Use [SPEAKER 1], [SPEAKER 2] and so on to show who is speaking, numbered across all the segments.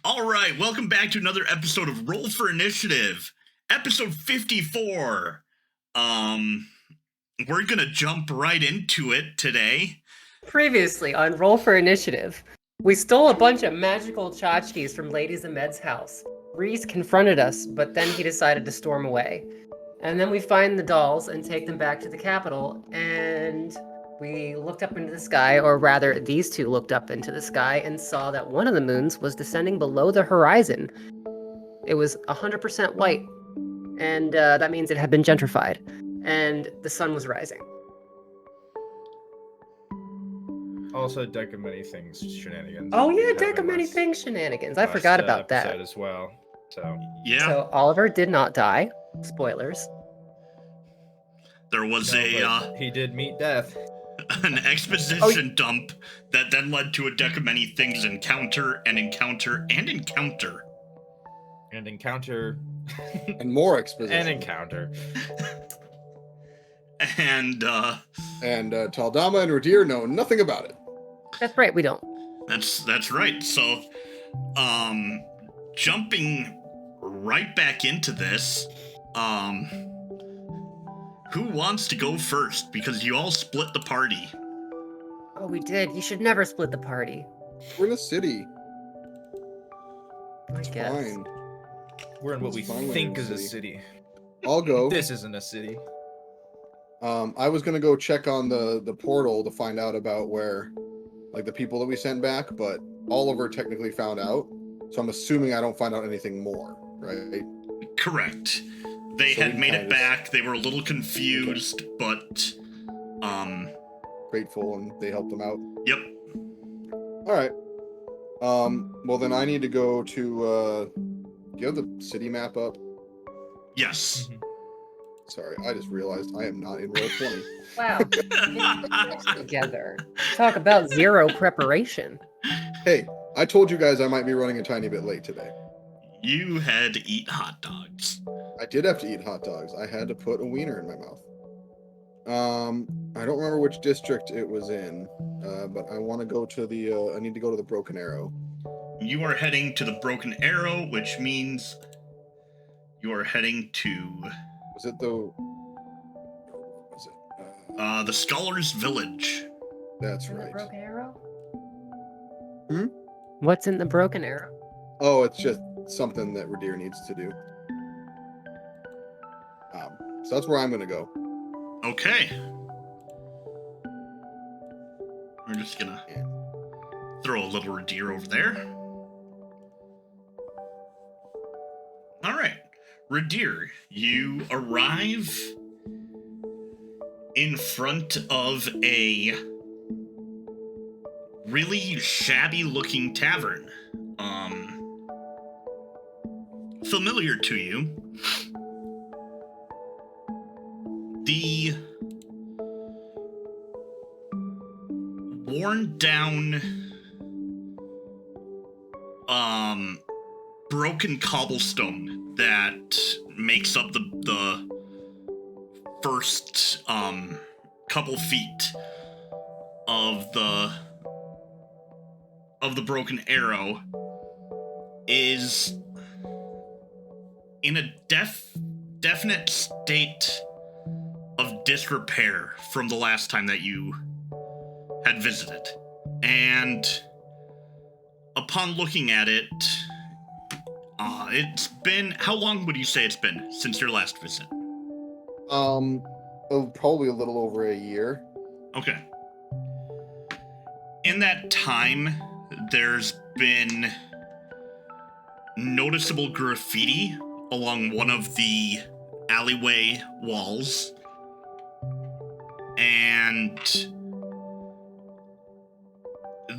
[SPEAKER 1] All right, welcome back to another episode of Roll for Initiative, episode 54. We're gonna jump right into it today.
[SPEAKER 2] Previously on Roll for Initiative, we stole a bunch of magical tchotchkes from Ladies in Med's house. Reese confronted us, but then he decided to storm away. And then we find the dolls and take them back to the capital, and we looked up into the sky, or rather, these two looked up into the sky and saw that one of the moons was descending below the horizon. It was 100% white, and that means it had been gentrified, and the sun was rising.
[SPEAKER 3] Also, Deck of Many Things shenanigans.
[SPEAKER 2] Oh yeah, Deck of Many Things shenanigans. I forgot about that
[SPEAKER 3] as well. So
[SPEAKER 1] Yeah,
[SPEAKER 2] So Oliver did not die. Spoilers.
[SPEAKER 1] there was
[SPEAKER 3] he did meet death.
[SPEAKER 1] an exposition dump that then led to a Deck of Many Things encounter, and encounter.
[SPEAKER 3] And
[SPEAKER 4] And more exposition.
[SPEAKER 3] and encounter.
[SPEAKER 1] And
[SPEAKER 4] Talamh and Ridire know nothing about it.
[SPEAKER 2] That's right, we don't.
[SPEAKER 1] that's right. So, jumping right back into this, who wants to go first? Because you all split the party.
[SPEAKER 2] Oh, we did. You should never split the party.
[SPEAKER 4] We're in a city.
[SPEAKER 2] I guess.
[SPEAKER 4] Fine.
[SPEAKER 3] We're in what we
[SPEAKER 4] It's fine when
[SPEAKER 3] think
[SPEAKER 4] we're
[SPEAKER 3] is
[SPEAKER 4] in
[SPEAKER 3] a
[SPEAKER 4] the
[SPEAKER 3] city.
[SPEAKER 4] I'll go.
[SPEAKER 3] This isn't a city.
[SPEAKER 4] I was gonna go check on the portal to find out about where, like, the people that we sent back, but Oliver technically found out, so I'm assuming I don't find out anything more, right?
[SPEAKER 1] Correct. They
[SPEAKER 4] So
[SPEAKER 1] had
[SPEAKER 4] we
[SPEAKER 1] made
[SPEAKER 4] kinda
[SPEAKER 1] it back. They were a little confused, but
[SPEAKER 4] Grateful, and they helped them out.
[SPEAKER 1] yep.
[SPEAKER 4] All right. Well then I need to go to. Do you have the city map up?
[SPEAKER 1] Yes.
[SPEAKER 4] Sorry, I just realized I am not in roll 20.
[SPEAKER 2] Wow. Get your together. Talk about zero preparation.
[SPEAKER 4] Hey, I told you guys I might be running a tiny bit late today.
[SPEAKER 1] You had to eat hot dogs.
[SPEAKER 4] I did have to eat hot dogs. I had to put a wiener in my mouth. I don't remember which district it was in, but I want to go to the. I need to go to the Broken Arrow.
[SPEAKER 1] You are heading to the Broken Arrow, which means you are heading to
[SPEAKER 4] Was it the? Was it?
[SPEAKER 1] the Scholars Village.
[SPEAKER 4] That's
[SPEAKER 2] In the
[SPEAKER 4] right.
[SPEAKER 2] Broken Arrow?
[SPEAKER 4] Hmm?
[SPEAKER 2] What's in the Broken Arrow?
[SPEAKER 4] Oh, it's just something that Ridire needs to do. So that's where I'm gonna go.
[SPEAKER 1] Okay. We're just gonna throw a little Ridire over there. All right. Ridire, you arrive in front of a really shabby looking tavern. Familiar to you. The worn down broken cobblestone that makes up the first couple feet of the Broken Arrow is in a definite state of disrepair from the last time that you had visited. And upon looking at it, it's been, how long would you say it's been since your last visit?
[SPEAKER 4] Probably a little over a year.
[SPEAKER 1] Okay. In that time, there's been noticeable graffiti along one of the alleyway walls. And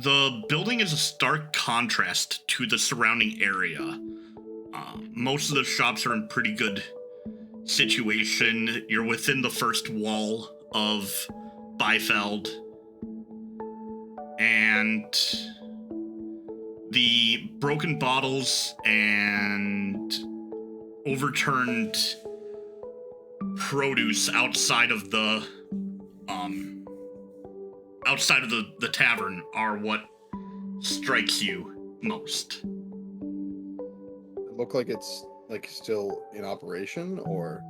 [SPEAKER 1] the building is a stark contrast to the surrounding area. Most of the shops are in pretty good situation. You're within the first wall of Bifeld. And the broken bottles and overturned produce outside of the tavern are what strikes you most.
[SPEAKER 4] look like it's like still in operation, or?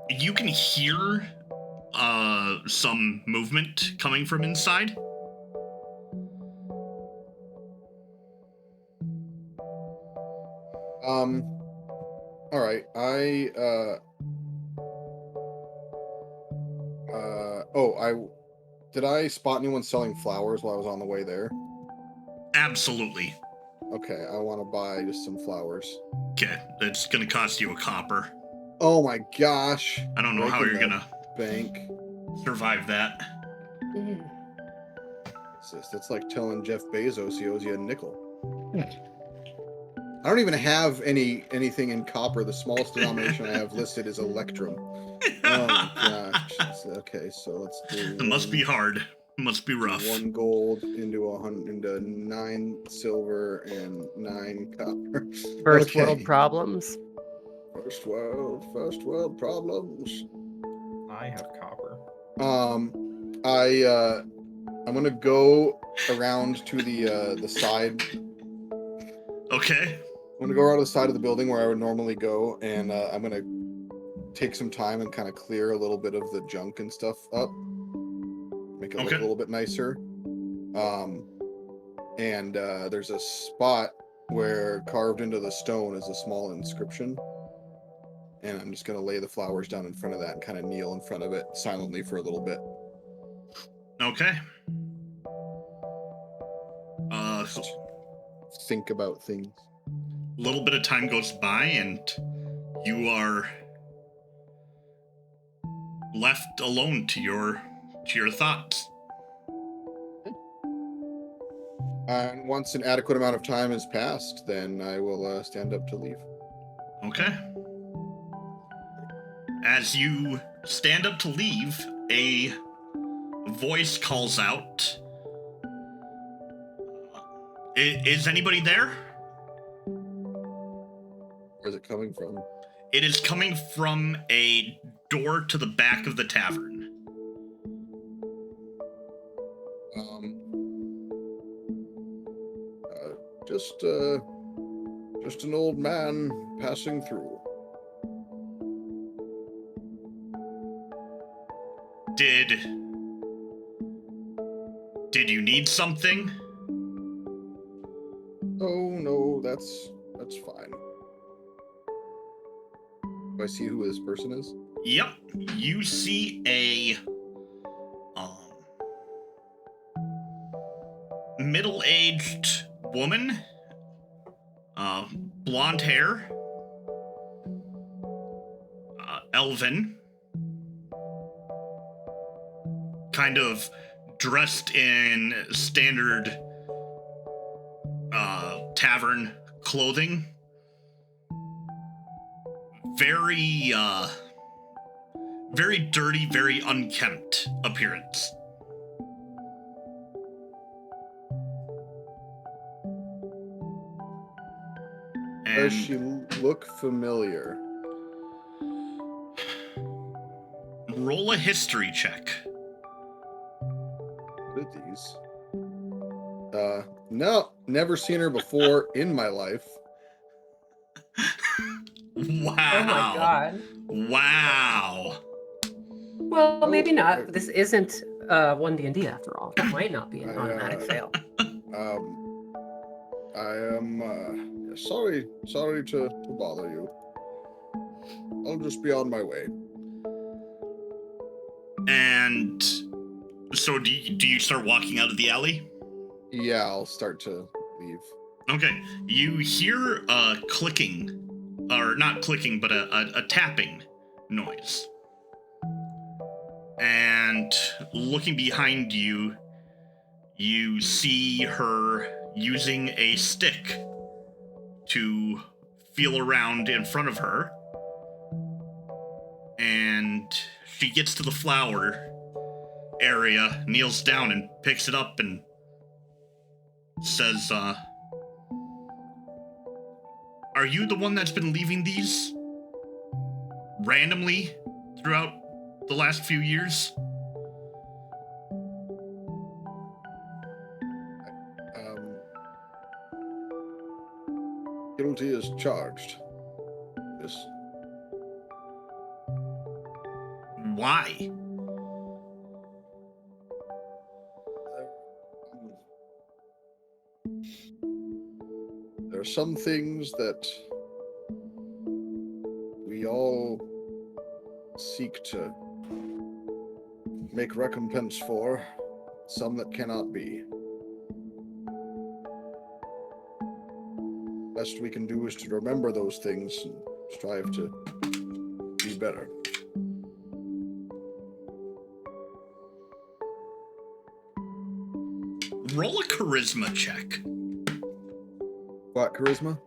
[SPEAKER 1] You can hear some movement coming from inside.
[SPEAKER 4] All right. Did I spot anyone selling flowers while I was on the way there?
[SPEAKER 1] Absolutely.
[SPEAKER 4] Okay, I want to buy just some flowers.
[SPEAKER 1] Okay, it's gonna cost you a copper.
[SPEAKER 4] Oh my gosh.
[SPEAKER 1] I don't know how
[SPEAKER 4] Breaking
[SPEAKER 1] you're
[SPEAKER 4] the
[SPEAKER 1] gonna
[SPEAKER 4] bank.
[SPEAKER 1] survive that.
[SPEAKER 4] That's like telling Jeff Bezos he owes you a nickel. I don't even have anything in copper. The smallest denomination I have listed is electrum. Oh my gosh. Okay, so let's do.
[SPEAKER 1] It must be hard. It must be rough.
[SPEAKER 4] 1 gold into 9 silver and 9 copper.
[SPEAKER 2] First world problems.
[SPEAKER 4] First world problems.
[SPEAKER 3] I have copper.
[SPEAKER 4] I'm gonna go around to the side.
[SPEAKER 1] Okay.
[SPEAKER 4] I'm gonna go around to the side of the building where I would normally go, and I'm gonna take some time and kind of clear a little bit of the junk and stuff up, make it look a little bit nicer. There's a spot where carved into the stone is a small inscription, and I'm just gonna lay the flowers down in front of that and kind of kneel in front of it silently for a little bit.
[SPEAKER 1] Okay.
[SPEAKER 4] Think about things.
[SPEAKER 1] A little bit of time goes by, and you are left alone to your thoughts.
[SPEAKER 4] And once an adequate amount of time has passed, then I will stand up to leave.
[SPEAKER 1] Okay. As you stand up to leave, a voice calls out. Is anybody there?
[SPEAKER 4] Where's it coming from?
[SPEAKER 1] It is coming from a door to the back of the tavern.
[SPEAKER 4] Just an old man passing through.
[SPEAKER 1] Did you need something?
[SPEAKER 4] Oh no, that's fine. Do I see who this person is?
[SPEAKER 1] Yep. You see a middle-aged woman, blonde hair, elven, kind of dressed in standard tavern clothing. Very dirty, very unkempt appearance.
[SPEAKER 4] Does she look familiar?
[SPEAKER 1] Roll a history check.
[SPEAKER 4] What are these? No, never seen her before in my life.
[SPEAKER 1] Wow.
[SPEAKER 2] Oh my god.
[SPEAKER 1] Wow.
[SPEAKER 2] Well, maybe not. This isn't 1D&D after all. That might not be an automatic fail.
[SPEAKER 4] I am sorry to bother you. I'll just be on my way.
[SPEAKER 1] And so do you start walking out of the alley?
[SPEAKER 4] Yeah, I'll start to leave.
[SPEAKER 1] Okay. You hear a clicking, or not clicking, but a tapping noise. And looking behind you, you see her using a stick to feel around in front of her. And she gets to the flower area, kneels down and picks it up and says, are you the one that's been leaving these randomly throughout the last few years?
[SPEAKER 4] LLC is charged. Yes.
[SPEAKER 1] Why?
[SPEAKER 4] There are some things that we all seek to make recompense for, some that cannot be. Best we can do is to remember those things and strive to be better.
[SPEAKER 1] Roll a charisma check.
[SPEAKER 4] What, charisma?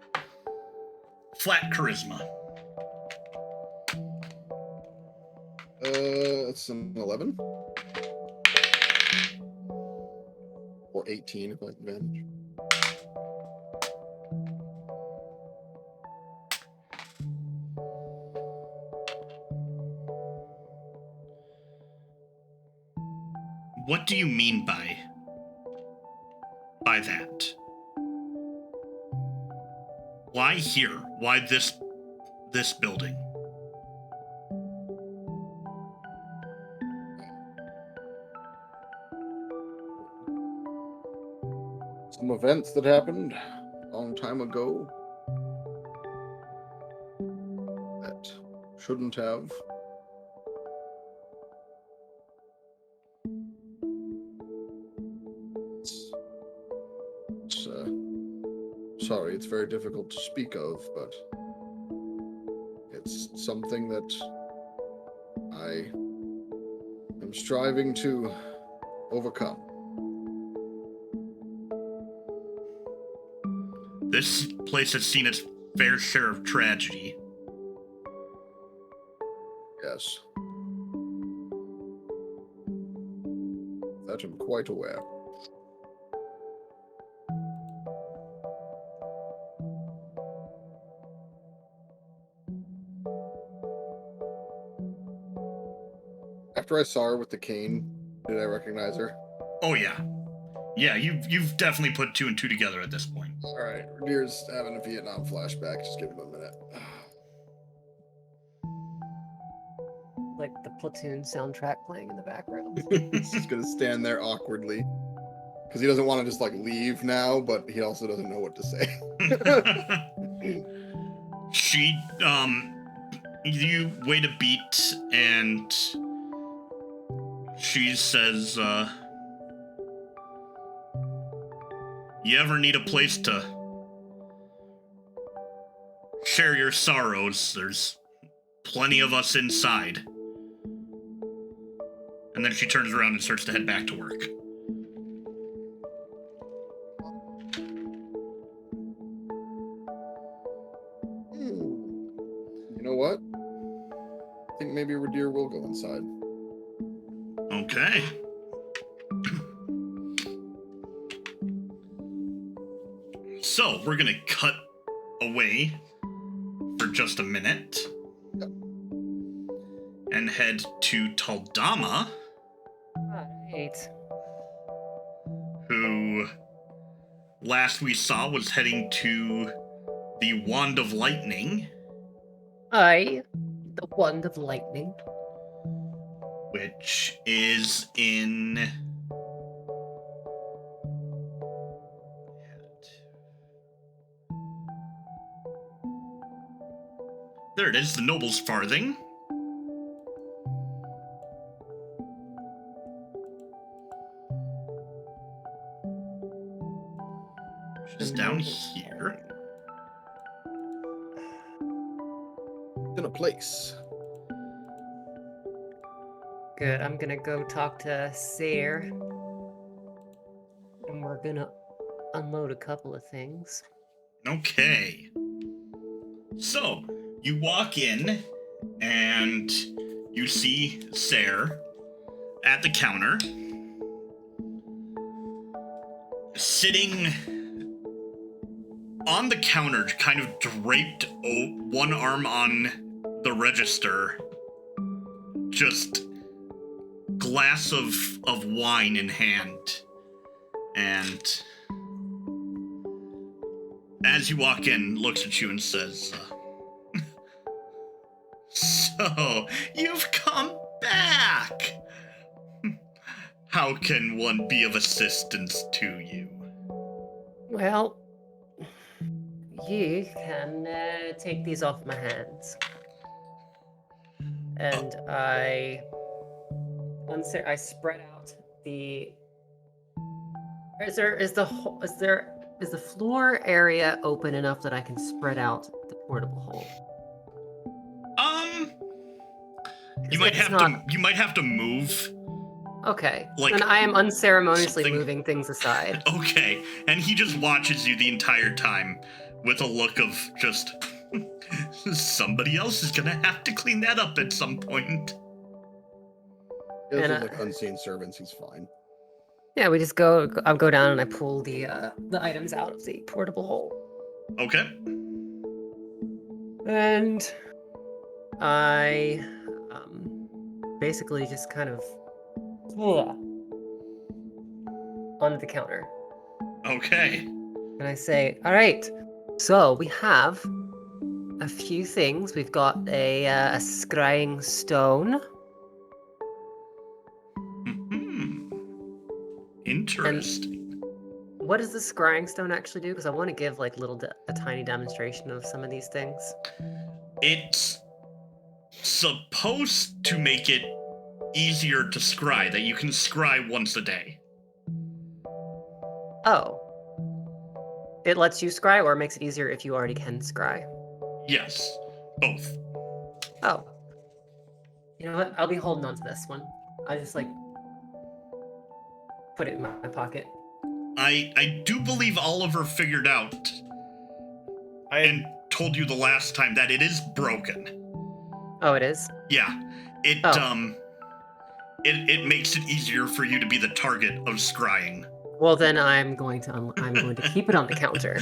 [SPEAKER 1] Flat charisma.
[SPEAKER 4] It's an 11. Or 18 if I have advantage.
[SPEAKER 1] What do you mean by that? Why here? Why this building?
[SPEAKER 4] Some events that happened a long time ago that shouldn't have. Sorry, it's very difficult to speak of, but it's something that I am striving to overcome.
[SPEAKER 1] This place has seen its fair share of tragedy.
[SPEAKER 4] Yes. That I'm quite aware. After I saw her with the cane, did I recognize her?
[SPEAKER 1] Oh yeah. Yeah, you've definitely put two and two together at this point.
[SPEAKER 4] Alright, Ridire's having a Vietnam flashback. Just give him a minute.
[SPEAKER 2] Like the Platoon soundtrack playing in the background.
[SPEAKER 4] He's just gonna stand there awkwardly. Because he doesn't want to just like leave now, but he also doesn't know what to say.
[SPEAKER 1] She, you wait a beat and she says, you ever need a place to share your sorrows? There's plenty of us inside. And then she turns around and starts to head back to work.
[SPEAKER 4] You know what? I think maybe Ridire will go inside.
[SPEAKER 1] Okay. So, we're gonna cut away for just a minute.
[SPEAKER 4] Yep.
[SPEAKER 1] And head to Talamh,
[SPEAKER 2] Alright.
[SPEAKER 1] who last we saw was heading to the Wand of Lightning,
[SPEAKER 2] The Wand of Lightning.
[SPEAKER 1] which is in... There it is, the Noble's Farthing. Which is down here.
[SPEAKER 4] In a place.
[SPEAKER 2] Good, I'm gonna go talk to Ser. And we're gonna unload a couple of things.
[SPEAKER 1] Okay. So, you walk in, and you see Ser at the counter, sitting on the counter, kind of draped, one arm on the register, just glass of wine in hand. And as you walk in, looks at you and says, "So, you've come back! How can one be of assistance to you?"
[SPEAKER 2] Well, you can take these off my hands. And I spread out the. Is the floor area open enough that I can spread out the portable hole?
[SPEAKER 1] You might have to move.
[SPEAKER 2] Okay.
[SPEAKER 1] Like-
[SPEAKER 2] Then I am unceremoniously
[SPEAKER 1] something-
[SPEAKER 2] moving things aside.
[SPEAKER 1] Okay, and he just watches you the entire time with a look of just somebody else is gonna have to clean that up at some point.
[SPEAKER 4] Those
[SPEAKER 2] And,
[SPEAKER 4] are like unseen servants. He's fine.
[SPEAKER 2] Yeah, we just go down and I pull the items out of the portable hole.
[SPEAKER 1] Okay.
[SPEAKER 2] And I basically just kind of onto the counter.
[SPEAKER 1] Okay.
[SPEAKER 2] And I say, all right, so we have a few things. We've got a Scrying Stone.
[SPEAKER 1] Interesting.
[SPEAKER 2] What does the Scrying Stone actually do? Because I want to give like a tiny demonstration of some of these things.
[SPEAKER 1] It's supposed to make it easier to scry, that you can scry once a day.
[SPEAKER 2] Oh. It lets you scry or makes it easier if you already can scry?
[SPEAKER 1] Yes, both.
[SPEAKER 2] Oh. You know what? I'll be holding on to this one. I just like put it in my pocket.
[SPEAKER 1] I do believe Oliver figured out and told you the last time that it is broken.
[SPEAKER 2] Oh, it is?
[SPEAKER 1] Yeah. It
[SPEAKER 2] Oh.
[SPEAKER 1] it makes it easier for you to be the target of scrying.
[SPEAKER 2] Well, then I'm going to keep it on the counter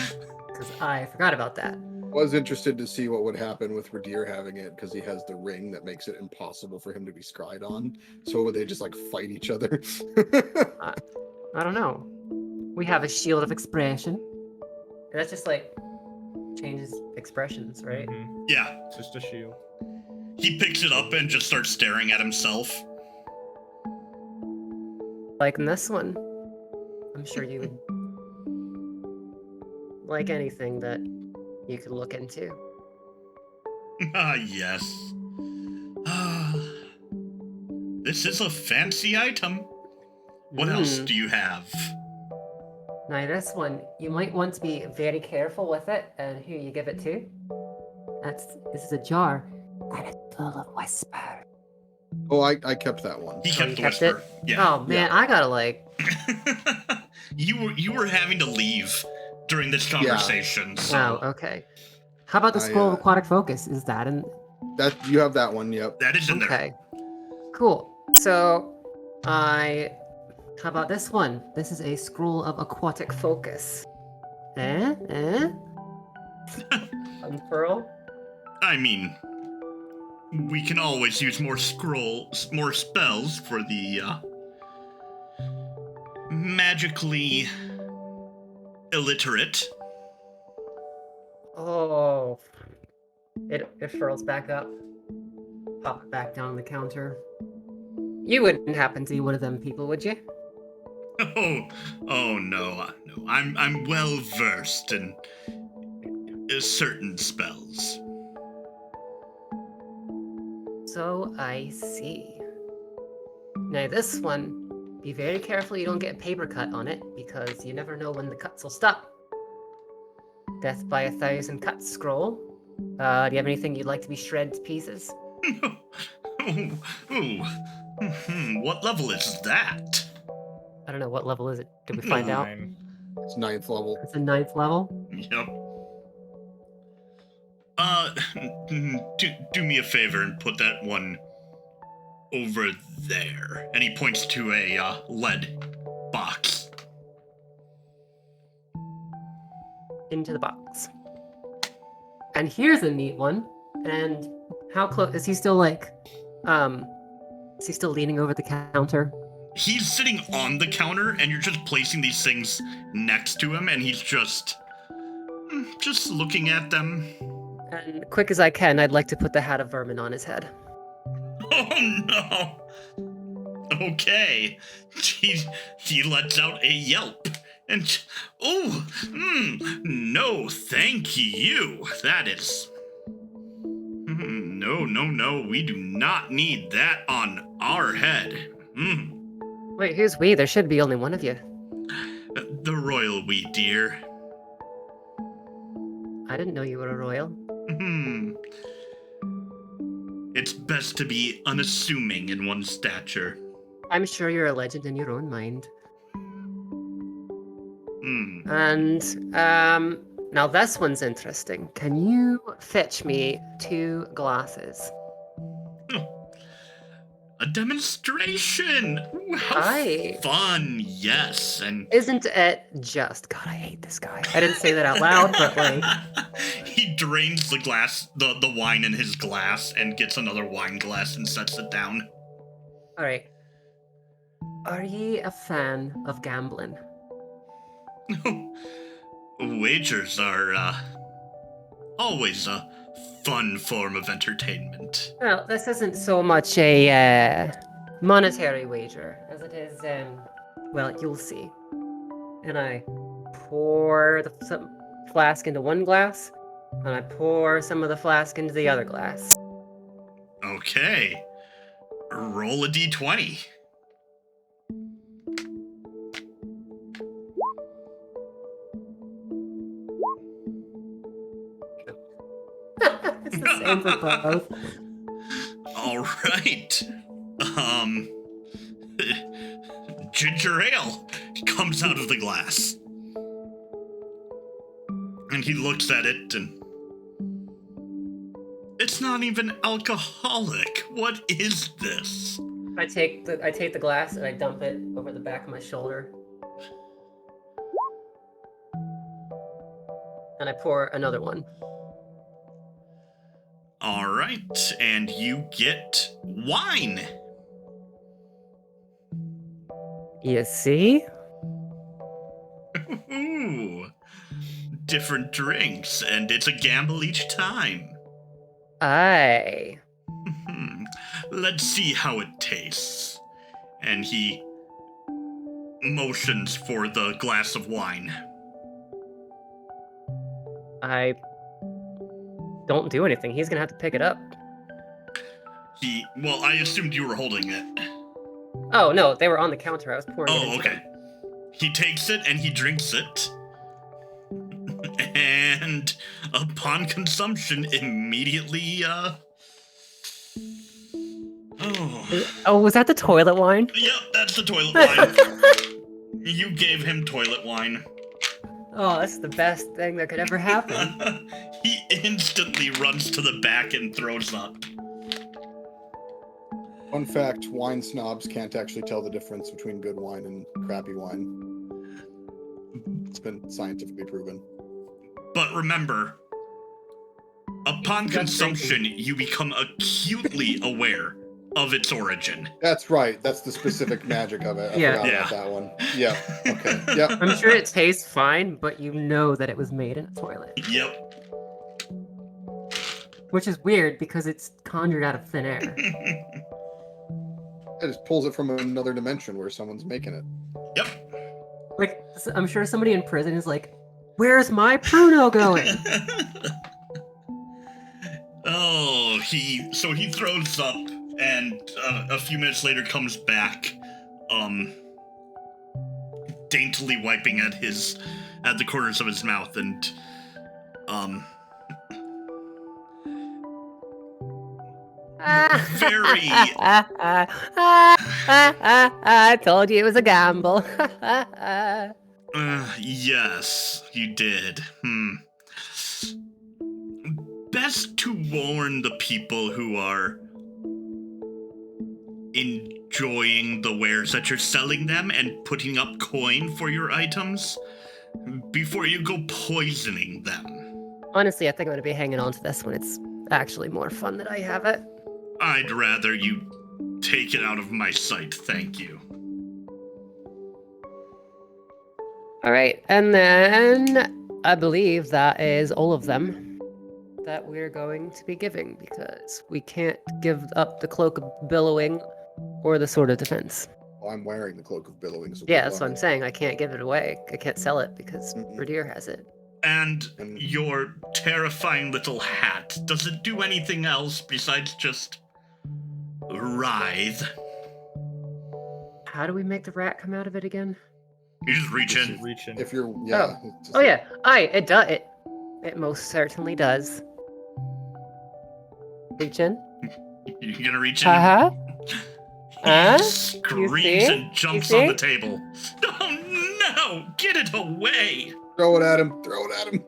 [SPEAKER 2] because I forgot about that.
[SPEAKER 4] Was interested to see what would happen with Ridire having it because he has the ring that makes it impossible for him to be scryed on. So would they just like fight each other?
[SPEAKER 2] I don't know. We have a shield of expression. That's just like changes expressions, right?
[SPEAKER 3] Mhm.
[SPEAKER 1] Yeah.
[SPEAKER 3] It's just a shield.
[SPEAKER 1] He picks it up and just starts staring at himself.
[SPEAKER 2] Like in this one. I'm sure you would like anything that you could look into.
[SPEAKER 1] Ah, yes. Ah. This is a fancy item. What else do you have?
[SPEAKER 2] Now this one, you might want to be very careful with it and who you give it to. This is a jar, and it's full of whisper.
[SPEAKER 4] Oh, I kept that one.
[SPEAKER 1] He kept the
[SPEAKER 2] kept
[SPEAKER 1] whisper.
[SPEAKER 2] it?
[SPEAKER 1] Yeah.
[SPEAKER 2] Oh man, I gotta like.
[SPEAKER 1] You were having to leave during this conversation. So
[SPEAKER 2] Oh, okay. How about the scroll of aquatic focus? Is that in?
[SPEAKER 4] That you have that one. Yep.
[SPEAKER 1] that is in there.
[SPEAKER 2] Okay. Cool. So, how about this one? This is a scroll of aquatic focus. Unfurl.
[SPEAKER 1] I mean, we can always use more spells for the magically illiterate.
[SPEAKER 2] Oh. It furls back up. Pop it back down on the counter. You wouldn't happen to be one of them people, would you?
[SPEAKER 1] Oh no. I'm well versed in certain spells.
[SPEAKER 2] So I see. Now this one, be very careful you don't get paper cut on it, because you never know when the cuts will stop. Death by 1,000 cuts scroll. Do you have anything you'd like to be shredded to pieces?
[SPEAKER 1] What level is that?
[SPEAKER 2] I don't know, what level is it? Did we find out?
[SPEAKER 3] 9.
[SPEAKER 4] It's 9th level.
[SPEAKER 2] It's a 9th level?
[SPEAKER 1] Yep. Do me a favor and put that one over there. And he points to a lead box.
[SPEAKER 2] Into the box. And here's a neat one. And how close is he still like is he still leaning over the counter?
[SPEAKER 1] He's sitting on the counter, and you're just placing these things next to him, and he's just Just looking at them.
[SPEAKER 2] And quick as I can, I'd like to put the hat of vermin on his head.
[SPEAKER 1] Oh no! Okay. He lets out a yelp. And, no, thank you. That is... No, we do not need that on our head.
[SPEAKER 2] Wait, who's we? There should be only one of you.
[SPEAKER 1] The royal we, dear.
[SPEAKER 2] I didn't know you were a royal.
[SPEAKER 1] It's best to be unassuming in one's stature.
[SPEAKER 2] I'm sure you're a legend in your own mind. And, now this one's interesting. Can you fetch me 2 glasses?
[SPEAKER 1] A demonstration! Ooh, how
[SPEAKER 2] Hi.
[SPEAKER 1] fun, yes, and...
[SPEAKER 2] Isn't it just... God, I hate this guy. I didn't say that out loud, but like...
[SPEAKER 1] He drains the glass, the wine in his glass, and gets another wine glass and sets it down.
[SPEAKER 2] Alright. Are ye a fan of gambling?
[SPEAKER 1] Wagers are, always a fun form of entertainment.
[SPEAKER 2] Well, this isn't so much a monetary wager as it is, well, you'll see. And I pour some flask into one glass, and I pour some of the flask into the other glass.
[SPEAKER 1] Okay. Roll a d20.
[SPEAKER 2] It's the same for both.
[SPEAKER 1] All right. Ginger ale comes out of the glass. And he looks at it and... It's not even alcoholic. What is this?
[SPEAKER 2] I take the glass and I dump it over the back of my shoulder. And I pour another one.
[SPEAKER 1] All right, and you get wine.
[SPEAKER 2] You see?
[SPEAKER 1] Ooh. Different drinks, and it's a gamble each time.
[SPEAKER 2] Aye.
[SPEAKER 1] Let's see how it tastes. And he motions for the glass of wine.
[SPEAKER 2] I don't do anything. He's gonna have to pick it up.
[SPEAKER 1] Well, I assumed you were holding it.
[SPEAKER 2] Oh, no, they were on the counter. I was pouring it into
[SPEAKER 1] Okay.
[SPEAKER 2] them.
[SPEAKER 1] He takes it and he drinks it. And upon consumption, immediately,
[SPEAKER 2] Oh, was that the toilet wine?
[SPEAKER 1] Yep, that's the toilet wine. You gave him toilet wine.
[SPEAKER 2] Oh, that's the best thing that could ever happen.
[SPEAKER 1] He instantly runs to the back and throws up.
[SPEAKER 4] Fun fact, wine snobs can't actually tell the difference between good wine and crappy wine. It's been scientifically proven.
[SPEAKER 1] But remember, upon consumption, you become acutely aware of its origin.
[SPEAKER 4] That's right. That's the specific magic of it. I
[SPEAKER 2] Yeah.
[SPEAKER 4] forgot
[SPEAKER 1] Yeah.
[SPEAKER 4] about that one. Yeah. Okay. Yep.
[SPEAKER 2] I'm sure it tastes fine, but you know that it was made in a toilet.
[SPEAKER 1] Yep.
[SPEAKER 2] Which is weird because it's conjured out of thin air.
[SPEAKER 4] It just pulls it from another dimension where someone's making it.
[SPEAKER 1] Yep.
[SPEAKER 2] Like, I'm sure somebody in prison is like, where's my Pruno going?
[SPEAKER 1] So he throws up, and a few minutes later comes back, daintily wiping at the corners of his mouth, and very
[SPEAKER 2] I told you it was a gamble.
[SPEAKER 1] yes, you did. Best to warn the people who are enjoying the wares that you're selling them and putting up coin for your items before you go poisoning them.
[SPEAKER 2] Honestly, I think I'm going to be hanging on to this one. It's actually more fun that I have it.
[SPEAKER 1] I'd rather you take it out of my sight, thank you.
[SPEAKER 2] All right, and then I believe that is all of them that we're going to be giving, because we can't give up the Cloak of Billowing or the Sword of Defense.
[SPEAKER 4] Oh, I'm wearing the Cloak of Billowing. So
[SPEAKER 2] Yeah,
[SPEAKER 4] good
[SPEAKER 2] that's
[SPEAKER 4] on
[SPEAKER 2] what I'm
[SPEAKER 4] you.
[SPEAKER 2] saying. I can't give it away. I can't sell it because
[SPEAKER 4] Mm-mm.
[SPEAKER 2] Ridire has it.
[SPEAKER 1] And
[SPEAKER 4] And-
[SPEAKER 1] your terrifying little hat, does it do anything else besides just writhe?
[SPEAKER 2] How do we make the rat come out of it again?
[SPEAKER 1] You just reach in.
[SPEAKER 3] Reaching.
[SPEAKER 4] If you're, yeah. it's just
[SPEAKER 2] Oh yeah, it does. It most certainly does. Reach in.
[SPEAKER 1] You're gonna reach in.
[SPEAKER 2] Uh-huh.
[SPEAKER 1] He
[SPEAKER 2] You
[SPEAKER 1] screams
[SPEAKER 2] see?
[SPEAKER 1] and jumps
[SPEAKER 2] You
[SPEAKER 1] on the
[SPEAKER 2] see?
[SPEAKER 1] table. Oh no! Get it away!
[SPEAKER 4] Throw it at him. Throw it at him.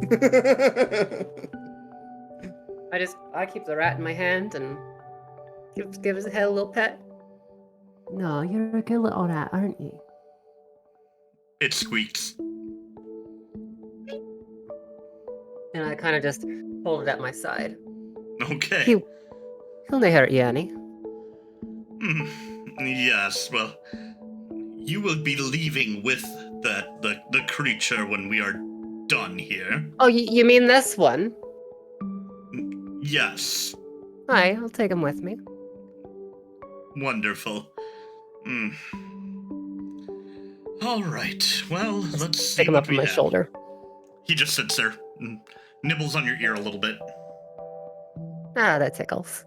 [SPEAKER 2] I keep the rat in my hand and give his head a little pet. No, you're a good little rat, aren't you?
[SPEAKER 1] It squeaks.
[SPEAKER 2] And I kind of just hold it at my side.
[SPEAKER 1] Okay.
[SPEAKER 2] He'll not hurt you any.
[SPEAKER 1] Hmm. Yes, well, you will be leaving with the creature when we are done here.
[SPEAKER 2] Oh, you mean this one?
[SPEAKER 1] Yes.
[SPEAKER 2] Aye, I'll take him with me.
[SPEAKER 1] Wonderful. Hmm. All right. Well, let's see
[SPEAKER 2] Pick him
[SPEAKER 1] what
[SPEAKER 2] up on
[SPEAKER 1] we
[SPEAKER 2] my
[SPEAKER 1] have.
[SPEAKER 2] shoulder.
[SPEAKER 1] He just sits there, and nibbles on your ear a little bit.
[SPEAKER 2] Ah, that tickles.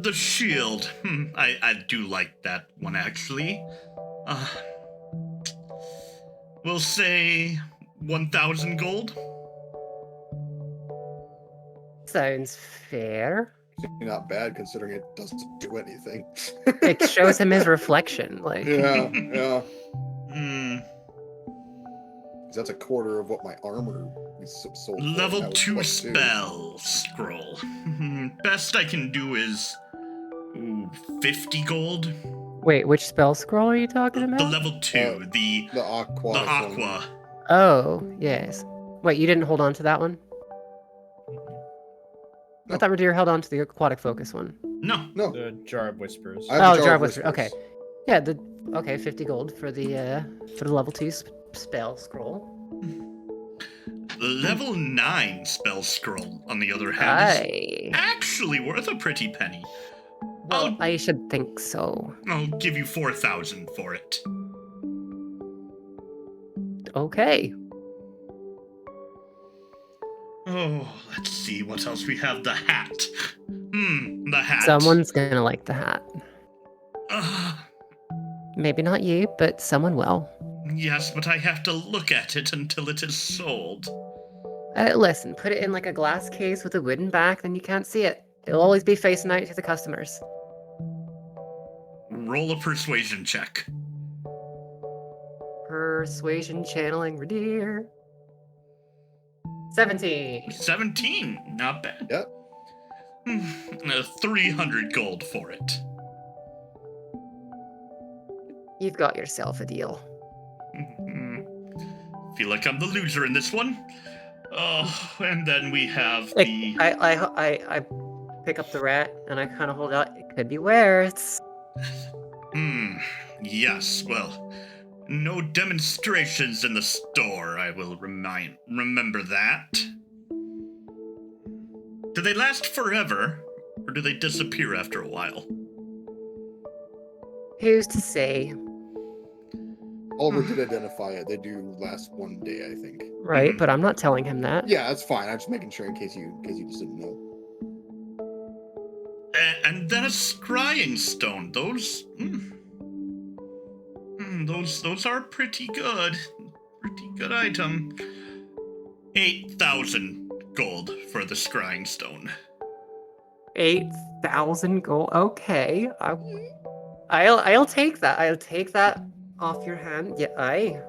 [SPEAKER 1] The shield. I do like that one actually. We'll say 1,000 gold.
[SPEAKER 2] Sounds fair.
[SPEAKER 4] Not bad considering it doesn't do anything.
[SPEAKER 2] It shows him his reflection. Like,
[SPEAKER 4] Yeah, yeah.
[SPEAKER 1] Hmm.
[SPEAKER 4] 'Cause that's a quarter of what my armor is sold for.
[SPEAKER 1] Level
[SPEAKER 4] That was
[SPEAKER 1] 2
[SPEAKER 4] plus two.
[SPEAKER 1] spell scroll. Best I can do is 50 gold.
[SPEAKER 2] wait, which spell scroll are you talking
[SPEAKER 1] The
[SPEAKER 2] about?
[SPEAKER 1] level 2, the
[SPEAKER 4] The aqua.
[SPEAKER 1] aqua.
[SPEAKER 2] Oh, yes. Wait, you didn't hold on to that one? I
[SPEAKER 4] No.
[SPEAKER 2] thought Ridire held on to the aquatic focus one.
[SPEAKER 1] No.
[SPEAKER 4] No.
[SPEAKER 3] The Jar of Whispers.
[SPEAKER 4] I have the
[SPEAKER 2] Oh, Jar of Whisper.
[SPEAKER 4] Whispers.
[SPEAKER 2] Okay. Yeah, 50 gold for the level 2 spell scroll.
[SPEAKER 1] The level 9 spell scroll, on the other hand, is
[SPEAKER 2] Aye.
[SPEAKER 1] actually worth a pretty penny.
[SPEAKER 2] Well, I should think so.
[SPEAKER 1] I'll give you 4,000 for it.
[SPEAKER 2] Okay.
[SPEAKER 1] Oh, let's see what else we have. The hat. The hat.
[SPEAKER 2] Someone's gonna like the hat.
[SPEAKER 1] Uh,
[SPEAKER 2] Maybe not you, but someone will.
[SPEAKER 1] yes, but I have to look at it until it is sold.
[SPEAKER 2] Listen, put it in like a glass case with a wooden back, then you can't see it. It'll always be facing out to the customers.
[SPEAKER 1] Roll a persuasion check.
[SPEAKER 2] Persuasion channeling Ridire. 17.
[SPEAKER 1] 17. Not bad.
[SPEAKER 4] Yep.
[SPEAKER 1] 300 gold for it.
[SPEAKER 2] You've got yourself a deal.
[SPEAKER 1] Feel like I'm the loser in this one. Oh, and then we have
[SPEAKER 2] Like,
[SPEAKER 1] the...
[SPEAKER 2] I pick up the rat and I kind of hold out. It could be worse.
[SPEAKER 1] Yes, well, no demonstrations in the store, I will remember that. Do they last forever, or do they disappear after a while?
[SPEAKER 2] Who's to say,
[SPEAKER 4] Oliver did identify it. They do last one day, I think.
[SPEAKER 2] right? But I'm not telling him that.
[SPEAKER 4] Yeah, that's fine. I'm just making sure in case you just didn't know.
[SPEAKER 1] And then a scrying stone. Those... those are pretty good. Pretty good item. 8,000 gold for the scrying stone.
[SPEAKER 2] 8,000 gold. Okay, I'll take that. I'll take that off your hand. Yeah, aye.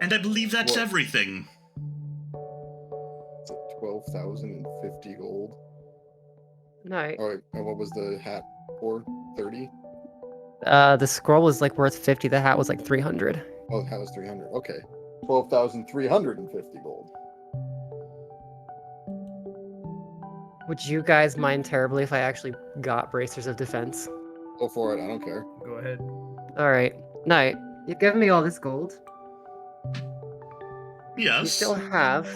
[SPEAKER 1] And I believe that's
[SPEAKER 4] What?
[SPEAKER 1] everything.
[SPEAKER 4] Is it 12,050 gold?
[SPEAKER 2] No,
[SPEAKER 4] Oh, and what was the hat for? 30?
[SPEAKER 2] the scroll was like worth 50. The hat was like 300.
[SPEAKER 4] Oh, the hat was 300. Okay. 12,350 gold.
[SPEAKER 2] Would you guys mind terribly if I actually got bracers of defense?
[SPEAKER 4] Go for it. I don't care.
[SPEAKER 3] Go ahead.
[SPEAKER 2] All right. Knight, you've given me all this gold.
[SPEAKER 1] Yes.
[SPEAKER 2] You still have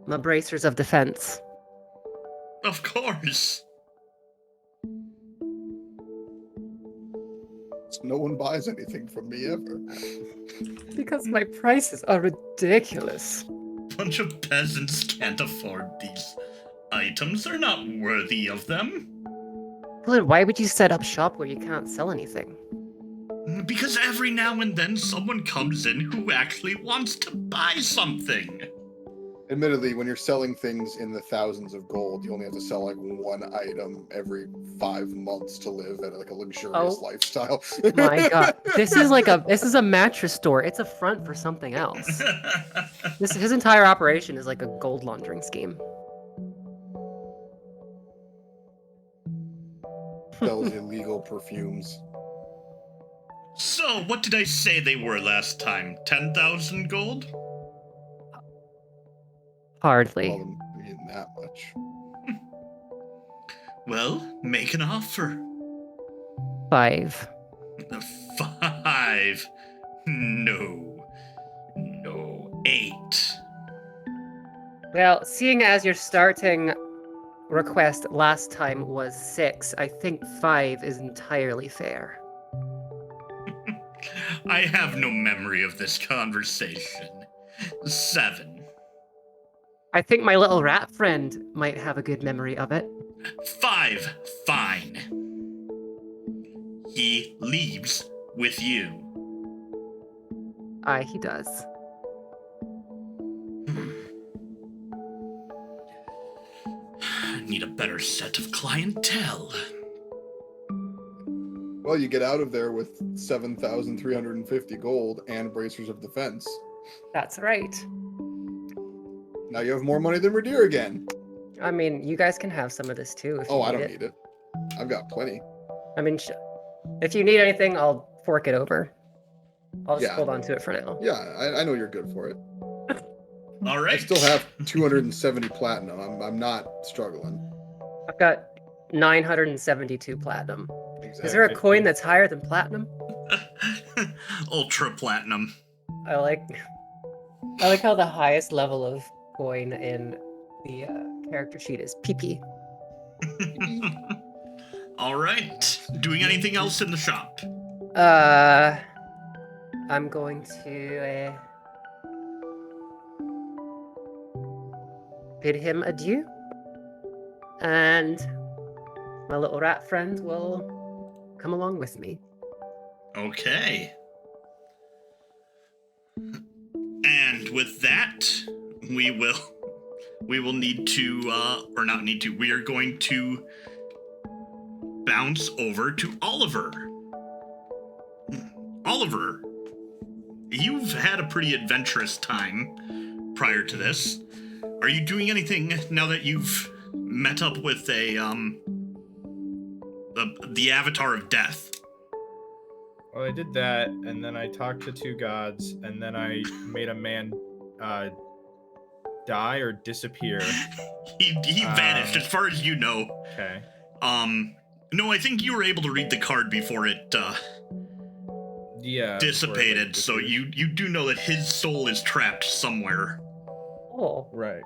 [SPEAKER 2] my bracers of defense.
[SPEAKER 1] Of course.
[SPEAKER 4] No one buys anything from me ever.
[SPEAKER 2] Because my prices are ridiculous.
[SPEAKER 1] Bunch of peasants can't afford these items. They're not worthy of them.
[SPEAKER 2] Well, then why would you set up shop where you can't sell anything?
[SPEAKER 1] Because every now and then someone comes in who actually wants to buy something.
[SPEAKER 4] Admittedly, when you're selling things in the thousands of gold, you only have to sell like one item every 5 months to live at like a luxurious lifestyle.
[SPEAKER 2] My god. This is a mattress store. It's a front for something else. His entire operation is like a gold laundering scheme.
[SPEAKER 4] Sells illegal perfumes.
[SPEAKER 1] So, what did I say they were last time? 10,000 gold?
[SPEAKER 2] Hardly.
[SPEAKER 4] Well, them being that much.
[SPEAKER 1] Well, make an offer.
[SPEAKER 2] 5.
[SPEAKER 1] 5. No. 8.
[SPEAKER 2] Well, seeing as your starting request last time was 6, I think 5 is entirely fair.
[SPEAKER 1] I have no memory of this conversation. 7.
[SPEAKER 2] I think my little rat friend might have a good memory of it.
[SPEAKER 1] 5. Fine. He leaves with you.
[SPEAKER 2] Aye, he does.
[SPEAKER 1] Need a better set of clientele.
[SPEAKER 4] Well, you get out of there with 7,350 gold and bracers of defense.
[SPEAKER 2] That's right.
[SPEAKER 4] Now you have more money than Ridire again.
[SPEAKER 2] I mean, you guys can have some of this too if you
[SPEAKER 4] Oh, I
[SPEAKER 2] need
[SPEAKER 4] don't
[SPEAKER 2] it.
[SPEAKER 4] need it. I've got plenty.
[SPEAKER 2] I mean, if you need anything, I'll fork it over. I'll just
[SPEAKER 4] Yeah.
[SPEAKER 2] hold on to it for now.
[SPEAKER 4] Yeah, I know you're good for it.
[SPEAKER 1] All
[SPEAKER 4] I
[SPEAKER 1] right.
[SPEAKER 4] still have 270 platinum. I'm not struggling.
[SPEAKER 2] I've got 972 platinum.
[SPEAKER 4] Exactly.
[SPEAKER 2] Is there a coin that's higher than platinum?
[SPEAKER 1] Ultra platinum.
[SPEAKER 2] I like how the highest level of coin in the character sheet is PP.
[SPEAKER 1] All right. Doing anything else in the shop?
[SPEAKER 2] I'm going to bid him adieu, and my little rat friend will come along with me.
[SPEAKER 1] Okay. And with that, we will need to, or not need to, we are going to bounce over to Oliver. Oliver, you've had a pretty adventurous time prior to this. Are you doing anything now that you've met up with the Avatar of Death?
[SPEAKER 3] Well, I did that, and then I talked to 2 gods, and then I made a man die or disappear.
[SPEAKER 1] He vanished, as far as you know.
[SPEAKER 3] Okay.
[SPEAKER 1] No, I think you were able to read the card before it
[SPEAKER 3] Yeah.
[SPEAKER 1] dissipated, so you do know that his soul is trapped somewhere.
[SPEAKER 2] Oh,
[SPEAKER 3] Right.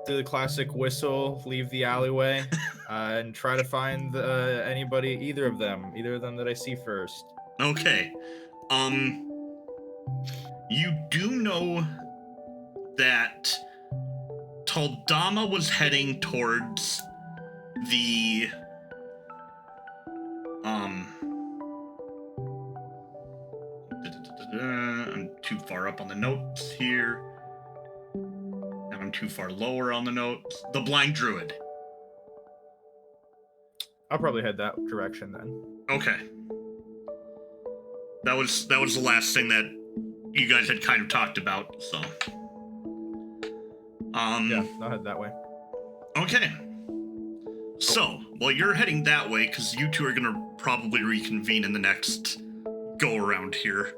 [SPEAKER 3] Do the classic whistle, leave the alleyway, and try to find either of them that I see first.
[SPEAKER 1] Okay. You do know that Talamh was heading towards the I'm too far up on the notes here. Now I'm too far lower on the notes. The Blind Druid.
[SPEAKER 3] I'll probably head that direction then.
[SPEAKER 1] Okay. That was the last thing that you guys had kind of talked about, so.
[SPEAKER 3] Yeah, I'll head that way.
[SPEAKER 1] Okay. So, well, you're heading that way because you two are gonna probably reconvene in the next go around here.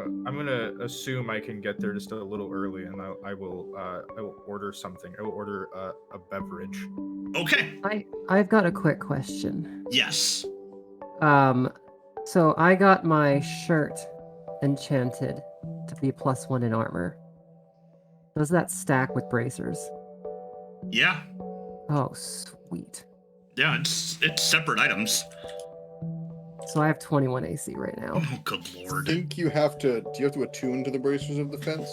[SPEAKER 3] I'm gonna assume I can get there just a little early, and I will order something. I will order a beverage.
[SPEAKER 1] Okay.
[SPEAKER 2] I've got a quick question.
[SPEAKER 1] Yes.
[SPEAKER 2] So I got my shirt enchanted to be +1 in armor. Does that stack with bracers?
[SPEAKER 1] Yeah.
[SPEAKER 2] Oh, sweet.
[SPEAKER 1] Yeah, it's separate items.
[SPEAKER 2] So I have 21 AC right now.
[SPEAKER 1] Oh, good
[SPEAKER 4] I
[SPEAKER 1] lord.
[SPEAKER 4] think you have to. Do you have to attune to the bracers of defense?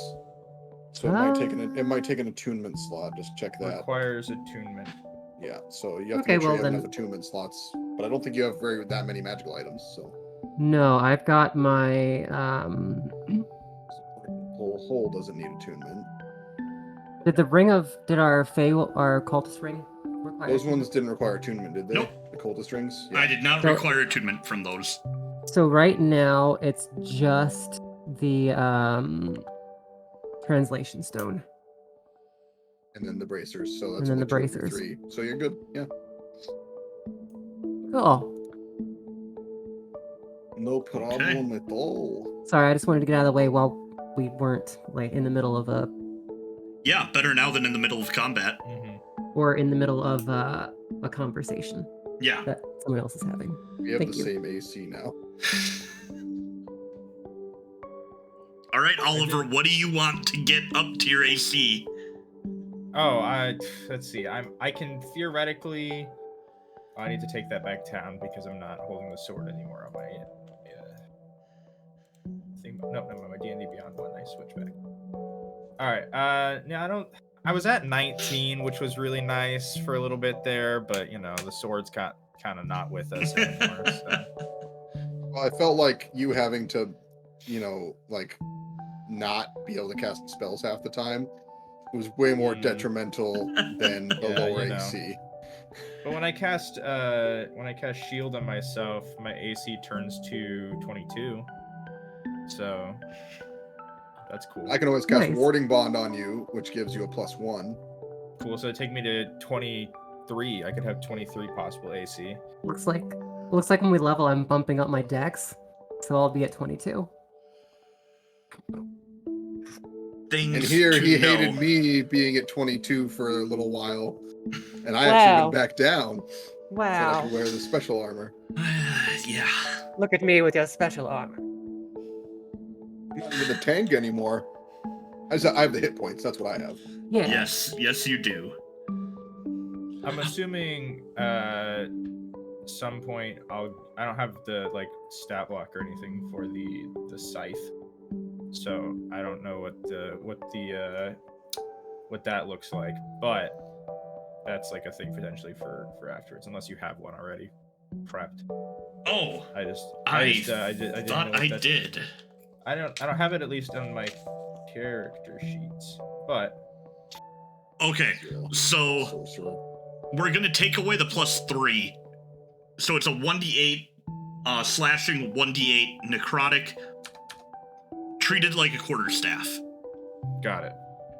[SPEAKER 4] So it might take an attunement slot. Just check that.
[SPEAKER 3] Requires attunement.
[SPEAKER 4] Yeah. So you have
[SPEAKER 2] Okay,
[SPEAKER 4] to make sure
[SPEAKER 2] well
[SPEAKER 4] you have
[SPEAKER 2] then-
[SPEAKER 4] enough attunement slots. But I don't think you have that many magical items. So
[SPEAKER 2] No, I've got my
[SPEAKER 4] hole doesn't need attunement.
[SPEAKER 2] Did our cultist ring require
[SPEAKER 4] Those
[SPEAKER 2] attunement?
[SPEAKER 4] ones didn't require attunement, did they?
[SPEAKER 1] Nope.
[SPEAKER 4] The cultist rings.
[SPEAKER 1] I did not
[SPEAKER 2] So-
[SPEAKER 1] require attunement from those.
[SPEAKER 2] So right now it's just the translation stone.
[SPEAKER 4] And then the bracers. So that's
[SPEAKER 2] And then
[SPEAKER 4] only
[SPEAKER 2] the
[SPEAKER 4] 2 of your
[SPEAKER 2] bracers.
[SPEAKER 4] 3. So you're good. Yeah.
[SPEAKER 2] Cool.
[SPEAKER 4] No problem at all.
[SPEAKER 2] Sorry, I just wanted to get out of the way while we weren't like in the middle of
[SPEAKER 1] Yeah, better now than in the middle of combat.
[SPEAKER 2] or in the middle of a conversation
[SPEAKER 1] Yeah.
[SPEAKER 2] that someone else is having.
[SPEAKER 4] We have
[SPEAKER 2] Thank
[SPEAKER 4] the
[SPEAKER 2] you.
[SPEAKER 4] same AC now.
[SPEAKER 1] All right, Oliver, what do you want to get up to your AC?
[SPEAKER 3] Oh, let's see. I can theoretically. I need to take that back down because I'm not holding the sword anymore on my thing. No, my D&D Beyond one. I switch back. All right. I was at 19, which was really nice for a little bit there, but the sword's kind of not with us anymore. So.
[SPEAKER 4] Well, I felt like you having to, like, not be able to cast spells half the time was way more detrimental than the lower AC.
[SPEAKER 3] But when I cast shield on myself, my AC turns to 22. So that's cool.
[SPEAKER 4] I can always cast
[SPEAKER 2] Nice.
[SPEAKER 4] warding bond on you, which gives you a +1.
[SPEAKER 3] Cool. So it'd take me to 23. I could have 23 possible AC.
[SPEAKER 2] Looks like when we level, I'm bumping up my dex, so I'll be at 22.
[SPEAKER 1] Things
[SPEAKER 4] And here
[SPEAKER 1] to
[SPEAKER 4] he
[SPEAKER 1] know.
[SPEAKER 4] hated me being at 22 for a little while, and I
[SPEAKER 2] Wow.
[SPEAKER 4] actually went back down so I
[SPEAKER 2] Wow.
[SPEAKER 4] could wear the special armor.
[SPEAKER 1] Yeah.
[SPEAKER 2] Look at me with your special armor.
[SPEAKER 4] I'm not even the tank anymore. I have the hit points. That's what I have.
[SPEAKER 2] Yeah.
[SPEAKER 1] Yes, you do.
[SPEAKER 3] I'm assuming some point I don't have the stat block or anything for the scythe, so I don't know what that looks like, but that's a thing potentially for afterwards, unless you have one already prepped.
[SPEAKER 1] Oh,
[SPEAKER 3] I didn't
[SPEAKER 1] thought
[SPEAKER 3] know
[SPEAKER 1] I
[SPEAKER 3] what
[SPEAKER 1] did.
[SPEAKER 3] I don't have it at least on my character sheets, but
[SPEAKER 1] Okay, so
[SPEAKER 4] Sorcerer.
[SPEAKER 1] we're gonna take away the +3, so it's a 1d8 slashing, 1d8 necrotic, treated like a quarterstaff.
[SPEAKER 3] got it.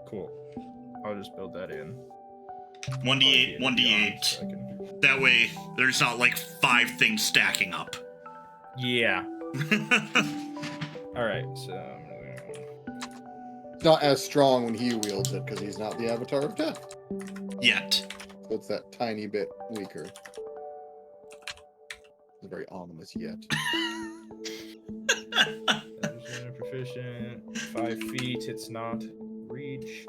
[SPEAKER 3] Cool. I'll just build that in.
[SPEAKER 1] 1d8,
[SPEAKER 3] So
[SPEAKER 1] 1d8.
[SPEAKER 3] I can...
[SPEAKER 1] That way, there's not 5 things stacking up.
[SPEAKER 3] Yeah. All right. So.
[SPEAKER 4] It's not as strong when he wields it because he's not the Avatar of Death.
[SPEAKER 1] Yet.
[SPEAKER 4] So it's that tiny bit weaker. It's very ominous yet.
[SPEAKER 3] Proficient. 5 feet. It's not reach.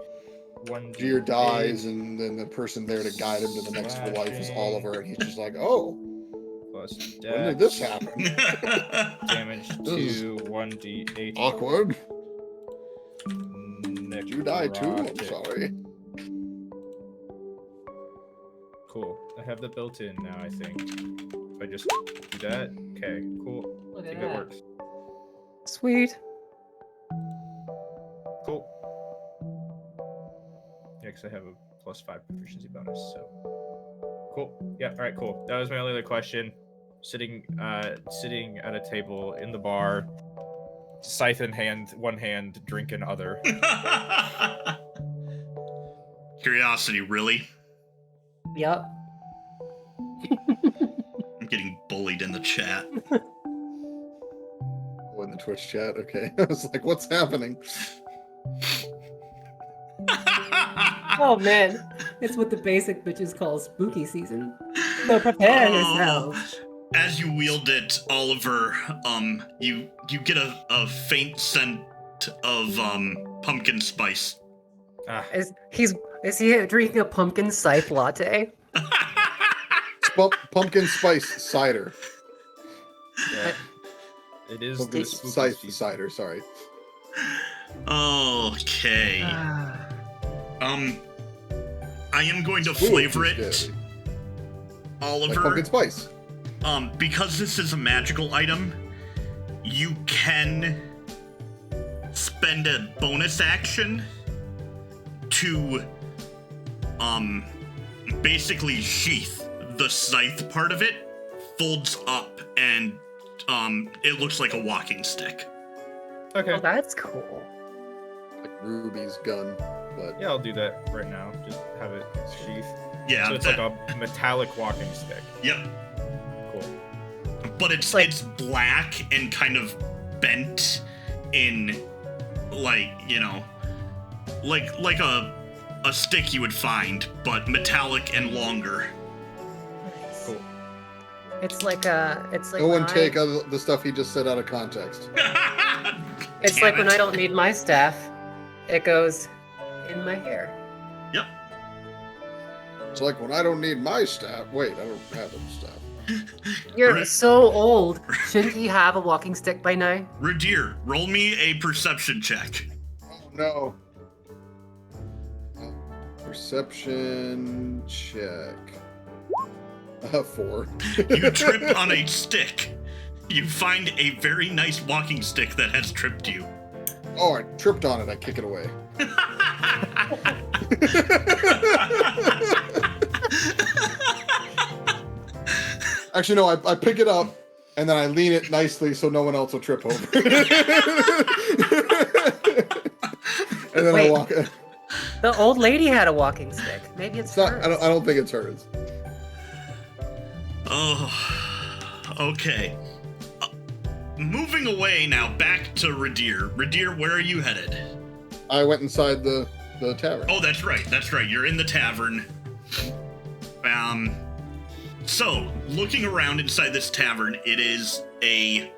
[SPEAKER 3] 1
[SPEAKER 4] Gear dies, and then the person there to guide him to the next life is Oliver, and he's just like, "Oh,
[SPEAKER 3] plus
[SPEAKER 4] when did this
[SPEAKER 3] dex.
[SPEAKER 4] happen?
[SPEAKER 3] Damage
[SPEAKER 4] This
[SPEAKER 3] to 1d8.
[SPEAKER 4] Awkward. You die too. I'm
[SPEAKER 3] Necrotic.
[SPEAKER 4] sorry."
[SPEAKER 3] Cool. I have that built in now, I think. If I just do that. Okay, cool.
[SPEAKER 2] Look
[SPEAKER 3] I
[SPEAKER 2] at
[SPEAKER 3] think that
[SPEAKER 2] that.
[SPEAKER 3] works.
[SPEAKER 2] Sweet.
[SPEAKER 3] Cool. Yeah, because I have a +5 proficiency bonus, so. Cool. Yeah, alright, cool. That was my only other question. Sitting at a table in the bar, scythe in hand, one hand, drink in other.
[SPEAKER 1] Curiosity, really?
[SPEAKER 2] Yep.
[SPEAKER 1] I'm getting bullied in the chat.
[SPEAKER 4] When the Twitch chat. Okay. I was like, what's happening?
[SPEAKER 2] Oh man, it's what the basic bitches call spooky season. So prepare yourself.
[SPEAKER 1] As you wield it, Oliver, you get a faint scent of pumpkin spice.
[SPEAKER 2] Is he drinking a pumpkin scythe latte?
[SPEAKER 4] Pumpkin spice cider.
[SPEAKER 3] Yeah. It is
[SPEAKER 4] Pumpkin
[SPEAKER 3] the spooky
[SPEAKER 4] spice
[SPEAKER 3] season.
[SPEAKER 4] cider. Sorry.
[SPEAKER 1] Okay. I am going to
[SPEAKER 4] Ooh,
[SPEAKER 1] flavor
[SPEAKER 4] too
[SPEAKER 1] it,
[SPEAKER 4] scary.
[SPEAKER 1] Oliver.
[SPEAKER 4] Like pumpkin spice.
[SPEAKER 1] Because this is a magical item, you can spend a bonus action to, basically sheath the scythe part of it, folds up, and, it looks like a walking stick.
[SPEAKER 3] Okay.
[SPEAKER 2] Oh, that's cool.
[SPEAKER 4] Like Ruby's gun. But
[SPEAKER 3] Yeah, I'll do that right now. Just have it sheathed.
[SPEAKER 1] Yeah,
[SPEAKER 3] So it's like a metallic walking stick.
[SPEAKER 1] Yep.
[SPEAKER 3] Cool.
[SPEAKER 1] But it's black and kind of bent in, like, you know, like a stick you would find, but metallic and longer.
[SPEAKER 3] Cool.
[SPEAKER 2] It's like
[SPEAKER 4] no one take the stuff he just said out of context.
[SPEAKER 2] It's
[SPEAKER 1] Damn
[SPEAKER 2] like when
[SPEAKER 1] it.
[SPEAKER 2] I don't need my staff, it goes in my hair.
[SPEAKER 1] Yep.
[SPEAKER 4] It's like when I don't need my staff. Wait, I don't have a staff.
[SPEAKER 2] You're
[SPEAKER 1] Right.
[SPEAKER 2] so old. Shouldn't he have a walking stick by now?
[SPEAKER 1] Ridire, roll me a perception check.
[SPEAKER 4] Oh no. Perception check. 4.
[SPEAKER 1] You trip on a stick. You find a very nice walking stick that has tripped you.
[SPEAKER 4] Oh, I tripped on it. I kick it away. Actually, no, I pick it up and then I lean it nicely so no one else will trip over. And then I
[SPEAKER 2] Wait.
[SPEAKER 4] walk.
[SPEAKER 2] The old lady had a walking stick. Maybe it's
[SPEAKER 4] It's not.
[SPEAKER 2] hers.
[SPEAKER 4] I don't think it's hers.
[SPEAKER 1] Oh, okay. Moving away now, back to Ridire. Ridire, where are you headed?
[SPEAKER 4] I went inside the tavern.
[SPEAKER 1] Oh, that's right. That's right. You're in the tavern. So, looking around inside this tavern, it is a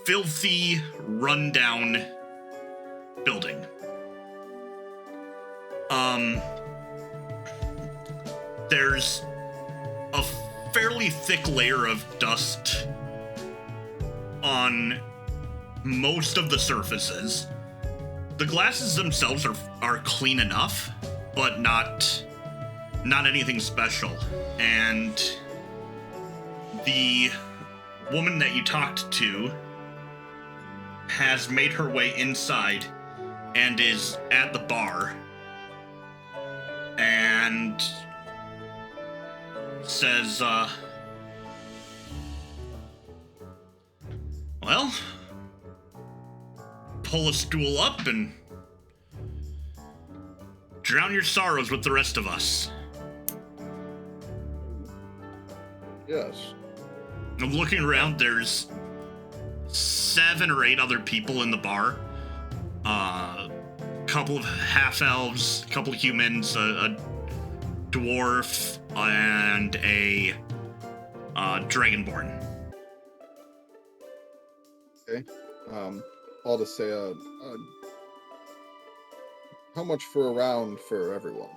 [SPEAKER 1] filthy, rundown building. There's a fairly thick layer of dust on most of the surfaces. The glasses themselves are clean enough, but not anything special. And the woman that you talked to has made her way inside and is at the bar and says, well, pull a stool up and drown your sorrows with the rest of us.
[SPEAKER 4] Yes.
[SPEAKER 1] I'm looking around, there's 7 or 8 other people in the bar. Couple of half-elves, couple of humans, a dwarf, and a dragonborn.
[SPEAKER 4] Okay. I'll just say, how much for a round for everyone?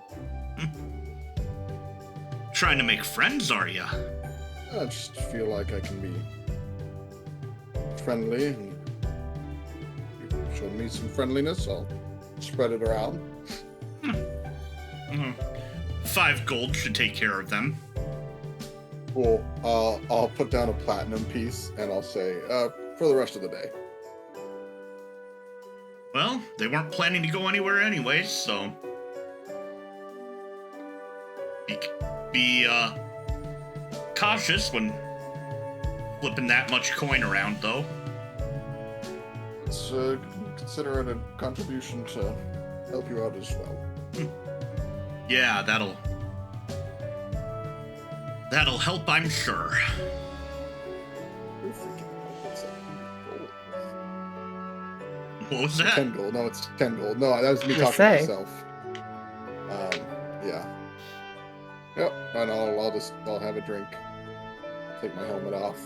[SPEAKER 1] Trying to make friends, are ya?
[SPEAKER 4] I just feel like I can be friendly, and you show me some friendliness, I'll spread it around.
[SPEAKER 1] 5 gold should take care of them.
[SPEAKER 4] Cool. I'll put down a platinum piece, and I'll say, for the rest of the day.
[SPEAKER 1] Well, they weren't planning to go anywhere anyway, so... Be cautious when flipping that much coin around, though.
[SPEAKER 4] Let's consider it a contribution to help you out as well.
[SPEAKER 1] Yeah, that'll help, I'm sure.
[SPEAKER 4] You're freaking out. What's that?
[SPEAKER 1] What was that?
[SPEAKER 4] 10 gold. No, it's 10 gold. No, that was me
[SPEAKER 2] Gonna
[SPEAKER 4] talking to
[SPEAKER 2] say.
[SPEAKER 4] myself. Yeah. Yep. And I'll have a drink. Take my helmet off.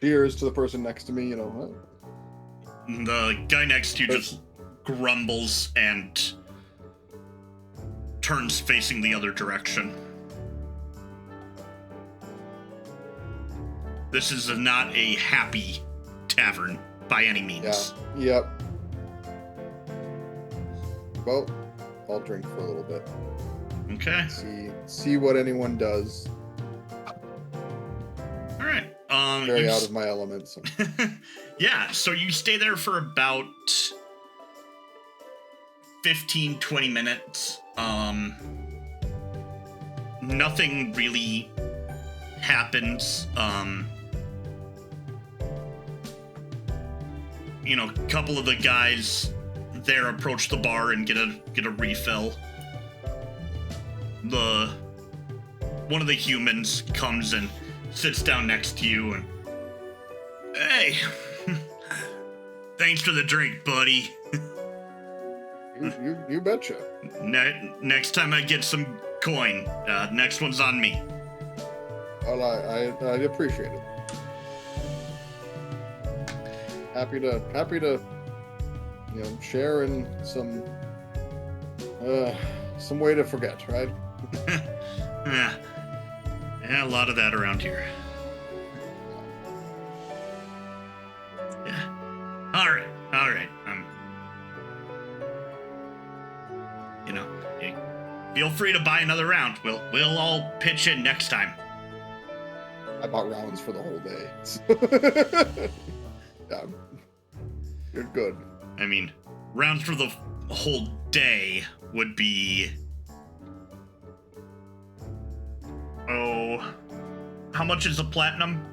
[SPEAKER 4] Cheers to the person next to me, you know.
[SPEAKER 1] The guy next to you just grumbles and turns facing the other direction. This is not a happy tavern by any means.
[SPEAKER 4] Yeah. Yep. Well, I'll drink for a little bit.
[SPEAKER 1] Okay.
[SPEAKER 4] See what anyone does.
[SPEAKER 1] All right.
[SPEAKER 4] Very out of my element. So.
[SPEAKER 1] Yeah, so you stay there for about 15, 20 minutes. Nothing really happens. You know, a couple of the guys there approach the bar and get a refill. One of the humans comes and sits down next to you and, hey, thanks for the drink, buddy.
[SPEAKER 4] You betcha.
[SPEAKER 1] Next time I get some coin, next one's on me.
[SPEAKER 4] Well, I appreciate it. Happy to, you know, share in some way to forget, right?
[SPEAKER 1] Yeah, a lot of that around here. Yeah. All right. You know, feel free to buy another round. We'll all pitch in next time.
[SPEAKER 4] I bought rounds for the whole day. Yeah, you're good.
[SPEAKER 1] I mean, rounds for the whole day would be... Oh, how much is a platinum?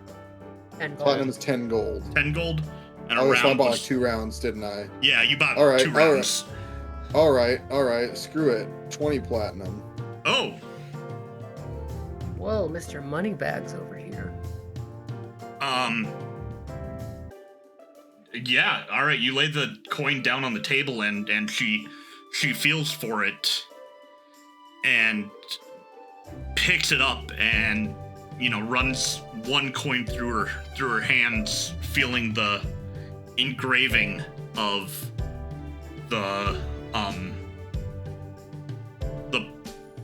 [SPEAKER 2] 10 gold.
[SPEAKER 4] Platinum's 10 gold.
[SPEAKER 1] 10 gold? And a
[SPEAKER 4] So I
[SPEAKER 1] round
[SPEAKER 4] bought
[SPEAKER 1] was...
[SPEAKER 4] like 2 rounds, didn't I?
[SPEAKER 1] Yeah, you bought
[SPEAKER 4] All right,
[SPEAKER 1] 2 rounds.
[SPEAKER 4] All right. Screw it. 20 platinum.
[SPEAKER 1] Oh,
[SPEAKER 2] Whoa, Mr. Moneybags over here.
[SPEAKER 1] yeah, all right, you lay the coin down on the table and she feels for it and picks it up and, you know, runs one coin through her hands, feeling the engraving of the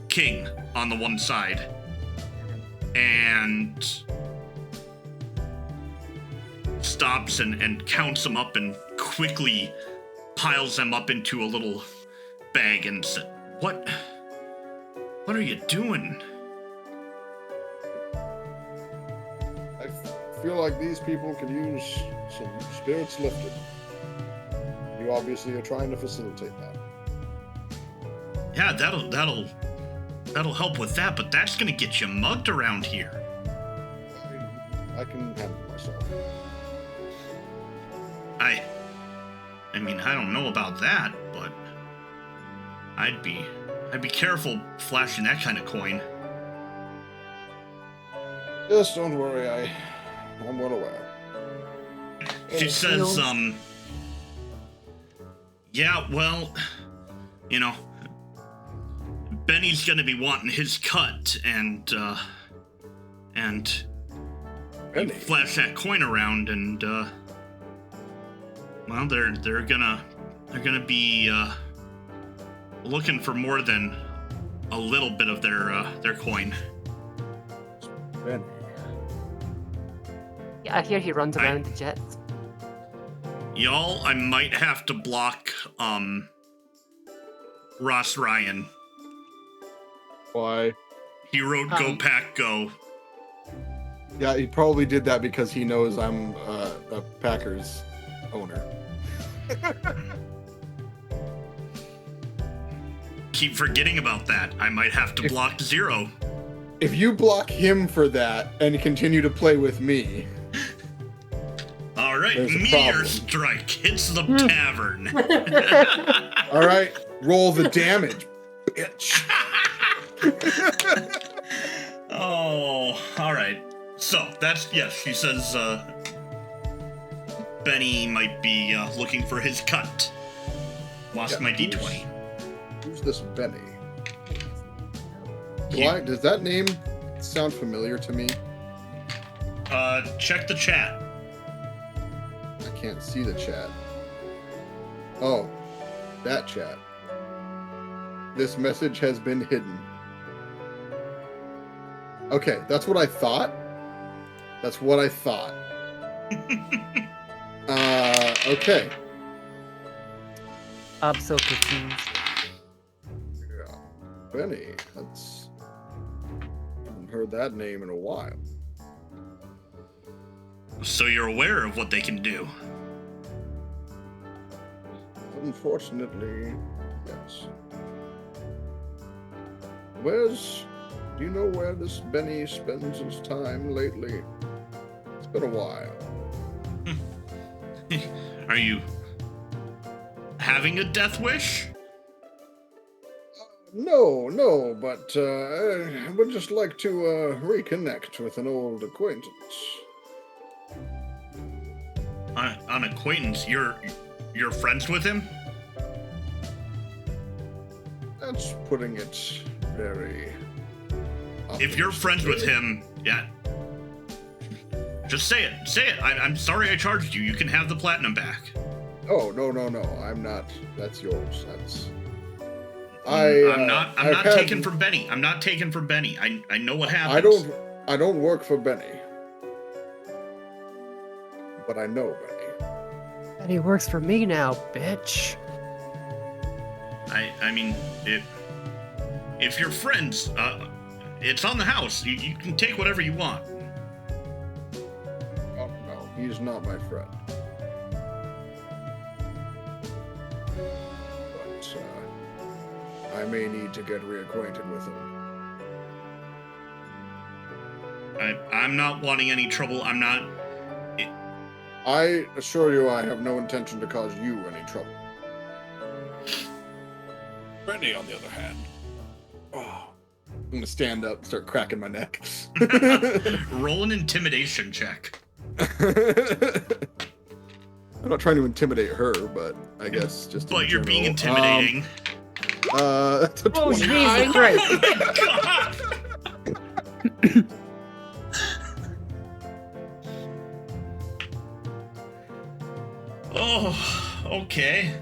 [SPEAKER 1] king on the one side, and stops and counts them up and quickly piles them up into a little bag and said, What are you doing?
[SPEAKER 4] I feel like these people could use some spirits lifted. You obviously are trying to facilitate that.
[SPEAKER 1] Yeah, that'll help with that, but that's gonna get you mugged around here.
[SPEAKER 4] I can handle myself.
[SPEAKER 1] I mean, I don't know about that, but I'd be careful flashing that kind of coin.
[SPEAKER 4] Yes, don't worry, I'm well aware.
[SPEAKER 1] She says, yeah, well, you know, Benny's gonna be wanting his cut, and
[SPEAKER 4] Benny?
[SPEAKER 1] flash that coin around, and well, they're gonna be looking for more than a little bit of their coin.
[SPEAKER 4] Benny.
[SPEAKER 2] Yeah, I hear he runs around the jets.
[SPEAKER 1] Y'all, I might have to block Ross Ryan.
[SPEAKER 4] Why?
[SPEAKER 1] He wrote "Go Pack Go."
[SPEAKER 4] Yeah, he probably did that because he knows I'm a Packers owner.
[SPEAKER 1] Keep forgetting about that. I might have to block Zero.
[SPEAKER 4] If you block him for that and continue to play with me...
[SPEAKER 1] All right,
[SPEAKER 4] There's a
[SPEAKER 1] Meteor
[SPEAKER 4] problem.
[SPEAKER 1] Strike hits the tavern.
[SPEAKER 4] All right, roll the damage, bitch.
[SPEAKER 1] Oh, all right. So that's, yes, she says, Benny might be looking for his cut. Lost my D20.
[SPEAKER 4] Who's this Benny? Does that name sound familiar to me?
[SPEAKER 1] Check the chat.
[SPEAKER 4] I can't see the chat. Oh, that chat. This message has been hidden. Okay, that's what I thought. That's what I thought. Okay.
[SPEAKER 2] I'm so confused.
[SPEAKER 4] Yeah. Benny, that's... I haven't heard that name in a while.
[SPEAKER 1] So you're aware of what they can do?
[SPEAKER 4] Unfortunately, yes. Do you know where this Benny spends his time lately? It's been a while.
[SPEAKER 1] Are you having a death wish?
[SPEAKER 4] No, but I would just like to reconnect with an old acquaintance.
[SPEAKER 1] An acquaintance? You're friends with him?
[SPEAKER 4] That's putting it very...
[SPEAKER 1] If you're friends with him, yeah. Just say it. Say it. I'm sorry I charged you. You can have the platinum back.
[SPEAKER 4] Oh, no. I'm not. That's yours. That's...
[SPEAKER 1] I'm not taking from Benny. I'm not taking from Benny. I know what happens.
[SPEAKER 4] I don't work for Benny. But I know Benny.
[SPEAKER 2] And he works for me now, bitch.
[SPEAKER 1] I mean, if you're friends, it's on the house. You can take whatever you want.
[SPEAKER 4] Oh, no. He's not my friend. But, I may need to get reacquainted with him.
[SPEAKER 1] I'm not wanting any trouble. I'm not...
[SPEAKER 4] I assure you I have no intention to cause you any trouble. Benny, on the other hand... Oh, I'm gonna stand up and start cracking my neck.
[SPEAKER 1] Roll an intimidation check.
[SPEAKER 4] I'm not trying to intimidate her, but I guess just.
[SPEAKER 1] But you're being intimidating.
[SPEAKER 4] That's a 29.
[SPEAKER 2] Jesus Christ.
[SPEAKER 1] God. Oh, okay.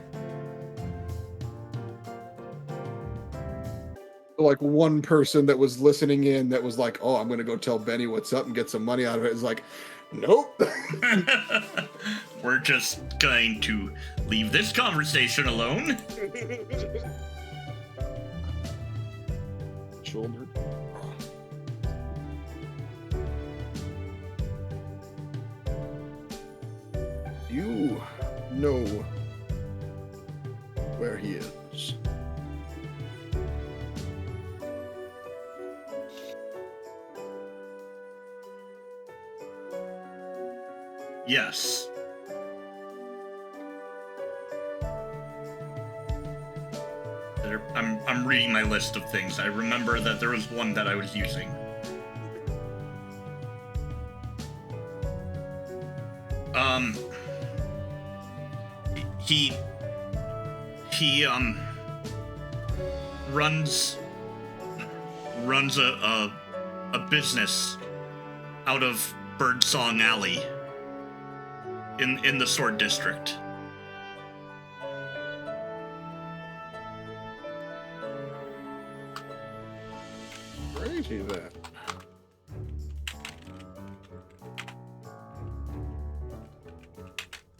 [SPEAKER 4] Like one person that was listening in that was like, oh, I'm gonna go tell Benny what's up and get some money out of it, is like, nope.
[SPEAKER 1] We're just going to leave this conversation alone.
[SPEAKER 4] Shoulder. You know where he is.
[SPEAKER 1] Yes. I'm reading my list of things. I remember that there was one that I was using. He runs a business out of Birdsong Alley in the Sword District.
[SPEAKER 4] Crazy that.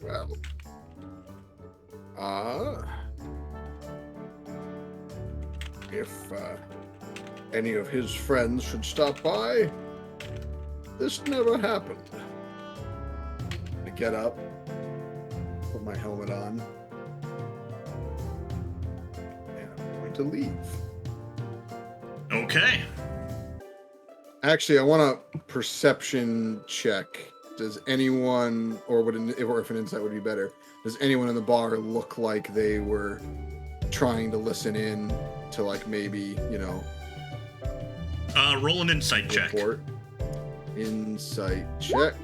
[SPEAKER 4] Well, if any of his friends should stop by, this never happened. I get up, put my helmet on, and I'm going to leave.
[SPEAKER 1] Okay.
[SPEAKER 4] Actually, I want a perception check. Does anyone, or if an insight would be better, does anyone in the bar look like they were trying to listen in to, like, maybe,
[SPEAKER 1] roll an insight check.
[SPEAKER 4] report? Insight check.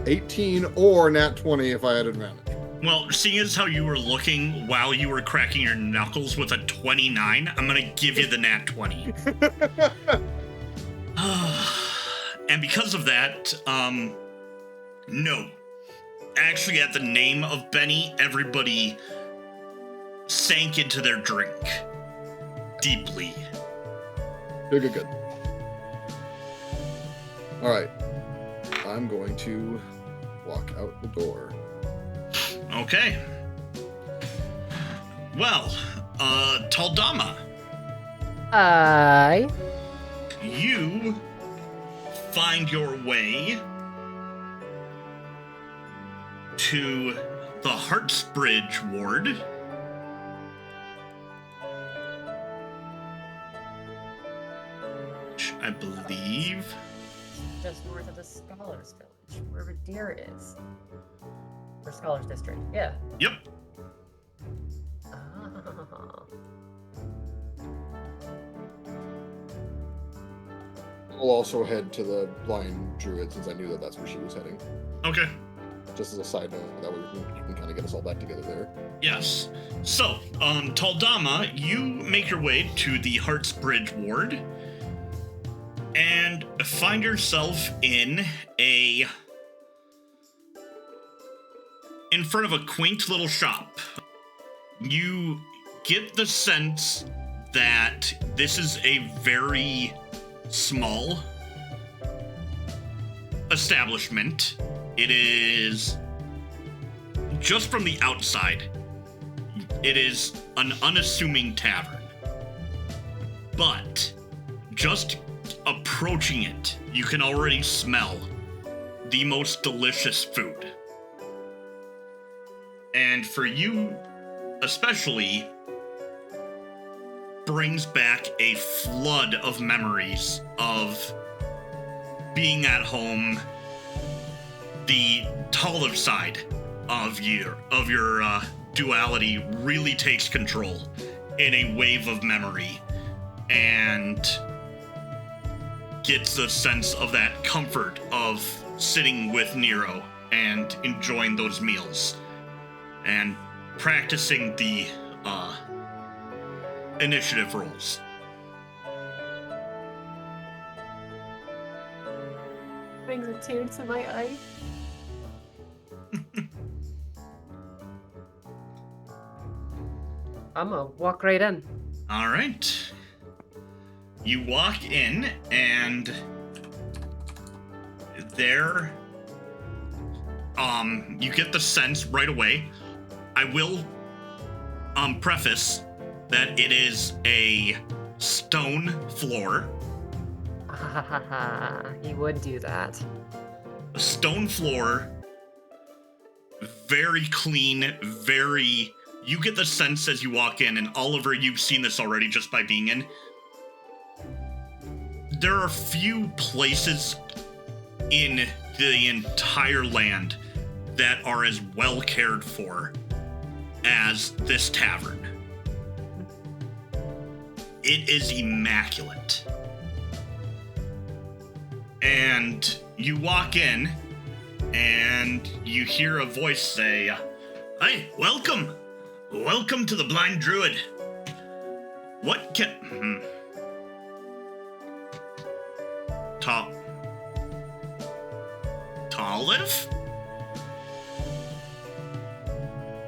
[SPEAKER 4] 18 or nat 20 if I had advantage.
[SPEAKER 1] Well, seeing as how you were looking while you were cracking your knuckles with a 29, I'm gonna give you the nat 20. And because of that, no. Actually, at the name of Benny, everybody sank into their drink. Deeply.
[SPEAKER 4] Good. Alright. I'm going to walk out the door.
[SPEAKER 1] Okay. Well, Talamh, you find your way to the Heartsbridge ward. Which I believe
[SPEAKER 2] Just north of the Scholars Village, where Ridire is. Or Scholars District, yeah.
[SPEAKER 1] Yep.
[SPEAKER 2] Ah.
[SPEAKER 4] I'll also head to the blind druid since I knew that that's where she was heading.
[SPEAKER 1] Okay.
[SPEAKER 4] Just as a side note, that way we can kind of get us all back together there.
[SPEAKER 1] Yes. So, Talamh, you make your way to the Heartsbridge ward and find yourself in front of a quaint little shop. You get the sense that this is a very small establishment. It is, just from the outside, it is an unassuming tavern. But just approaching it, you can already smell the most delicious food. And for you, especially, brings back a flood of memories of being at home. The Talamh side of your duality really takes control in a wave of memory and gets a sense of that comfort of sitting with Nero and enjoying those meals and practicing the initiative rolls.
[SPEAKER 2] Brings a tear to my eye. I'm gonna walk right in.
[SPEAKER 1] All right. You walk in, and there, you get the sense right away. I will, preface that it is a stone floor.
[SPEAKER 2] He would do that.
[SPEAKER 1] A stone floor, very clean, very... You get the sense as you walk in, and Oliver, you've seen this already just by being in. There are few places in the entire land that are as well cared for as this tavern. It is immaculate. And you walk in, and you hear a voice say, "Hey, welcome! Welcome to the Blind Druid. What can... Talamh?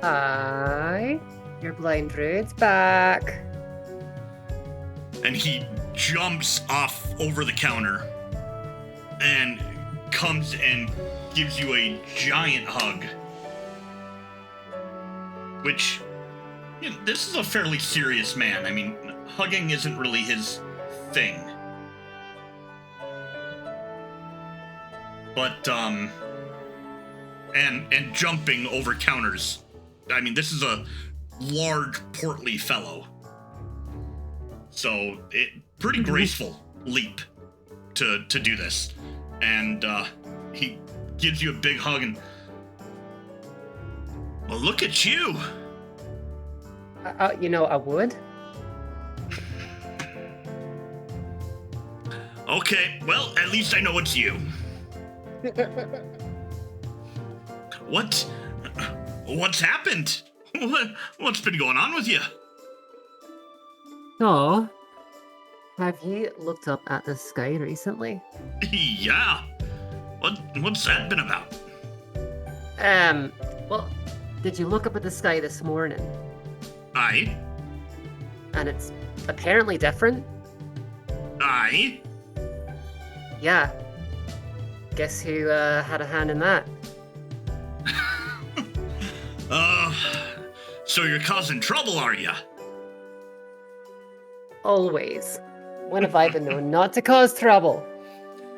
[SPEAKER 2] Hi, your blind druid's back.
[SPEAKER 1] And he jumps off over the counter and comes and gives you a giant hug. Which, you know, this is a fairly serious man. I mean, hugging isn't really his thing. But, and jumping over counters. I mean, this is a large, portly fellow. So, pretty graceful leap to do this. And, he gives you a big hug and... Well, look at you!
[SPEAKER 2] You know, I would.
[SPEAKER 1] Okay, well, at least I know it's you. What's happened? What's been going on with you?
[SPEAKER 2] Oh, have you looked up at the sky recently?
[SPEAKER 1] Yeah. What's that been about?
[SPEAKER 2] Well, did you look up at the sky this morning?
[SPEAKER 1] Aye.
[SPEAKER 2] And it's apparently different?
[SPEAKER 1] Aye.
[SPEAKER 2] Yeah. Guess who had a hand in that?
[SPEAKER 1] So you're causing trouble, are ya?
[SPEAKER 2] Always. When have I been known not to cause trouble?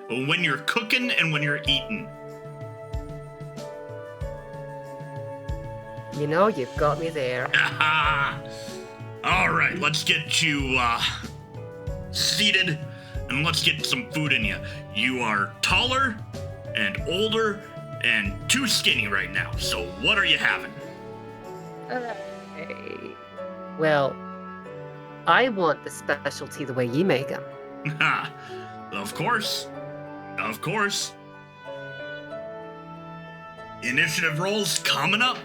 [SPEAKER 1] When you're cooking and when you're eating.
[SPEAKER 2] You know, you've got me there.
[SPEAKER 1] All right, let's get you seated and let's get some food in you. You are taller and older and too skinny right now. So what are you having?
[SPEAKER 2] Well, I want the specialty the way you make them.
[SPEAKER 1] Of course. Of course. Initiative rolls coming up.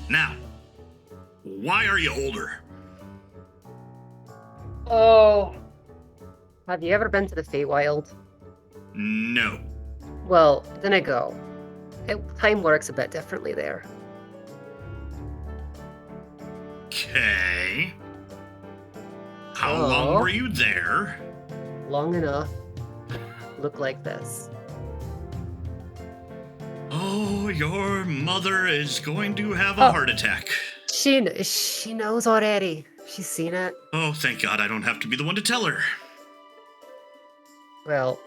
[SPEAKER 1] Now, why are you older?
[SPEAKER 2] Oh. Have you ever been to the Feywild?
[SPEAKER 1] No.
[SPEAKER 2] Well, then I go. Time works a bit differently there.
[SPEAKER 1] Okay. How
[SPEAKER 2] Oh.
[SPEAKER 1] long were you there?
[SPEAKER 2] Long enough. Look like this.
[SPEAKER 1] Oh, your mother is going to have a heart attack.
[SPEAKER 2] She knows already. She's seen it.
[SPEAKER 1] Oh, thank God I don't have to be the one to tell her.
[SPEAKER 2] Well,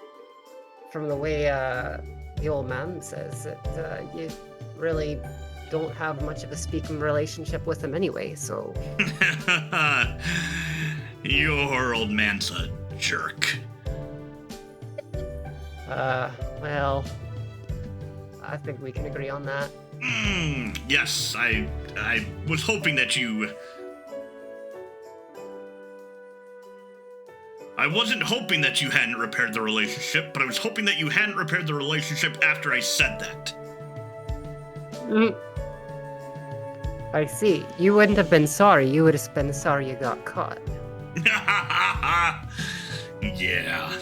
[SPEAKER 2] from the way the old man says that you really don't have much of a speaking relationship with him anyway, so...
[SPEAKER 1] Your old man's a jerk.
[SPEAKER 2] Well... I think we can agree on that.
[SPEAKER 1] Yes, I was hoping that you... I wasn't hoping that you hadn't repaired the relationship, but I was hoping that you hadn't repaired the relationship after I said that.
[SPEAKER 2] I see. You wouldn't have been sorry. You would have been sorry you got caught.
[SPEAKER 1] Yeah.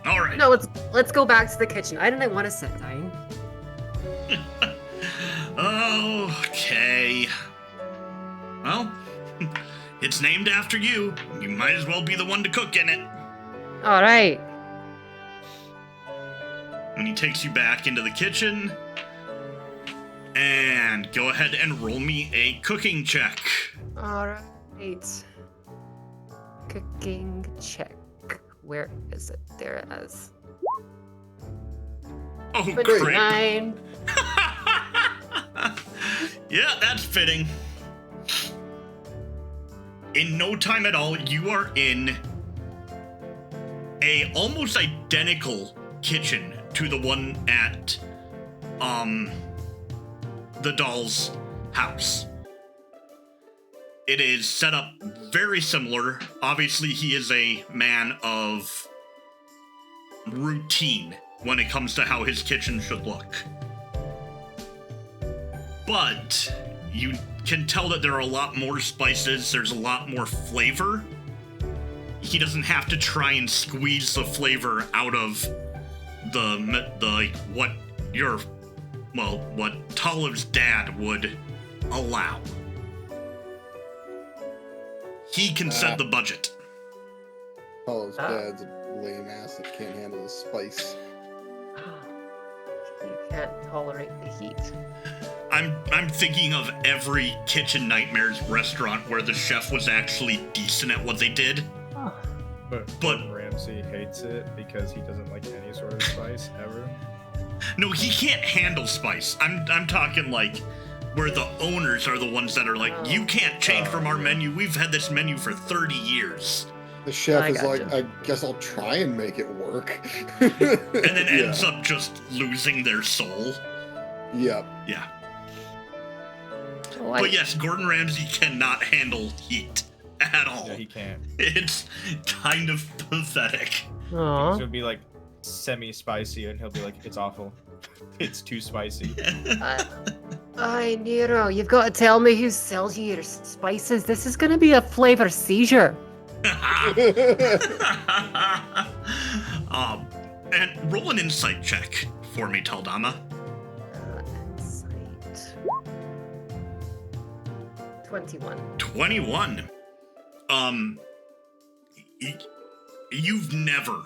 [SPEAKER 1] All right.
[SPEAKER 2] No, let's go back to the kitchen. I didn't want to sit down.
[SPEAKER 1] Okay. Well, it's named after you. You might as well be the one to cook in it.
[SPEAKER 2] All right.
[SPEAKER 1] And he takes you back into the kitchen. And go ahead and roll me a cooking check.
[SPEAKER 2] All right. Cooking check. Where is it? There it is.
[SPEAKER 1] Oh,
[SPEAKER 2] 29.
[SPEAKER 1] Yeah, that's fitting. In no time at all, you are in a almost identical kitchen to the one at the Dall's house. It is set up very similar. Obviously, he is a man of routine when it comes to how his kitchen should look. But you can tell that there are a lot more spices, there's a lot more flavor. He doesn't have to try and squeeze the flavor out of what Talamh's dad would allow. He can set the budget.
[SPEAKER 4] Talamh's dad's a lame ass that can't handle the spice.
[SPEAKER 2] You can't tolerate the heat.
[SPEAKER 1] I'm thinking of every Kitchen Nightmares restaurant where the chef was actually decent at what they did.
[SPEAKER 3] But Ramsay hates it because he doesn't like any sort of spice ever.
[SPEAKER 1] No, he can't handle spice. I'm talking like where the owners are the ones that are like, you can't change from our menu. We've had this menu for 30 years.
[SPEAKER 4] The chef is
[SPEAKER 2] gotcha.
[SPEAKER 4] like, I guess I'll try and make it work.
[SPEAKER 1] And then ends up just losing their soul.
[SPEAKER 4] Yep.
[SPEAKER 1] Yeah.
[SPEAKER 2] Oh,
[SPEAKER 1] But yes, Gordon Ramsay cannot handle heat at all.
[SPEAKER 3] No, he can't.
[SPEAKER 1] It's kind of pathetic.
[SPEAKER 3] It's
[SPEAKER 2] Aw.
[SPEAKER 3] gonna be like semi-spicy, and he'll be like, "It's awful. It's too spicy."
[SPEAKER 2] Nero, you've got to tell me who sells you your spices. This is gonna be a flavor seizure.
[SPEAKER 1] And roll an insight check for me, Talamh.
[SPEAKER 2] Insight. 21.
[SPEAKER 1] 21. You've never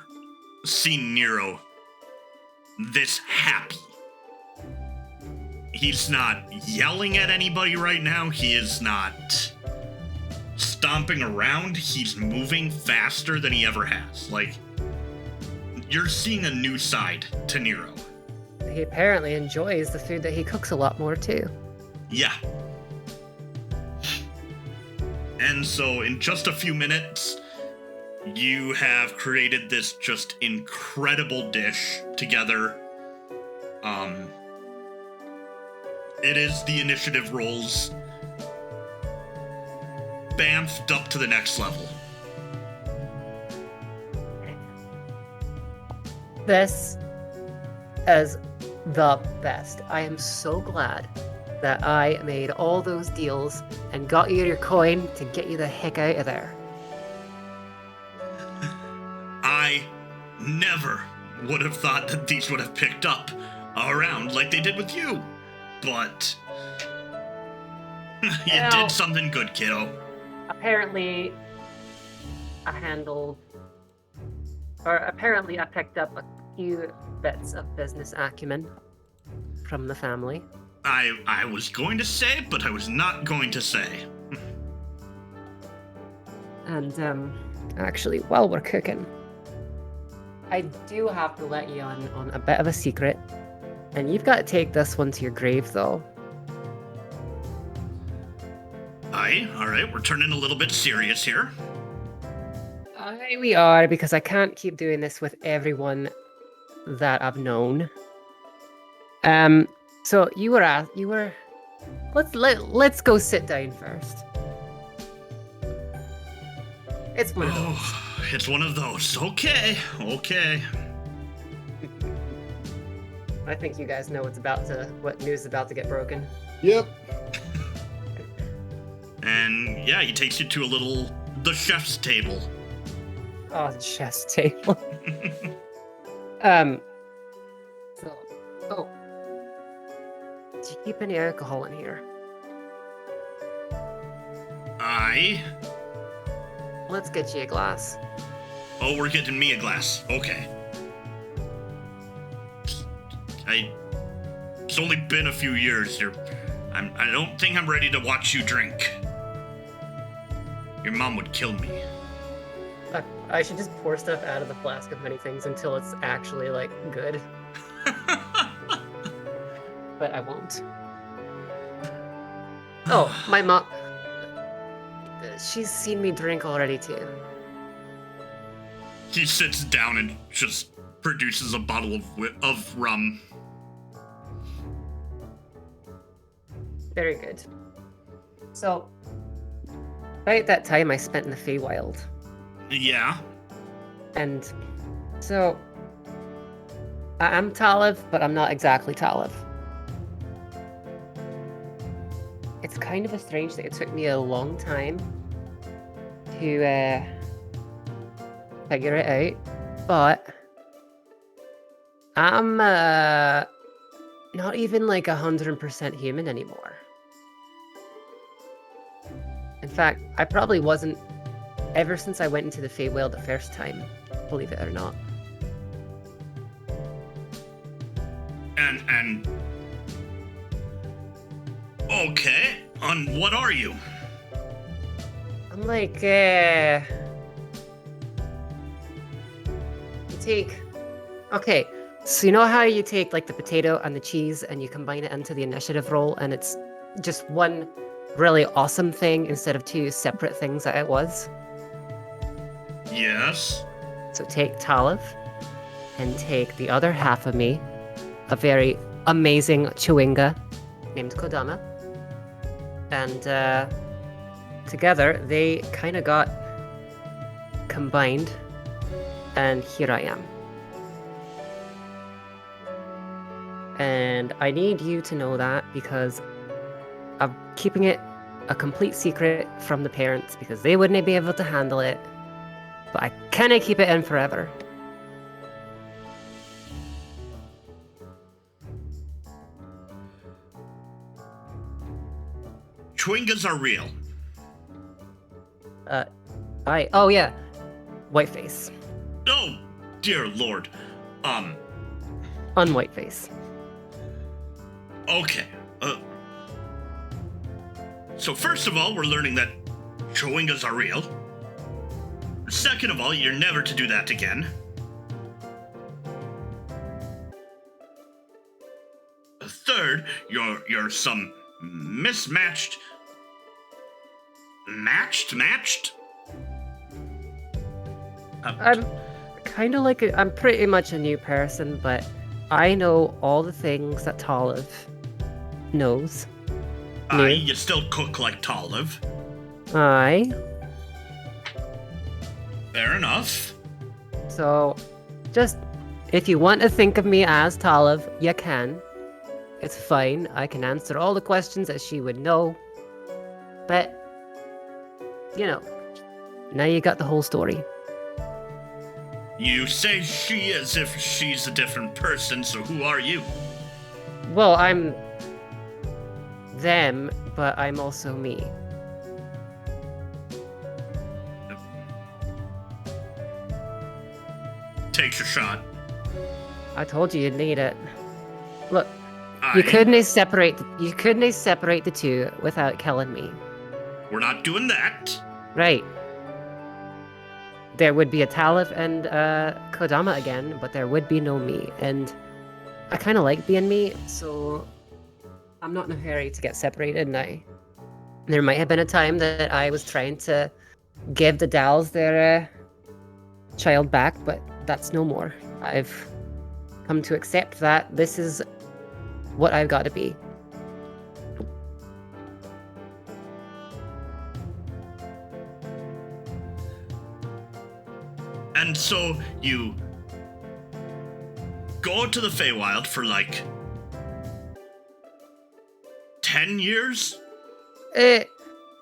[SPEAKER 1] seen Nero this happy. He's not yelling at anybody right now. He is not stomping around. He's moving faster than he ever has. Like, you're seeing a new side to Nero.
[SPEAKER 2] He apparently enjoys the food that he cooks a lot more too.
[SPEAKER 1] Yeah. And so in just a few minutes, you have created this just incredible dish together. It is the initiative rolls bamfed up to the next level.
[SPEAKER 2] This is the best. I am so glad that I made all those deals and got you your coin to get you the heck out of there.
[SPEAKER 1] I never would have thought that these would have picked up around like they did with you. But you did something good, kiddo.
[SPEAKER 2] Apparently, I picked up a few bits of business acumen from the family.
[SPEAKER 1] I was going to say, but I was not going to say.
[SPEAKER 2] And, actually, while we're cooking, I do have to let you on a bit of a secret. And you've got to take this one to your grave, though.
[SPEAKER 1] Aye, alright, we're turning a little bit serious here.
[SPEAKER 2] Aye, we are, because I can't keep doing this with everyone that I've known. So let's go sit down first. It's one of those.
[SPEAKER 1] Oh, it's one of those. Okay.
[SPEAKER 2] I think you guys know what news is about to get broken.
[SPEAKER 4] Yep.
[SPEAKER 1] And yeah, he takes you to the chef's table.
[SPEAKER 2] Oh, the chef's table. Do you keep any alcohol in here?
[SPEAKER 1] Aye.
[SPEAKER 2] Let's get you a glass.
[SPEAKER 1] Oh, we're getting me a glass. Okay. It's only been a few years. I don't think I'm ready to watch you drink. Your mom would kill me.
[SPEAKER 2] I should just pour stuff out of the flask of many things until it's actually, like, good. But I won't. Oh, my mom... She's seen me drink already, too.
[SPEAKER 1] He sits down and just produces a bottle of rum.
[SPEAKER 2] Very good. So, about that time I spent in the Feywild.
[SPEAKER 1] Yeah.
[SPEAKER 2] And so, I am Talamh, but I'm not exactly Talamh. It's kind of a strange thing. It took me a long time to figure it out, but I'm not even like 100% human anymore. In fact, I probably wasn't ever since I went into the Feywild the first time, believe it or not.
[SPEAKER 1] And okay, on what are you?
[SPEAKER 2] I'm like, okay, so you know how you take like the potato and the cheese and you combine it into the initiative roll and it's just one really awesome thing instead of two separate things that it was?
[SPEAKER 1] Yes.
[SPEAKER 2] So take Talamh and take the other half of me, a very amazing chewinga named Kodama, and together, they kind of got combined, and here I am. And I need you to know that because I'm keeping it a complete secret from the parents because they wouldn't be able to handle it. But I can't keep it in forever.
[SPEAKER 1] Chwingas are real.
[SPEAKER 2] Oh yeah, Whiteface.
[SPEAKER 1] Oh, dear lord.
[SPEAKER 2] Unwhiteface.
[SPEAKER 1] Okay. So first of all, we're learning that Chwingas are real. Second of all, you're never to do that again. Third, you're some mismatched... Matched?
[SPEAKER 2] I'm kind of like I'm pretty much a new person, but I know all the things that Talamh knows.
[SPEAKER 1] Aye, you still cook like Talamh.
[SPEAKER 2] Aye.
[SPEAKER 1] Fair enough.
[SPEAKER 2] So, just if you want to think of me as Talamh, you can. It's fine. I can answer all the questions that she would know. But, you know, now you got the whole story.
[SPEAKER 1] You say she as if she's a different person, so who are you?
[SPEAKER 2] Well, I'm them, but I'm also me.
[SPEAKER 1] Take your shot.
[SPEAKER 2] I told you you'd need it. Look,
[SPEAKER 1] Aye.
[SPEAKER 2] you couldn't separate the two without killing me.
[SPEAKER 1] We're not doing that.
[SPEAKER 2] Right. There would be a Talamh and Kodama again, but there would be no me. And I kind of like being me, so I'm not in a hurry to get separated now. There might have been a time that I was trying to give the Dalls their child back, but that's no more. I've come to accept that this is what I've got to be.
[SPEAKER 1] And so you go to the Feywild for like 10 years?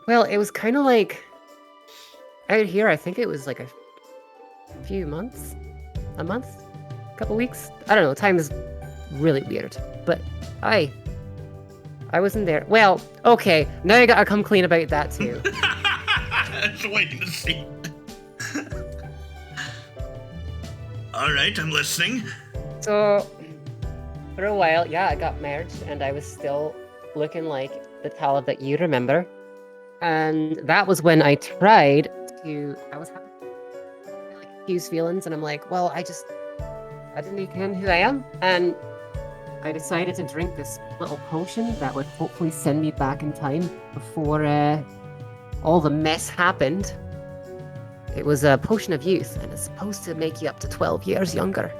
[SPEAKER 2] Well, it was kind of like out here. I think it was like a few months, a month, a couple weeks. I don't know. Time is really weird, but I wasn't there. Well, okay. Now I gotta come clean about that too.
[SPEAKER 1] Just waiting to see. All right, I'm listening.
[SPEAKER 2] So, for a while, yeah, I got merged, and I was still looking like the Talamh that you remember. And that was when I tried to. I was having like confused feelings, and I'm like, well, I didn't even know who I am, and I decided to drink this little potion that would hopefully send me back in time before all the mess happened. It was a potion of youth, and it's supposed to make you up to 12 years younger.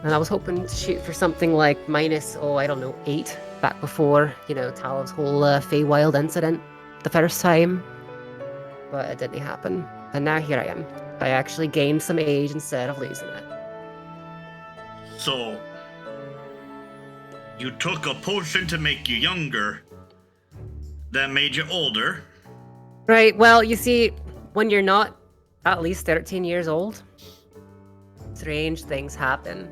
[SPEAKER 2] And I was hoping to shoot for something like minus, 8, back before, Talamh's whole Feywild incident the first time. But it didn't happen. And now here I am. I actually gained some age instead of losing it.
[SPEAKER 1] So, you took a potion to make you younger that made you older.
[SPEAKER 2] Right, well, you see, when you're not at least 13 years old, strange things happen.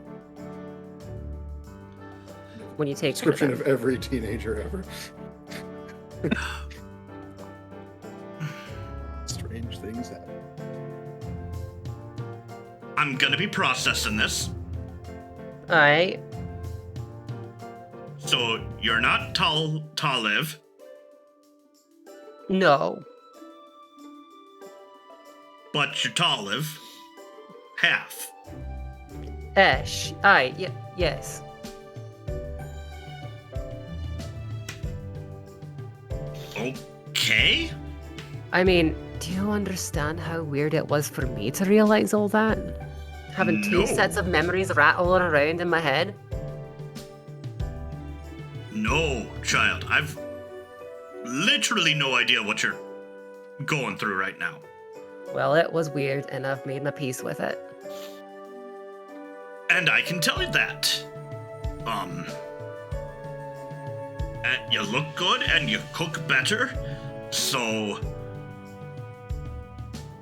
[SPEAKER 2] When you take
[SPEAKER 4] Description of every teenager ever. Strange things happen.
[SPEAKER 1] I'm gonna be processing this.
[SPEAKER 2] Alright.
[SPEAKER 1] So, you're not Talamh.
[SPEAKER 2] No.
[SPEAKER 1] But you're Talamh. Half.
[SPEAKER 2] Yes.
[SPEAKER 1] Okay.
[SPEAKER 2] I mean, do you understand how weird it was for me to realize all that? Having two
[SPEAKER 1] No.
[SPEAKER 2] sets of memories rattling around in my head?
[SPEAKER 1] No, child. literally no idea what you're going through right now.
[SPEAKER 2] Well, it was weird, and I've made my peace with it.
[SPEAKER 1] And I can tell you that. You look good and you cook better, so...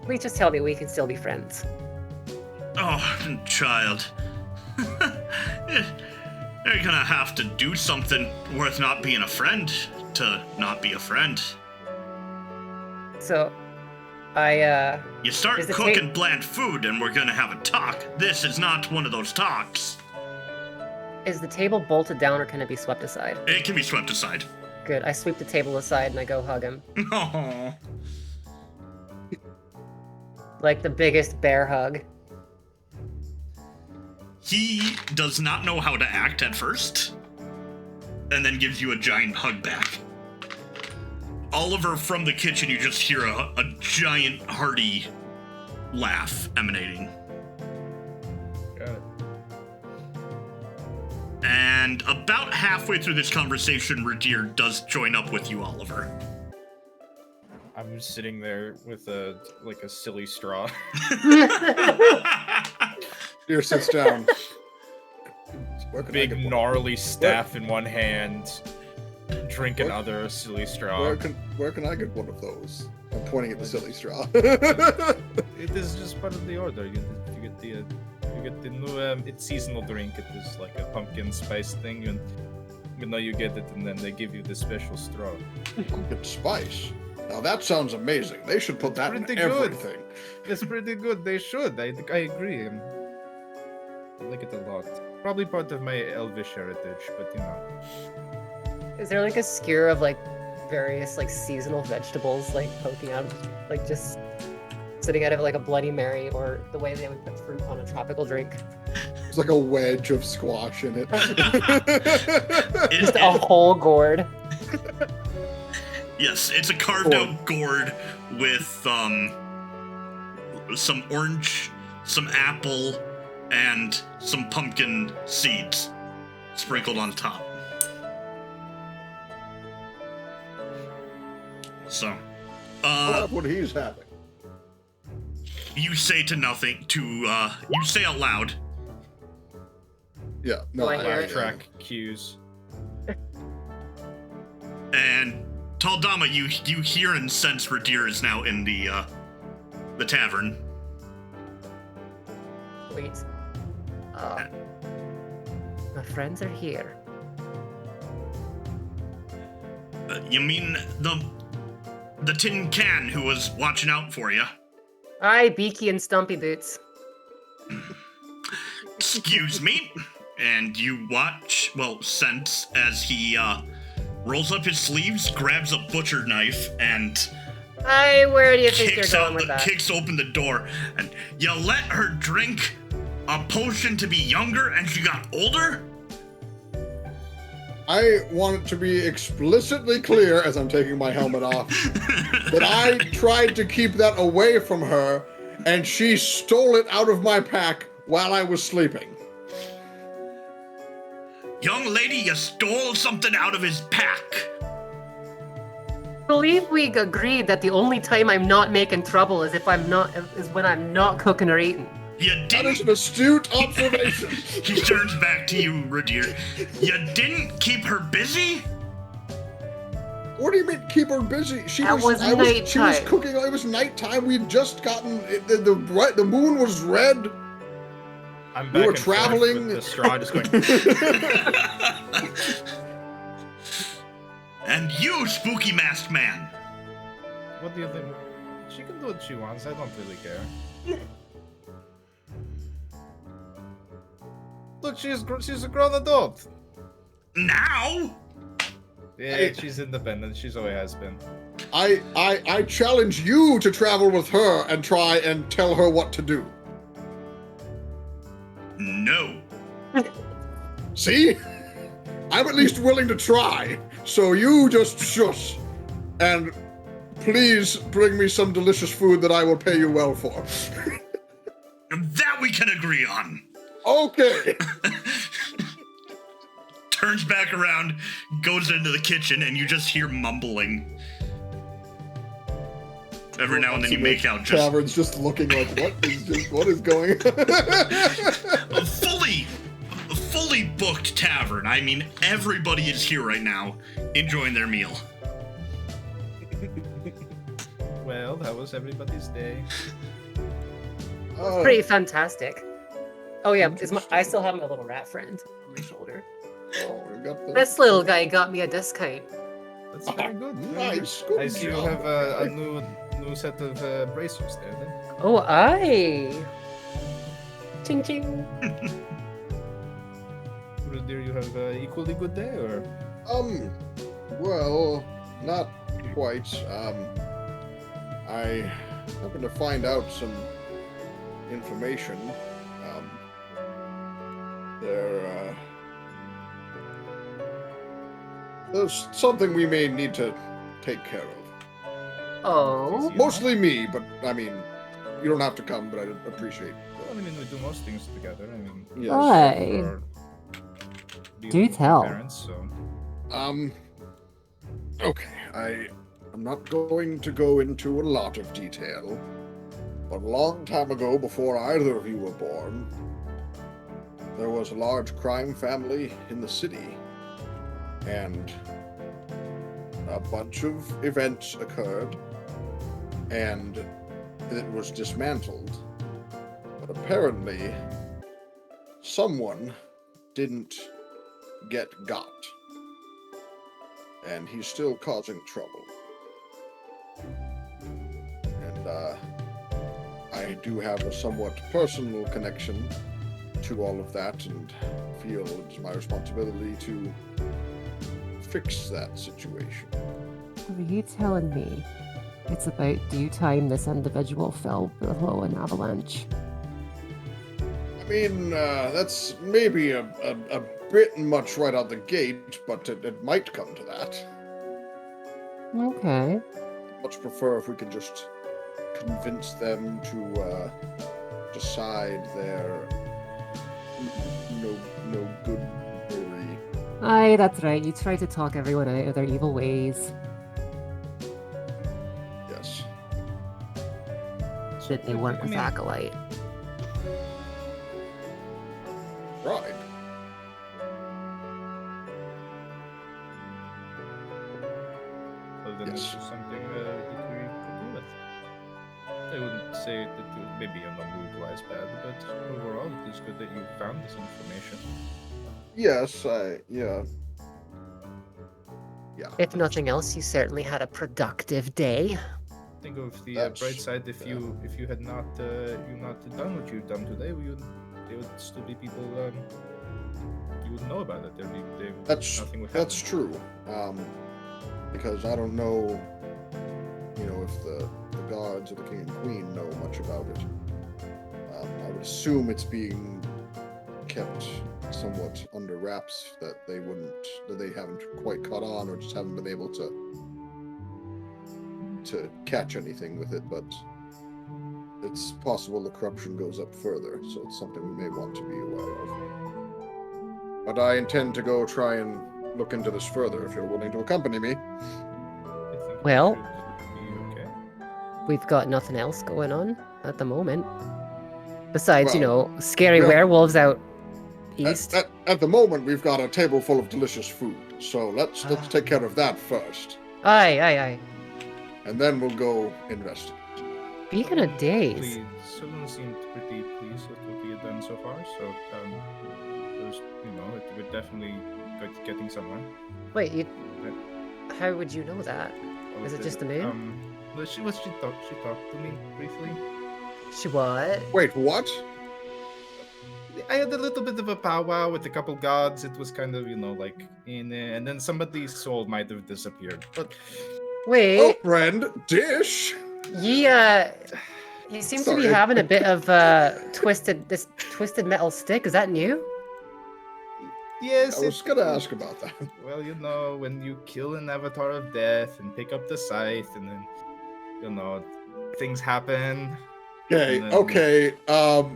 [SPEAKER 2] Please just tell me we can still be friends.
[SPEAKER 1] Oh, child. You're gonna have to do something worth not being a friend to not be a friend.
[SPEAKER 2] So,
[SPEAKER 1] You start
[SPEAKER 2] Is the
[SPEAKER 1] cooking bland food and we're gonna have a talk. This is not one of those talks.
[SPEAKER 2] Is the table bolted down or can it be swept aside?
[SPEAKER 1] It can be swept aside.
[SPEAKER 2] Good, I sweep the table aside and I go hug him.
[SPEAKER 1] Oh.
[SPEAKER 2] Like the biggest bear hug.
[SPEAKER 1] He does not know how to act at first, and then gives you a giant hug back. Oliver, from the kitchen, you just hear a giant, hearty laugh emanating.
[SPEAKER 3] Got it.
[SPEAKER 1] And about halfway through this conversation, Ridire does join up with you, Oliver.
[SPEAKER 3] I'm sitting there with a silly straw.
[SPEAKER 4] Here sits down. Where can I
[SPEAKER 3] Big
[SPEAKER 4] get one?
[SPEAKER 3] gnarly staff in one hand, drink another a silly straw.
[SPEAKER 4] Where can I get one of those? I'm pointing at the silly straw.
[SPEAKER 3] It is just part of the order. You get the new it's seasonal drink. It is like a pumpkin spice thing, and you get it, and then they give you the special straw.
[SPEAKER 4] Pumpkin spice. Now that sounds amazing. They should put that in
[SPEAKER 3] Pretty good.
[SPEAKER 4] everything.
[SPEAKER 3] It's pretty good. They should. I agree. I like it a lot. Probably part of my elvish heritage, but
[SPEAKER 2] Is there like a skewer of like various like seasonal vegetables like poking out, like just sitting out of like a Bloody Mary, or the way they would put fruit on a tropical drink?
[SPEAKER 4] It's like a wedge of squash in it.
[SPEAKER 2] Just a whole gourd.
[SPEAKER 1] Yes, it's a carved out gourd with some orange, some apple, and some pumpkin seeds sprinkled on top. So,
[SPEAKER 4] That's what he's having.
[SPEAKER 1] you say you say out loud.
[SPEAKER 4] Yeah, no,
[SPEAKER 2] Do I hear it?
[SPEAKER 3] track cues.
[SPEAKER 1] And Talamh, you hear and sense Ridire is now in the tavern.
[SPEAKER 2] Wait. My friends are here.
[SPEAKER 1] You mean the tin can who was watching out for you?
[SPEAKER 2] Aye, Beaky and Stumpy Boots.
[SPEAKER 1] Excuse me. And you sense as he rolls up his sleeves, grabs a butcher knife, and
[SPEAKER 2] Aye, where do you think you're going with that?
[SPEAKER 1] kicks open the door. And you let her drink a potion to be younger, and she got older?
[SPEAKER 4] I want it to be explicitly clear, as I'm taking my helmet off, that I tried to keep that away from her, and she stole it out of my pack while I was sleeping.
[SPEAKER 1] Young lady, you stole something out of his pack.
[SPEAKER 2] I believe we agreed that the only time I'm not making trouble is when I'm not cooking or eating.
[SPEAKER 1] You
[SPEAKER 4] That is
[SPEAKER 1] didn't.
[SPEAKER 4] an astute observation.
[SPEAKER 1] He turns back to you, Ridire. You didn't keep her busy?
[SPEAKER 4] What do you mean keep her busy? She
[SPEAKER 2] That was
[SPEAKER 4] she was
[SPEAKER 2] nighttime.
[SPEAKER 4] cooking. It was nighttime. We'd just gotten the moon was red.
[SPEAKER 3] I'm
[SPEAKER 4] We
[SPEAKER 3] back
[SPEAKER 4] were
[SPEAKER 3] and forth
[SPEAKER 4] traveling.
[SPEAKER 3] with the straw, just going.
[SPEAKER 1] And you, spooky masked man.
[SPEAKER 3] What do you think? She can do what she wants. I don't really care. Look, she's a grown adult.
[SPEAKER 1] Now?
[SPEAKER 3] Yeah, she's independent. She's always has been.
[SPEAKER 4] I challenge you to travel with her and try and tell her what to do.
[SPEAKER 1] No.
[SPEAKER 4] See? I'm at least willing to try. So you just shush. And please bring me some delicious food that I will pay you well for.
[SPEAKER 1] That we can agree on.
[SPEAKER 4] Okay.
[SPEAKER 1] turns back around, goes into the kitchen, and you just hear mumbling. Every now and then you make out just...
[SPEAKER 4] Tavern's just looking like, what is going on?
[SPEAKER 1] A fully booked tavern. I mean, everybody is here right now, enjoying their meal.
[SPEAKER 3] Well, that was everybody's day.
[SPEAKER 2] Pretty fantastic. Oh yeah, I still have my little rat friend on my shoulder.
[SPEAKER 4] we got the-
[SPEAKER 2] This little guy got me a discount.
[SPEAKER 3] That's very good.
[SPEAKER 4] Nice. Good
[SPEAKER 3] I see you
[SPEAKER 4] job.
[SPEAKER 3] have a new set of bracers there then.
[SPEAKER 2] Oh, aye. Ching ching.
[SPEAKER 3] Ridire, you have equally good day, or?
[SPEAKER 4] Well, not quite. I happened to find out some information. There's something we may need to take care of.
[SPEAKER 2] Oh.
[SPEAKER 4] Mostly me, but I mean, you don't have to come, but I'd appreciate
[SPEAKER 3] Well, I mean, we do most things together. I mean,
[SPEAKER 4] Yes.
[SPEAKER 5] Why?
[SPEAKER 3] we're
[SPEAKER 5] Do tell.
[SPEAKER 3] Parents, so.
[SPEAKER 4] Okay, I'm not going to go into a lot of detail, but a long time ago, before either of you were born, there was a large crime family in the city, and a bunch of events occurred, and it was dismantled. But apparently, someone didn't get got, and he's still causing trouble. And I do have a somewhat personal connection to all of that, and feel it's my responsibility to fix that situation.
[SPEAKER 5] Are you telling me it's about due time this individual fell below an avalanche?
[SPEAKER 4] I mean, that's maybe a bit much right out the gate, but it might come to that.
[SPEAKER 5] Okay.
[SPEAKER 4] Much prefer if we could just convince them to decide their no good worry.
[SPEAKER 5] Aye, that's right. You try to talk everyone out of their evil ways.
[SPEAKER 4] Yes.
[SPEAKER 5] That they weren't with Acolyte.
[SPEAKER 4] Right.
[SPEAKER 3] So then
[SPEAKER 4] Yes.
[SPEAKER 3] this is something that we could do with. I wouldn't say that it would maybe on the mood-wise bad, but overall it is good that you found this information.
[SPEAKER 4] Yes, yeah.
[SPEAKER 2] If nothing else, you certainly had a productive day.
[SPEAKER 3] Think of the
[SPEAKER 4] That's-
[SPEAKER 3] bright side. If you had not done what you've done today, there would still be people you wouldn't know about it. Nothing would happen.
[SPEAKER 4] That's true. Because I don't know, if the gods or the king and queen know much about it. I would assume it's being kept somewhat under wraps, that they haven't quite caught on, or just haven't been able to catch anything with it. But it's possible the corruption goes up further, so it's something we may want to be aware of. But I intend to go try and look into this further if you're willing to accompany me.
[SPEAKER 3] I think
[SPEAKER 2] Well-
[SPEAKER 3] it should be okay.
[SPEAKER 2] We've got nothing else going on at the moment. Besides,
[SPEAKER 4] Well,
[SPEAKER 2] scary
[SPEAKER 4] well-
[SPEAKER 2] werewolves out east.
[SPEAKER 4] At the moment, we've got a table full of delicious food, so let's take care of that first,
[SPEAKER 2] Aye.
[SPEAKER 4] and then we'll go investigate.
[SPEAKER 2] Speaking of days,
[SPEAKER 3] Please, Sylvan seemed pretty pleased with what we had done so far, so there's, we're definitely getting somewhere.
[SPEAKER 2] wait, how would you know that? Is it just the moon?
[SPEAKER 3] Well, she talked to me briefly.
[SPEAKER 2] She what?
[SPEAKER 4] Wait, what?
[SPEAKER 3] I had a little bit of a powwow with a couple gods. It was kind of, and then somebody's soul might have disappeared. But
[SPEAKER 2] Wait,
[SPEAKER 4] Oh, friend, dish.
[SPEAKER 2] you seem to be
[SPEAKER 4] Sorry.
[SPEAKER 2] having a bit of twisted metal stick. Is that new?
[SPEAKER 3] yes,
[SPEAKER 4] I was gonna ask about that.
[SPEAKER 3] Well, when you kill an avatar of death and pick up the scythe, and then, things happen.
[SPEAKER 4] Okay,
[SPEAKER 3] And then-
[SPEAKER 4] okay.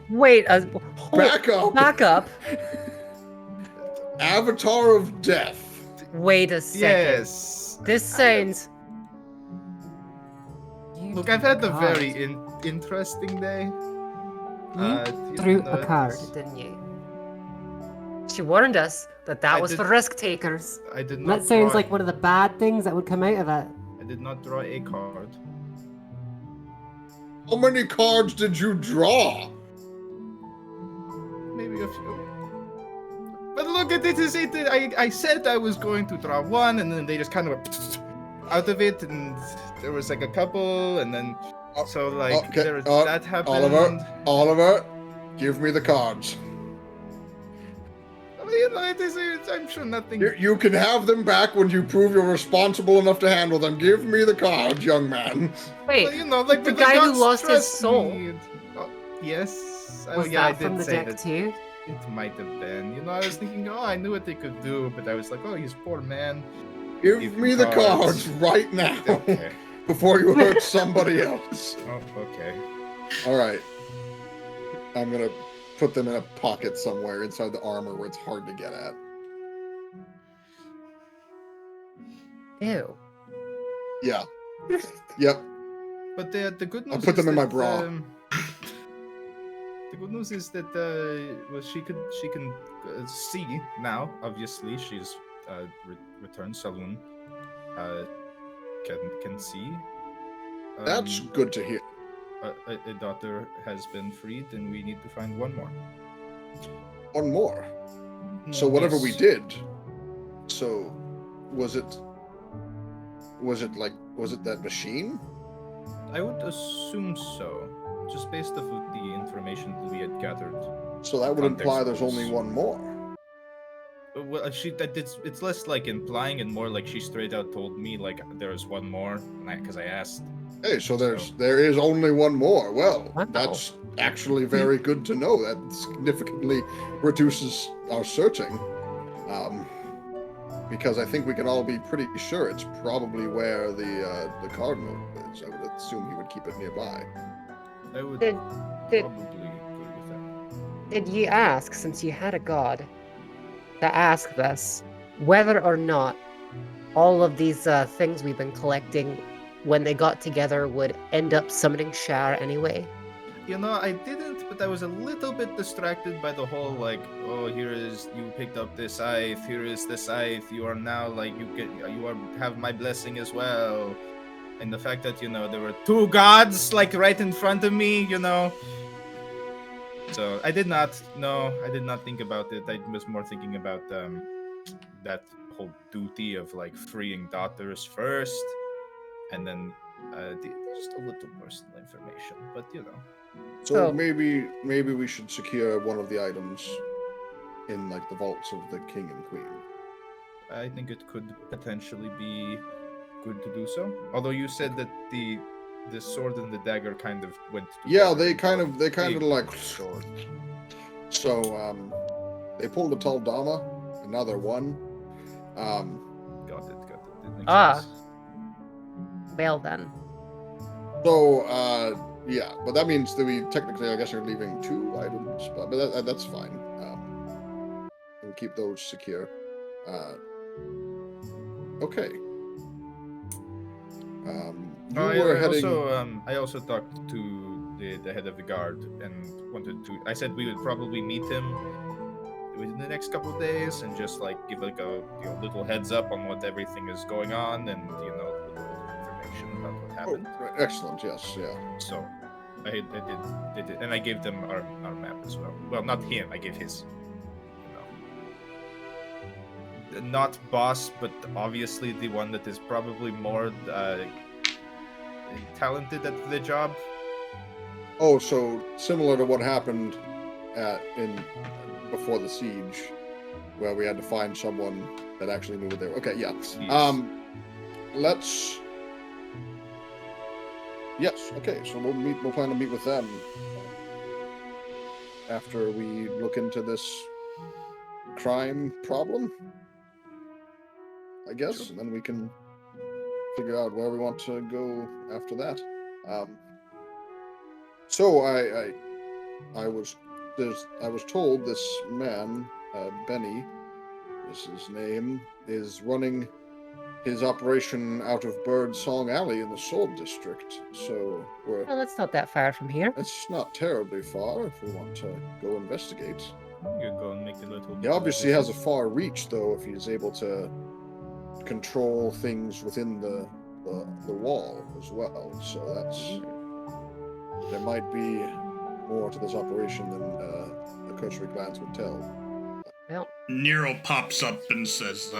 [SPEAKER 2] Wait,
[SPEAKER 4] Back up.
[SPEAKER 2] Back up.
[SPEAKER 4] Avatar of Death.
[SPEAKER 2] Wait a second.
[SPEAKER 3] Yes.
[SPEAKER 2] This sounds.
[SPEAKER 3] Look, I've had a
[SPEAKER 5] Card.
[SPEAKER 3] very interesting day.
[SPEAKER 5] You drew a card.
[SPEAKER 2] Didn't you? She warned us that
[SPEAKER 3] I
[SPEAKER 2] was
[SPEAKER 3] did-
[SPEAKER 2] for risk takers.
[SPEAKER 3] I did not.
[SPEAKER 5] That sounds
[SPEAKER 3] draw,
[SPEAKER 5] like one of the bad things that would come out of it.
[SPEAKER 3] I did not draw a card.
[SPEAKER 4] How many cards did you draw?
[SPEAKER 3] Maybe a few. But look at it. I said I was going to draw one, and then they just kind of went out of it, and there was like a couple, and then so like
[SPEAKER 4] Okay,
[SPEAKER 3] there was that happened.
[SPEAKER 4] Oliver, give me the cards.
[SPEAKER 3] You know, I'm sure nothing.
[SPEAKER 4] You can have them back when you prove you're responsible enough to handle them. Give me the cards, young man.
[SPEAKER 2] Wait,
[SPEAKER 3] Well, you know, like
[SPEAKER 2] the
[SPEAKER 3] but
[SPEAKER 2] guy who
[SPEAKER 3] gods
[SPEAKER 2] lost his
[SPEAKER 3] trust
[SPEAKER 2] soul.
[SPEAKER 3] me. Oh, yes.
[SPEAKER 5] Was
[SPEAKER 3] yeah, I
[SPEAKER 5] that
[SPEAKER 3] did
[SPEAKER 5] from the
[SPEAKER 3] say
[SPEAKER 5] deck
[SPEAKER 3] that.
[SPEAKER 5] too?
[SPEAKER 3] It might have been. You know, I was thinking, oh, I knew what they could do, but I was like, oh, he's poor man.
[SPEAKER 4] Give me the cards right now
[SPEAKER 3] Okay.
[SPEAKER 4] before you hurt somebody else.
[SPEAKER 3] Oh, okay.
[SPEAKER 4] All right. I'm gonna put them in a pocket somewhere inside the armor where it's hard to get at.
[SPEAKER 2] Ew.
[SPEAKER 4] Yeah. Yep.
[SPEAKER 3] But the good news
[SPEAKER 4] I'll put
[SPEAKER 3] is
[SPEAKER 4] them in my
[SPEAKER 3] that,
[SPEAKER 4] bra.
[SPEAKER 3] the good news is that well, she can see now. Obviously, she's returned saloon. Can see.
[SPEAKER 4] That's good to hear.
[SPEAKER 3] A daughter has been freed, and we need to find one more.
[SPEAKER 4] One more. So whatever we
[SPEAKER 3] Yes.
[SPEAKER 4] did, so was it that machine?
[SPEAKER 3] I would assume so, just based off of the information that we had gathered.
[SPEAKER 4] So that would imply there's
[SPEAKER 3] Context-wise.
[SPEAKER 4] only one more.
[SPEAKER 3] Well, it's less like implying and more like she straight out told me like there's one more, because I asked.
[SPEAKER 4] Hey, so there is only one more. Well,
[SPEAKER 2] Wow.
[SPEAKER 4] that's actually very good to know. That significantly reduces our searching. Because I think we can all be pretty sure it's probably where the cardinal is. I would assume he would keep it nearby.
[SPEAKER 3] I would
[SPEAKER 2] Did
[SPEAKER 3] probably agree with that.
[SPEAKER 2] did ye ask, since you had a god, to ask this, whether or not all of these things we've been collecting, when they got together, would end up summoning Shar anyway?
[SPEAKER 3] You know, I didn't, but I was a little bit distracted by the whole like, oh, you picked up this scythe. Here is the scythe. You are now like have my blessing as well. And the fact that there were two gods like right in front of me. So I did not think about it. I was more thinking about that whole duty of like freeing daughters first, and then just a little personal information. But
[SPEAKER 4] So
[SPEAKER 2] So-
[SPEAKER 4] maybe we should secure one of the items in like the vaults of the king and queen.
[SPEAKER 3] I think it could potentially be good to do so. Although you said that the sword and the dagger kind of went
[SPEAKER 4] Yeah,
[SPEAKER 3] together.
[SPEAKER 4] they kind of
[SPEAKER 3] Big
[SPEAKER 4] like.
[SPEAKER 3] sword.
[SPEAKER 4] So they pulled a Talamh, and now they're one.
[SPEAKER 3] Got it. That makes
[SPEAKER 2] Ah.
[SPEAKER 3] sense.
[SPEAKER 2] Well then.
[SPEAKER 4] So yeah, but that means that we technically, I guess, are leaving two items, but that's fine. We'll keep those secure. Okay. You were heading.
[SPEAKER 3] I also talked to the head of the guard and wanted to. I said we would probably meet him within the next couple of days and just like give like a little heads up on what everything is going on and a little bit of information about what
[SPEAKER 4] Oh,
[SPEAKER 3] happened.
[SPEAKER 4] right, excellent. Yes. Yeah.
[SPEAKER 3] So I did it, and I gave them our map as well. Well, not him. I gave his. Not boss, but obviously the one that is probably more talented at the job.
[SPEAKER 4] Oh, so similar to what happened before the siege, where we had to find someone that actually knew what they were. Okay, yeah.
[SPEAKER 3] Yes.
[SPEAKER 4] Let's. Yes. Okay. So we'll plan to meet with them after we look into this crime problem, I guess,
[SPEAKER 3] Sure.
[SPEAKER 4] and then we can figure out where we want to go after that. So I was told this man, Benny, is his name, is running his operation out of Birdsong Alley in the Sword District. So
[SPEAKER 2] Well, that's not that far from here.
[SPEAKER 4] it's not terribly far if we want to go investigate.
[SPEAKER 3] You could go and make a little.
[SPEAKER 4] He obviously has a far reach, though, if he's able to control things within the wall as well. So there might be more to this operation than a cursory glance would tell.
[SPEAKER 2] Well,
[SPEAKER 1] Nero pops up and says,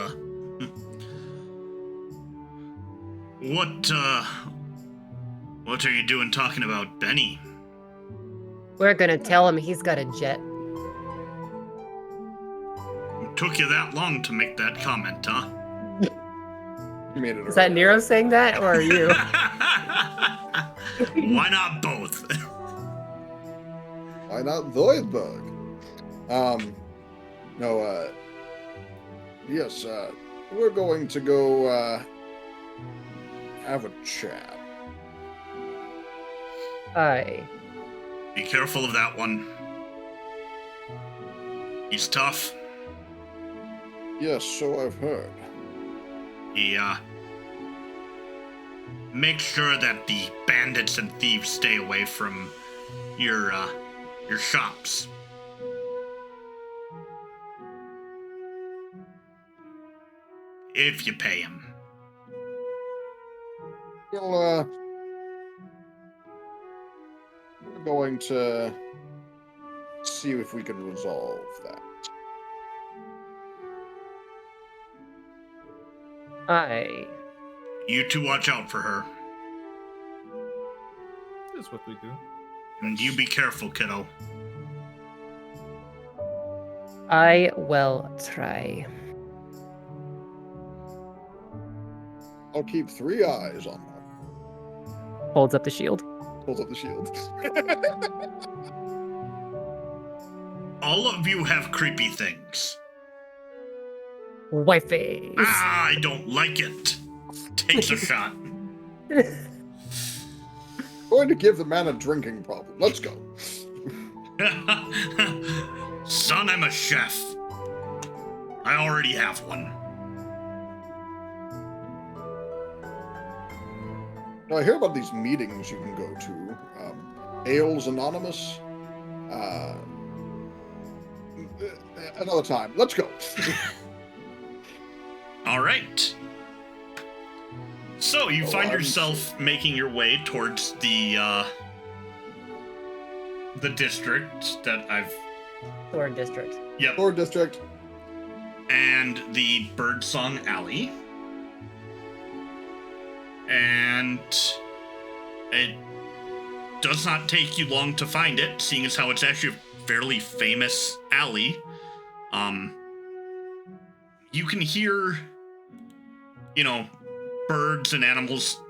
[SPEAKER 1] What are you doing talking about Benny?
[SPEAKER 2] we're gonna tell him he's got a jet.
[SPEAKER 1] It took you that long to make that comment, huh?
[SPEAKER 4] You made it.
[SPEAKER 2] Is that Nero saying that, or are you?
[SPEAKER 1] Why not both?
[SPEAKER 4] Why not Zoidberg? Yes, we're going to go, have a chat.
[SPEAKER 2] Aye.
[SPEAKER 1] Be careful of that one. He's tough.
[SPEAKER 4] Yes, so I've heard.
[SPEAKER 1] He, make sure that the bandits and thieves stay away from your shops. If you pay him.
[SPEAKER 4] Well, we're going to see if we can resolve that.
[SPEAKER 2] Aye.
[SPEAKER 1] You two watch out for her.
[SPEAKER 3] That's what we do.
[SPEAKER 1] And you be careful, kiddo.
[SPEAKER 2] I will try.
[SPEAKER 4] I'll keep 3 eyes on her.
[SPEAKER 2] Holds up the shield.
[SPEAKER 4] Pulls up the shield.
[SPEAKER 1] All of you have creepy things.
[SPEAKER 2] Wifey.
[SPEAKER 1] I don't like it. Takes a shot.
[SPEAKER 4] Going to give the man a drinking problem. Let's go.
[SPEAKER 1] Son, I'm a chef. I already have one.
[SPEAKER 4] Now, I hear about these meetings you can go to. Ales Anonymous. Another time. Let's go.
[SPEAKER 1] All right. So you find
[SPEAKER 4] I'm
[SPEAKER 1] yourself making your way towards the district that I've.
[SPEAKER 2] Sword District.
[SPEAKER 1] Yep.
[SPEAKER 4] Sword District.
[SPEAKER 1] And the Birdsong Alley. And it does not take you long to find it, seeing as how it's actually a fairly famous alley. You can hear, birds and animals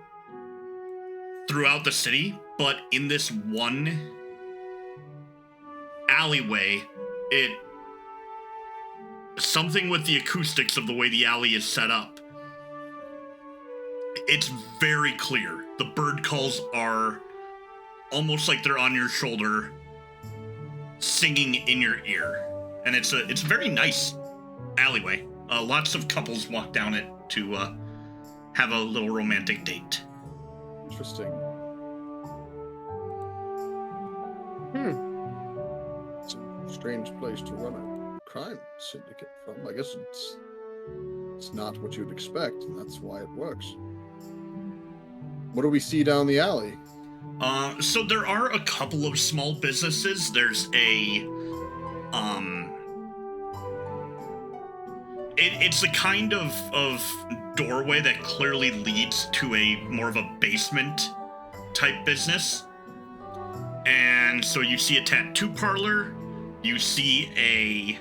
[SPEAKER 1] throughout the city, but in this one alleyway, something with the acoustics of the way the alley is set up. It's very clear. The bird calls are almost like they're on your shoulder, singing in your ear. And it's a very nice alleyway. Lots of couples walk down it to have a little romantic date.
[SPEAKER 4] Interesting. It's a strange place to run a crime syndicate from. I guess it's not what you'd expect, and that's why it works. What do we see down the alley?
[SPEAKER 1] So there are a couple of small businesses. There's a, it's a kind of doorway that clearly leads to a more of a basement type business. And so you see a tattoo parlor, you see a,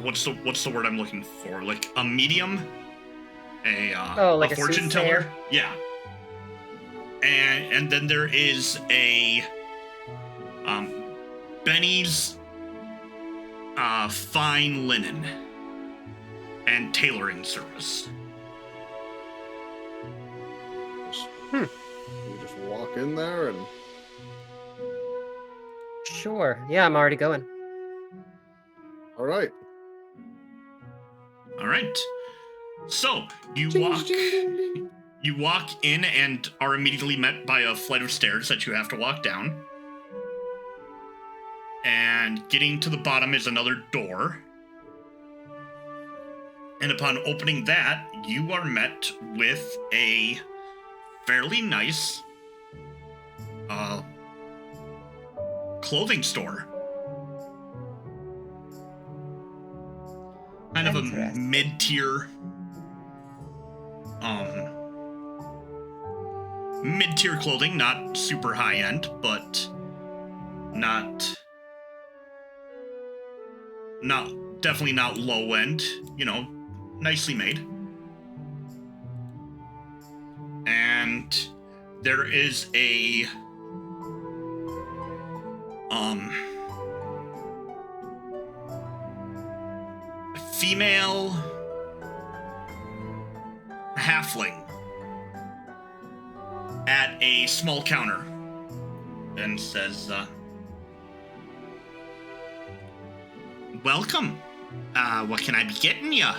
[SPEAKER 1] what's the word I'm looking for? Like a medium?
[SPEAKER 2] Like
[SPEAKER 1] a
[SPEAKER 2] a
[SPEAKER 1] fortune
[SPEAKER 2] soothsayer?
[SPEAKER 1] teller. Yeah. And then there is a Benny's fine linen and tailoring service.
[SPEAKER 4] We just walk in there and
[SPEAKER 2] Sure. Yeah, I'm already going.
[SPEAKER 4] All right.
[SPEAKER 1] All right. So you walk in and are immediately met by a flight of stairs that you have to walk down. And getting to the bottom is another door. And upon opening that, you are met with a fairly nice clothing store. Kind of a mid-tier mid-tier clothing, not super high-end, but definitely not low-end, you know, nicely made. And there is a female halfling at a small counter and says, welcome. What can I be getting ya?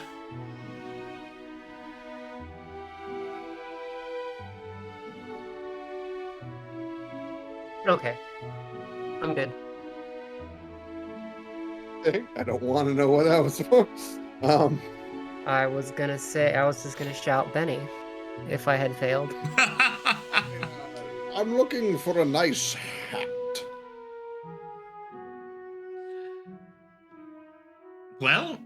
[SPEAKER 2] Okay. I'm good.
[SPEAKER 4] I don't want to know what that was for.
[SPEAKER 2] I was just gonna shout Benny if I had failed.
[SPEAKER 4] I'm looking for a nice hat.
[SPEAKER 1] Well,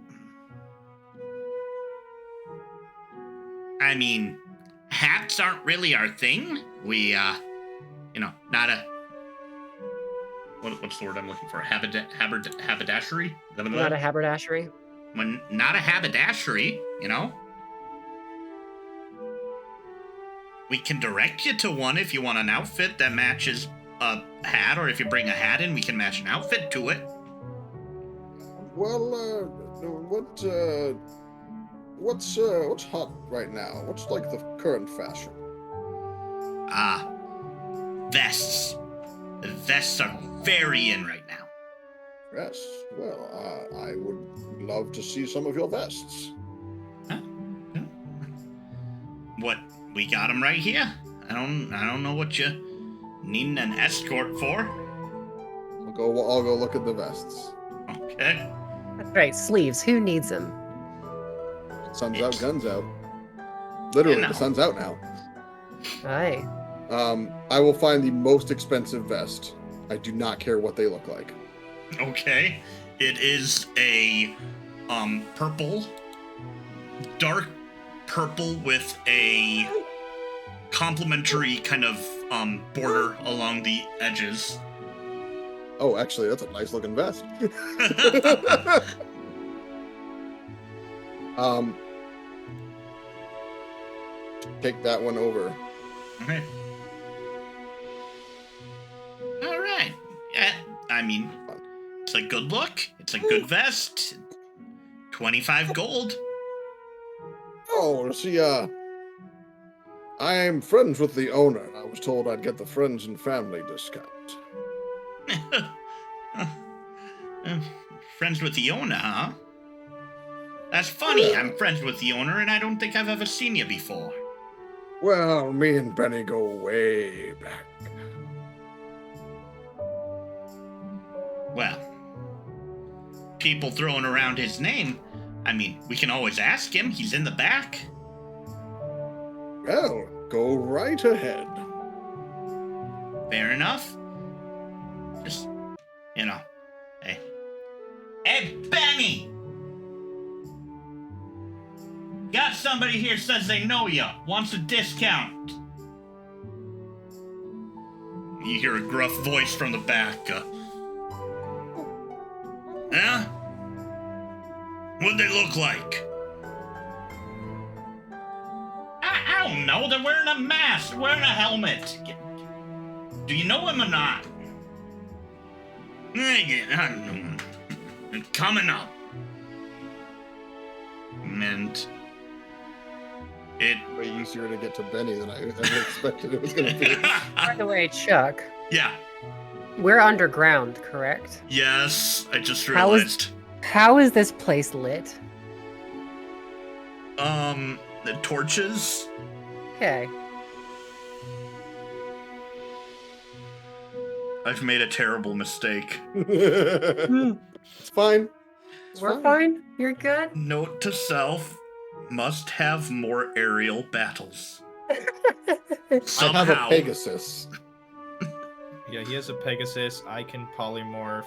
[SPEAKER 1] I mean, hats aren't really our thing. We, not a... What's the word I'm looking for? Haberdashery?
[SPEAKER 2] Not a haberdashery?
[SPEAKER 1] Not a haberdashery, you know? We can direct you to one if you want an outfit that matches a hat, or if you bring a hat in, we can match an outfit to it.
[SPEAKER 4] Well, what's hot right now? What's like the current fashion?
[SPEAKER 1] Vests. The vests are very in right now.
[SPEAKER 4] Yes. Well, I would love to see some of your vests.
[SPEAKER 1] Huh? What? We got them right here. I don't know what you needing an escort for.
[SPEAKER 4] I'll go look at the vests.
[SPEAKER 1] Okay.
[SPEAKER 2] That's right, sleeves. Who needs them?
[SPEAKER 4] Sun's out, guns out. Literally, the sun's out now.
[SPEAKER 2] Aye.
[SPEAKER 4] I will find the most expensive vest. I do not care what they look like.
[SPEAKER 1] Okay. It is a purple, dark purple with a complementary kind of border along the edges.
[SPEAKER 4] Oh, actually, that's a nice looking vest. Take that one over.
[SPEAKER 1] Okay. All right. Yeah, I mean, it's a good look. It's a good vest. 25 gold.
[SPEAKER 4] Oh, see, I'm friends with the owner. I was told I'd get the friends and family discount.
[SPEAKER 1] Friends with the owner, huh? That's funny. I'm friends with the owner, and I don't think I've ever seen you before.
[SPEAKER 4] Well, me and Benny go way back.
[SPEAKER 1] Well, people throwing around his name. I mean, we can always ask him. He's in the back.
[SPEAKER 4] Well, go right ahead.
[SPEAKER 1] Fair enough. Just, hey. Hey, Benny! Got somebody here says they know ya. Wants a discount. You hear a gruff voice from the back. Huh? What'd they look like? I don't know. They're wearing a mask. They're wearing a helmet. Do you know him or not? I don't know. Coming up. And it...
[SPEAKER 4] Way easier to get to Benny than I ever expected it was going to be.
[SPEAKER 2] By the way, Chuck.
[SPEAKER 1] Yeah.
[SPEAKER 2] We're underground, correct?
[SPEAKER 1] Yes, I just realized.
[SPEAKER 2] How is this place lit?
[SPEAKER 1] The torches.
[SPEAKER 2] Okay.
[SPEAKER 1] I've made a terrible mistake.
[SPEAKER 4] It's fine. It's
[SPEAKER 2] We're fine. You're good.
[SPEAKER 1] Note to self: must have more aerial battles.
[SPEAKER 4] I
[SPEAKER 1] Somehow.
[SPEAKER 4] have a Pegasus.
[SPEAKER 3] Yeah, he has a Pegasus. I can polymorph.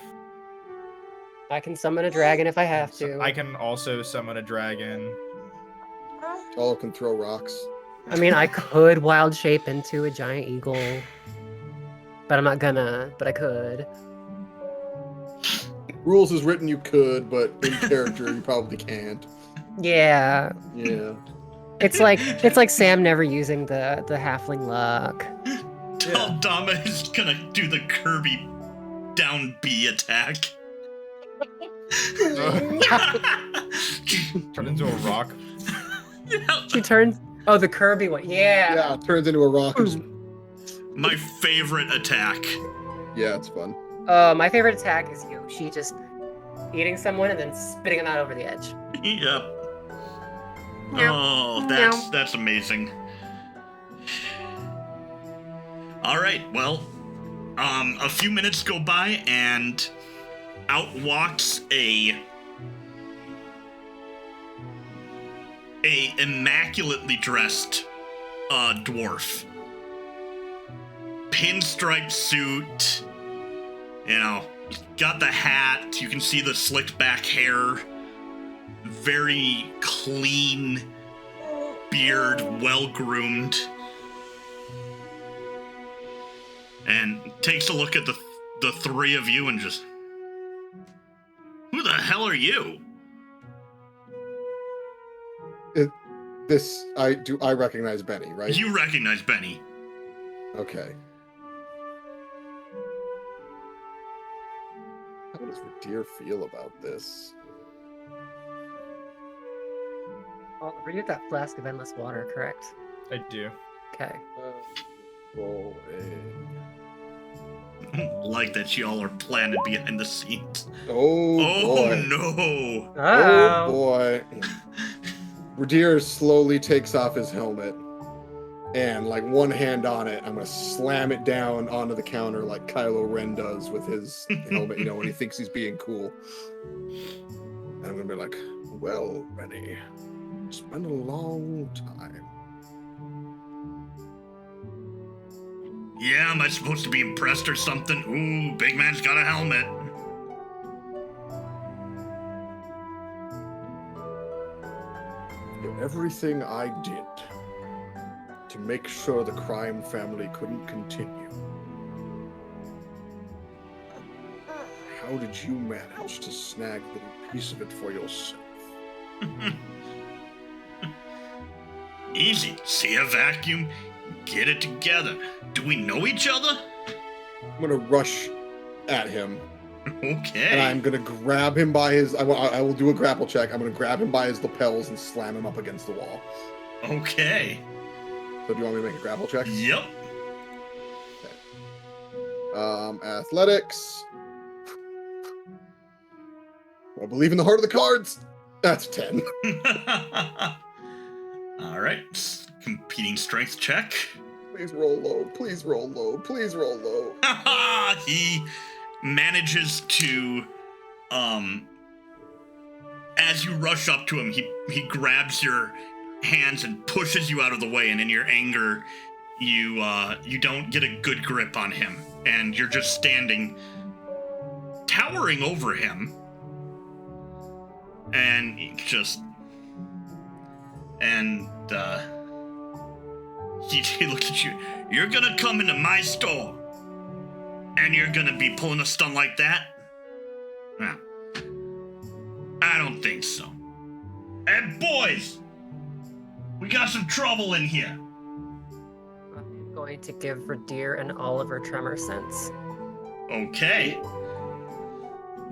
[SPEAKER 2] I can summon a dragon if I have to.
[SPEAKER 3] I can also summon a dragon.
[SPEAKER 4] All can throw rocks.
[SPEAKER 2] I mean, I could wild shape into a giant eagle, but I'm not gonna. But I could.
[SPEAKER 4] Rules is written you could, but in character you probably can't.
[SPEAKER 2] Yeah.
[SPEAKER 4] Yeah.
[SPEAKER 2] It's like Sam never using the halfling luck.
[SPEAKER 1] Talamh is gonna do the Kirby down B attack.
[SPEAKER 3] Turn into a rock.
[SPEAKER 1] Yeah.
[SPEAKER 2] She turns. Oh, the Kirby one. Yeah.
[SPEAKER 4] Yeah, it turns into a rock. and just-
[SPEAKER 1] My favorite attack.
[SPEAKER 4] Yeah, it's fun.
[SPEAKER 2] My favorite attack is Yoshi just eating someone and then spitting them out over the edge.
[SPEAKER 1] Yep.
[SPEAKER 2] Meow.
[SPEAKER 1] Oh,
[SPEAKER 2] Meow.
[SPEAKER 1] that's amazing. All right, well, a few minutes go by and out walks a immaculately dressed dwarf. Pinstripe suit, you know, got the hat, you can see the slicked back hair, very clean beard, well groomed, and takes a look at the three of you and just, who the hell are you?
[SPEAKER 4] I recognize Benny, right?
[SPEAKER 1] You recognize Benny.
[SPEAKER 4] Okay. How does Ridire feel about this?
[SPEAKER 2] Oh, were you at that flask of endless water, correct?
[SPEAKER 3] I do.
[SPEAKER 2] Okay.
[SPEAKER 4] Rolling.
[SPEAKER 1] Like that y'all are planning behind the scenes.
[SPEAKER 4] Oh boy.
[SPEAKER 1] No.
[SPEAKER 4] Oh boy. Ridire slowly takes off his helmet, and like one hand on it, I'm gonna slam it down onto the counter like Kylo Ren does with his helmet, you know, when he thinks he's being cool. And I'm gonna be like, well, Benny, it's been a long time.
[SPEAKER 1] Yeah, am I supposed to be impressed or something? Ooh, big man's got a helmet.
[SPEAKER 4] Everything I did to make sure the crime family couldn't continue. How did you manage to snag a little piece of it for yourself?
[SPEAKER 1] Easy. See a vacuum? Get it together. Do we know each other?
[SPEAKER 4] I'm gonna rush at him,
[SPEAKER 1] Okay.
[SPEAKER 4] and I'm gonna grab him by his. I will do a grapple check. I'm gonna grab him by his lapels and slam him up against the wall.
[SPEAKER 1] Okay.
[SPEAKER 4] So, do you want me to make a grapple check?
[SPEAKER 1] Yep.
[SPEAKER 4] Athletics. I believe in the heart of the cards. That's 10.
[SPEAKER 1] All right. Competing strength check.
[SPEAKER 4] Please roll low. Please roll low. Please roll low.
[SPEAKER 1] He manages to, as you rush up to him, he grabs your hands and pushes you out of the way, and in your anger, you don't get a good grip on him, and you're just standing, towering over him, and he looks at you. You're gonna come into my store, and you're gonna be pulling a stunt like that? No. I don't think so. And boys, we got some trouble in here.
[SPEAKER 2] I'm going to give Ridire an Oliver Tremor sense.
[SPEAKER 1] Okay.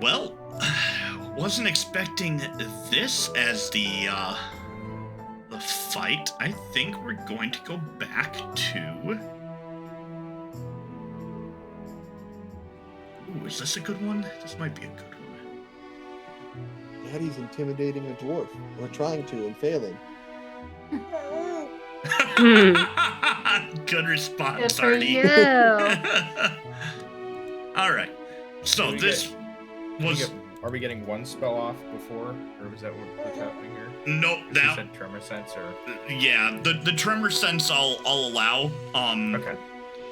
[SPEAKER 1] Well, wasn't expecting this as the fight. I think we're going to go back to... Ooh, is this a good one? This might be a good one.
[SPEAKER 4] Daddy's intimidating a dwarf. We're trying to and failing.
[SPEAKER 1] Good response,
[SPEAKER 2] Good for
[SPEAKER 1] Artie.
[SPEAKER 2] you.
[SPEAKER 1] All right. So
[SPEAKER 3] Do we
[SPEAKER 1] this was
[SPEAKER 3] Are we getting one spell off before, or was that what's happening here?
[SPEAKER 1] nope.
[SPEAKER 3] You
[SPEAKER 1] That
[SPEAKER 3] said tremor sense, or
[SPEAKER 1] yeah. The tremor sense I'll allow.
[SPEAKER 3] okay.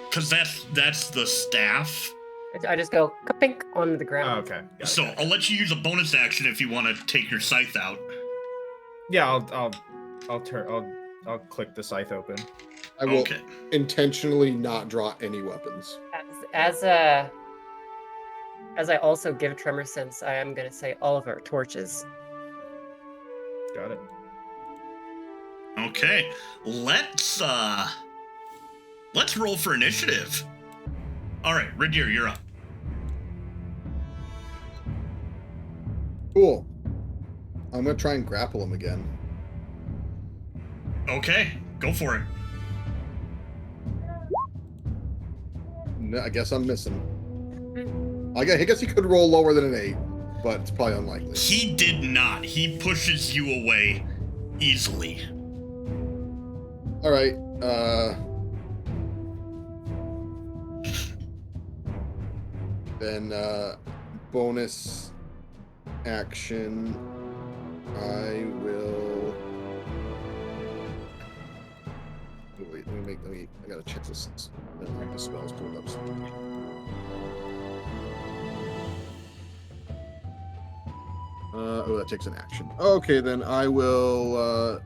[SPEAKER 1] Because that's the staff.
[SPEAKER 2] I just go ka-pink onto the
[SPEAKER 3] Oh,
[SPEAKER 2] ground.
[SPEAKER 3] okay. Got it,
[SPEAKER 1] So
[SPEAKER 3] got it.
[SPEAKER 1] I'll let you use a bonus action if you want to take your scythe out.
[SPEAKER 3] Yeah, I'll click the scythe open.
[SPEAKER 4] I will
[SPEAKER 1] Okay.
[SPEAKER 4] intentionally not draw any weapons.
[SPEAKER 2] As I also give tremor sense, I am gonna say all of our torches.
[SPEAKER 3] Got it.
[SPEAKER 1] Okay. Let's roll for initiative. All right, Ridire, you're up.
[SPEAKER 4] Cool. I'm gonna try and grapple him again.
[SPEAKER 1] Okay, go for it.
[SPEAKER 4] No, I guess I'm missing. I guess he could roll lower than an 8, but it's probably unlikely.
[SPEAKER 1] He did not. He pushes you away easily.
[SPEAKER 4] All right. Then bonus action. I will. Oh, wait, let me. I gotta check this. I don't have the spells pulled up. Oh, that takes an action. Okay, then I will.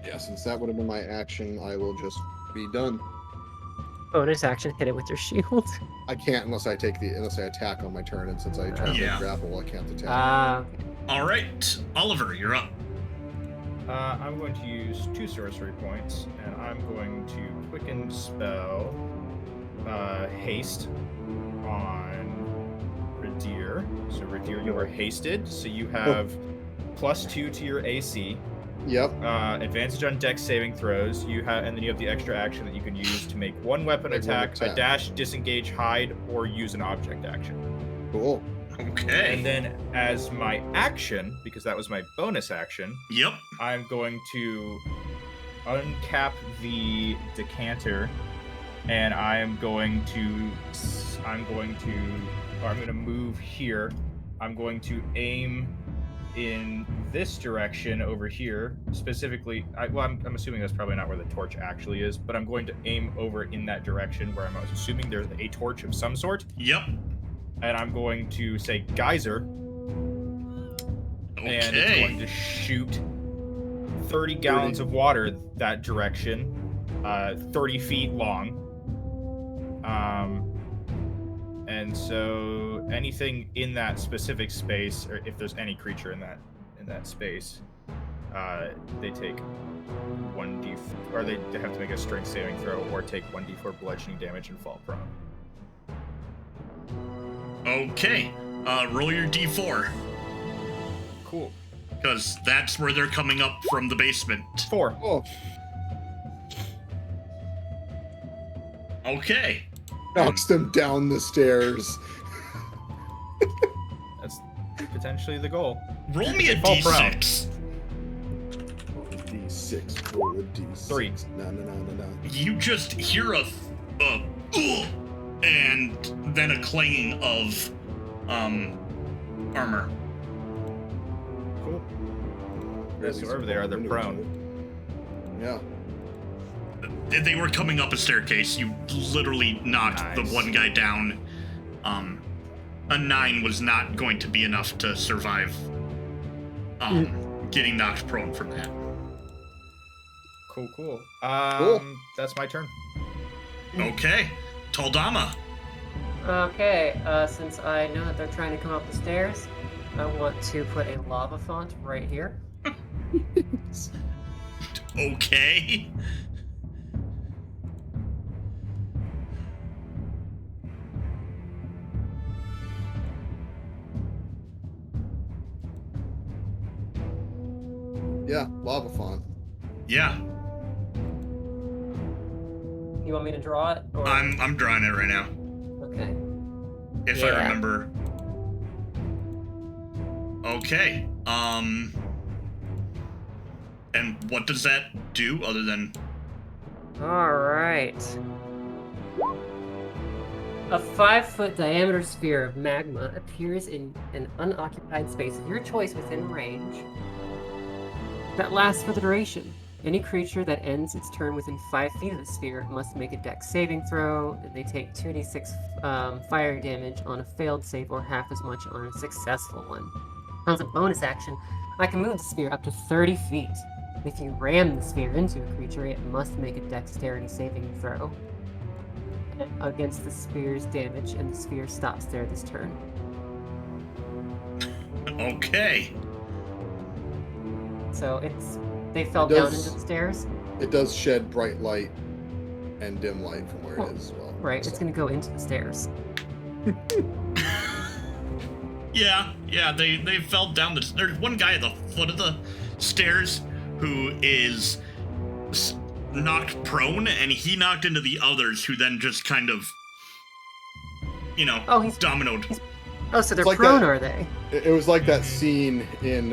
[SPEAKER 4] Yeah, since that would have been my action, I will just be done.
[SPEAKER 2] Bonus action, hit it with your shield.
[SPEAKER 4] I can't unless I attack on my turn, and since I turn
[SPEAKER 1] Yeah.
[SPEAKER 4] grapple, I can't attack.
[SPEAKER 2] Ah,
[SPEAKER 1] All right, Oliver, you're up.
[SPEAKER 3] I'm going to use 2 sorcery points, and I'm going to quicken spell haste on Ridire. So Ridire, you are hasted, so you have +2 to your AC.
[SPEAKER 4] Yep.
[SPEAKER 3] Advantage on dex saving throws. And then you have the extra action that you can use to make one weapon
[SPEAKER 4] Make one
[SPEAKER 3] attack, a
[SPEAKER 4] attack.
[SPEAKER 3] dash, disengage, hide, or use an object action.
[SPEAKER 4] Cool.
[SPEAKER 1] Okay.
[SPEAKER 3] And then as my action, because that was my bonus action,
[SPEAKER 1] Yep.
[SPEAKER 3] I'm going to uncap the decanter, and I'm going to move here. I'm going to aim in this direction over here, specifically. I'm assuming that's probably not where the torch actually is, but I'm going to aim over in that direction where I'm assuming there's a torch of some sort,
[SPEAKER 1] Yep.
[SPEAKER 3] and I'm going to say geyser, and it's
[SPEAKER 1] Okay.
[SPEAKER 3] going to shoot 30 gallons of water that direction, 30 feet long. And so anything in that specific space, or if there's any creature in that space, they take 1d, or they have to make a strength saving throw, or take 1d4 bludgeoning damage and fall prone.
[SPEAKER 1] Okay. Roll your d4,
[SPEAKER 3] Cool.
[SPEAKER 1] because that's where they're coming up from the basement.
[SPEAKER 3] 4.
[SPEAKER 4] Oh,
[SPEAKER 1] Okay.
[SPEAKER 4] knocks them down the stairs.
[SPEAKER 3] That's potentially the goal.
[SPEAKER 1] Roll me a
[SPEAKER 3] Fall prone.
[SPEAKER 1] d6.
[SPEAKER 4] D6. Roll a D6.
[SPEAKER 3] 3.
[SPEAKER 4] No.
[SPEAKER 1] You just hear a and then a clanging of armor.
[SPEAKER 3] Cool. Yes, whoever they are, they're prone.
[SPEAKER 4] Yeah.
[SPEAKER 1] They were coming up a staircase. You literally knocked the
[SPEAKER 3] Nice.
[SPEAKER 1] one guy down. A 9 was not going to be enough to survive getting knocked prone from that.
[SPEAKER 3] Cool.
[SPEAKER 4] Cool.
[SPEAKER 3] That's my turn.
[SPEAKER 1] Okay. Talamh.
[SPEAKER 2] okay. Since I know that they're trying to come up the stairs, I want to put a lava font right here.
[SPEAKER 1] Okay.
[SPEAKER 4] Yeah, lava font.
[SPEAKER 1] Yeah.
[SPEAKER 2] You want me to draw it? Or...
[SPEAKER 1] I'm drawing it right now.
[SPEAKER 2] Okay.
[SPEAKER 1] If I
[SPEAKER 2] Yeah.
[SPEAKER 1] remember. Okay. And what does that do other than...
[SPEAKER 2] Alright. A 5-foot diameter sphere of magma appears in an unoccupied space of your choice within range that lasts for the duration. Any creature that ends its turn within 5 feet of the sphere must make a dex saving throw. They take 2d6 fire damage on a failed save or half as much on a successful one. As a bonus action, I can move the sphere up to 30 feet. If you ram the sphere into a creature, it must make a dexterity saving throw against the sphere's damage, and the sphere stops there this turn.
[SPEAKER 1] Okay.
[SPEAKER 2] So they fell down into the stairs.
[SPEAKER 4] It does shed bright light and dim light from where it is as well.
[SPEAKER 2] Right,
[SPEAKER 4] so.
[SPEAKER 2] it's gonna go into the stairs.
[SPEAKER 1] Yeah, they fell down the... There's one guy at the foot of the stairs who is knocked prone, and he knocked into the others, who then just kind of,
[SPEAKER 2] Oh, he's
[SPEAKER 1] dominoed.
[SPEAKER 2] Oh, so they're
[SPEAKER 4] like
[SPEAKER 2] prone,
[SPEAKER 4] that-
[SPEAKER 2] are they?
[SPEAKER 4] It was like that scene in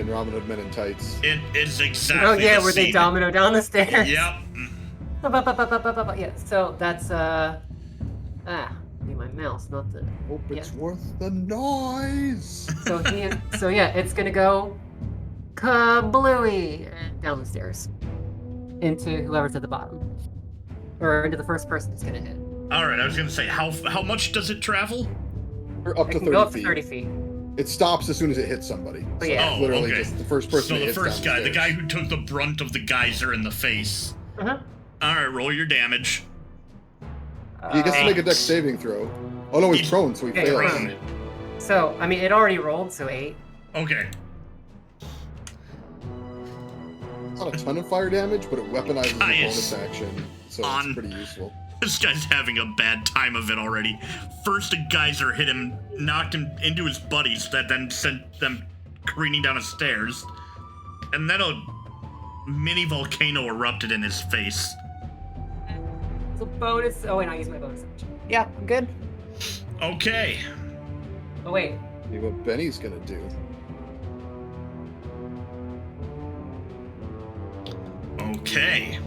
[SPEAKER 4] Robin Hood Men in Tights.
[SPEAKER 1] It is exactly
[SPEAKER 2] Oh yeah,
[SPEAKER 1] the
[SPEAKER 2] where they
[SPEAKER 1] scene.
[SPEAKER 2] domino down the stairs.
[SPEAKER 1] Yep.
[SPEAKER 2] Yeah, so that's be my mouse, not the...
[SPEAKER 4] Hope it's
[SPEAKER 2] Yeah.
[SPEAKER 4] worth the noise.
[SPEAKER 2] So it's gonna go kablooey down the stairs into whoever's at the bottom, or into the first person it's gonna hit.
[SPEAKER 1] All right, I was gonna say, how much does it travel?
[SPEAKER 4] Or up
[SPEAKER 2] It
[SPEAKER 4] to
[SPEAKER 2] can
[SPEAKER 4] 30
[SPEAKER 2] go up
[SPEAKER 4] feet.
[SPEAKER 2] to 30 feet.
[SPEAKER 4] It stops as soon as it hits somebody. So
[SPEAKER 2] yeah.
[SPEAKER 4] it's literally
[SPEAKER 1] okay.
[SPEAKER 4] just the first person
[SPEAKER 1] So
[SPEAKER 4] that
[SPEAKER 1] the
[SPEAKER 4] hits
[SPEAKER 1] first
[SPEAKER 4] down
[SPEAKER 1] guy, the
[SPEAKER 4] stairs.
[SPEAKER 1] guy who took the brunt of the geyser in the face.
[SPEAKER 2] Uh-huh.
[SPEAKER 1] All right, roll your damage.
[SPEAKER 4] He gets to make a dex
[SPEAKER 1] 8.
[SPEAKER 4] saving throw. Oh no, he's prone, so he
[SPEAKER 2] Okay,
[SPEAKER 4] fails.
[SPEAKER 1] Prone.
[SPEAKER 2] So, I mean, it already rolled, so 8.
[SPEAKER 1] Okay.
[SPEAKER 4] Not a ton of fire damage, but it weaponizes the
[SPEAKER 1] Nice.
[SPEAKER 4] bonus action, so
[SPEAKER 1] On.
[SPEAKER 4] it's pretty useful.
[SPEAKER 1] This guy's having a bad time of it already. First, a geyser hit him, knocked him into his buddies, that then sent them careening down the stairs. And then a mini volcano erupted in his face.
[SPEAKER 2] It's a bonus. Oh, wait, I use my bonus action. Yeah, I'm good.
[SPEAKER 1] Okay.
[SPEAKER 2] Oh, wait.
[SPEAKER 4] See what Benny's gonna do.
[SPEAKER 1] Okay.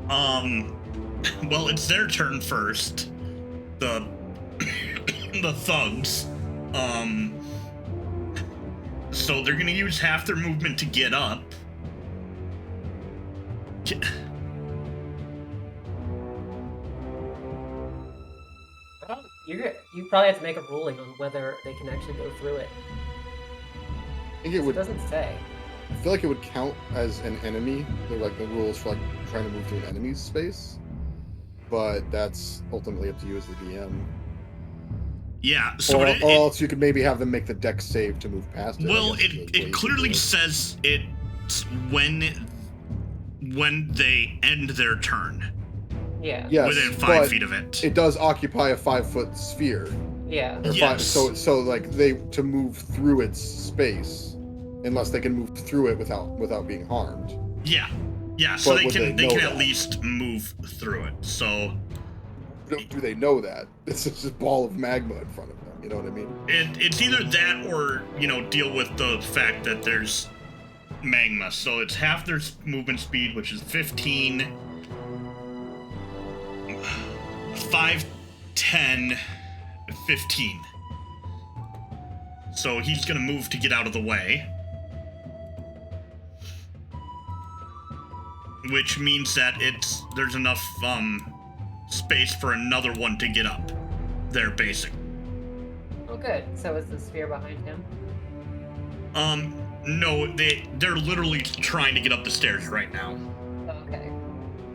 [SPEAKER 1] Well, it's their turn first. The the thugs. So they're gonna use half their movement to get up.
[SPEAKER 2] You probably have to make a ruling on whether they can actually go through it.
[SPEAKER 4] I think it
[SPEAKER 2] It
[SPEAKER 4] would.
[SPEAKER 2] doesn't say.
[SPEAKER 4] I feel like it would count as an enemy. They're like the rules for like trying to move through an enemy's space, but that's ultimately up to you as the DM.
[SPEAKER 1] Yeah, so
[SPEAKER 4] Or,
[SPEAKER 1] it,
[SPEAKER 4] or else you could maybe have them make the dex save to move past it. I
[SPEAKER 1] well,
[SPEAKER 4] guess, is the way you
[SPEAKER 1] it
[SPEAKER 4] could
[SPEAKER 1] clearly
[SPEAKER 4] do it.
[SPEAKER 1] says it's when they end their turn
[SPEAKER 2] Yeah.
[SPEAKER 4] Yes,
[SPEAKER 1] within 5
[SPEAKER 4] but
[SPEAKER 1] feet of it.
[SPEAKER 4] it does occupy a 5-foot sphere.
[SPEAKER 2] Yeah.
[SPEAKER 4] Or
[SPEAKER 1] Yes.
[SPEAKER 4] so like they to move through its space, unless they can move through it without being harmed.
[SPEAKER 1] Yeah, so
[SPEAKER 4] But
[SPEAKER 1] they
[SPEAKER 4] would
[SPEAKER 1] can
[SPEAKER 4] they
[SPEAKER 1] they
[SPEAKER 4] know
[SPEAKER 1] can at
[SPEAKER 4] that?
[SPEAKER 1] least move through it. So
[SPEAKER 4] Do they know that? It's just a ball of magma in front of them. You know what I mean?
[SPEAKER 1] it's either that or deal with the fact that there's magma. So it's half their movement speed, which is 15, 5, 10, 15. So he's gonna move to get out of the way. Which means that there's enough space for another one to get up. They're basic.
[SPEAKER 2] Oh, good. So is the sphere behind him?
[SPEAKER 1] No, they're literally trying to get up the stairs right now.
[SPEAKER 2] Oh, okay.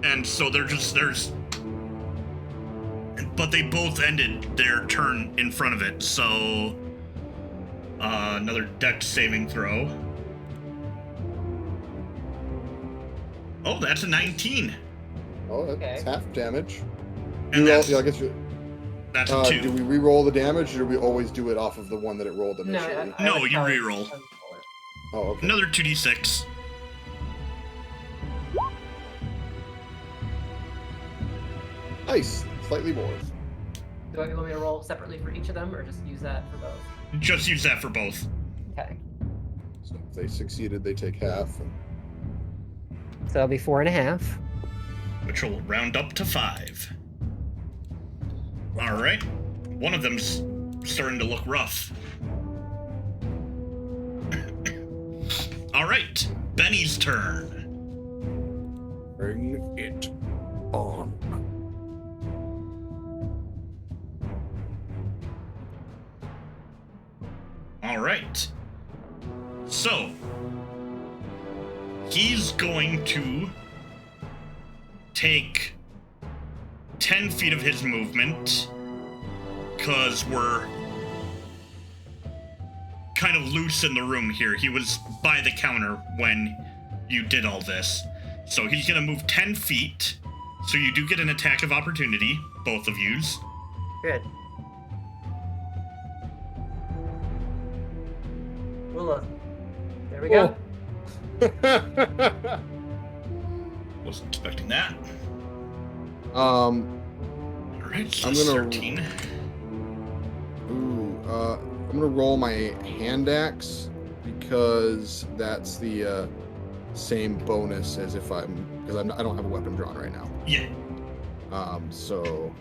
[SPEAKER 1] And so but they both ended their turn in front of it, so another dex saving throw. Oh, that's a 19.
[SPEAKER 4] Oh, that's
[SPEAKER 2] Okay.
[SPEAKER 4] half damage.
[SPEAKER 1] And that's,
[SPEAKER 4] I guess.
[SPEAKER 1] that's a 2.
[SPEAKER 4] Do we re-roll the damage, or do we always do it off of the one that it rolled
[SPEAKER 2] No,
[SPEAKER 4] initially?
[SPEAKER 1] No,
[SPEAKER 2] would
[SPEAKER 1] you
[SPEAKER 2] probably
[SPEAKER 1] reroll.
[SPEAKER 2] unroll it.
[SPEAKER 4] Oh, okay.
[SPEAKER 1] Another 2d6.
[SPEAKER 4] Nice. Slightly more.
[SPEAKER 2] Do you want me to roll separately for each of them, or just use that for both?
[SPEAKER 1] Just use that for both.
[SPEAKER 2] Okay.
[SPEAKER 4] So if they succeeded, they take half. And...
[SPEAKER 2] So that'll be 4.5.
[SPEAKER 1] Which will round up to 5. Alright. One of them's starting to look rough. Alright. Benny's turn.
[SPEAKER 4] Bring it on.
[SPEAKER 1] Alright. So, he's going to take 10 feet of his movement, because we're kind of loose in the room here. He was by the counter when you did all this. So he's going to move 10 feet, so you do get an attack of opportunity, both of yous.
[SPEAKER 2] Good. Willow. There we go.
[SPEAKER 1] Wasn't expecting that. Alright, so
[SPEAKER 4] I'm
[SPEAKER 1] that's
[SPEAKER 4] gonna
[SPEAKER 1] 13.
[SPEAKER 4] I'm gonna roll my hand axe because that's the same bonus as if I don't have a weapon drawn right now.
[SPEAKER 1] Yeah.
[SPEAKER 4] So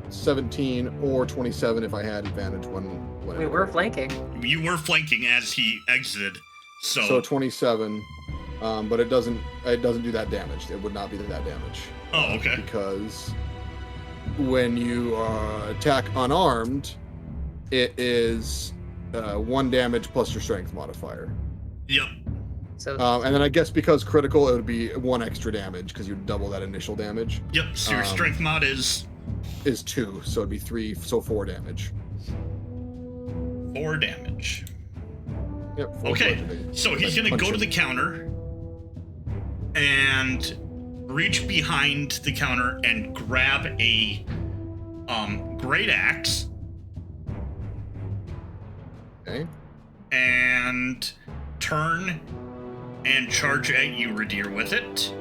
[SPEAKER 4] 17 or 27 if I had advantage when
[SPEAKER 2] We were flanking.
[SPEAKER 1] You were flanking as he exited,
[SPEAKER 4] So 27, but it doesn't do that damage. It would not be that damage.
[SPEAKER 1] Oh, okay.
[SPEAKER 4] Because when you attack unarmed, it is 1 damage plus your strength modifier.
[SPEAKER 1] Yep.
[SPEAKER 2] So
[SPEAKER 4] And then I guess because critical, it would be 1 extra damage because you double that initial damage.
[SPEAKER 1] Yep, so your strength mod is
[SPEAKER 4] 2, so it'd be 3, so 4 damage.
[SPEAKER 1] 4 damage.
[SPEAKER 4] Yep. 4
[SPEAKER 1] Okay,
[SPEAKER 4] bludgeoning.
[SPEAKER 1] so he's gonna go to the counter and reach behind the counter and grab a great axe.
[SPEAKER 4] Okay.
[SPEAKER 1] And turn and charge at you, Ridire, with it.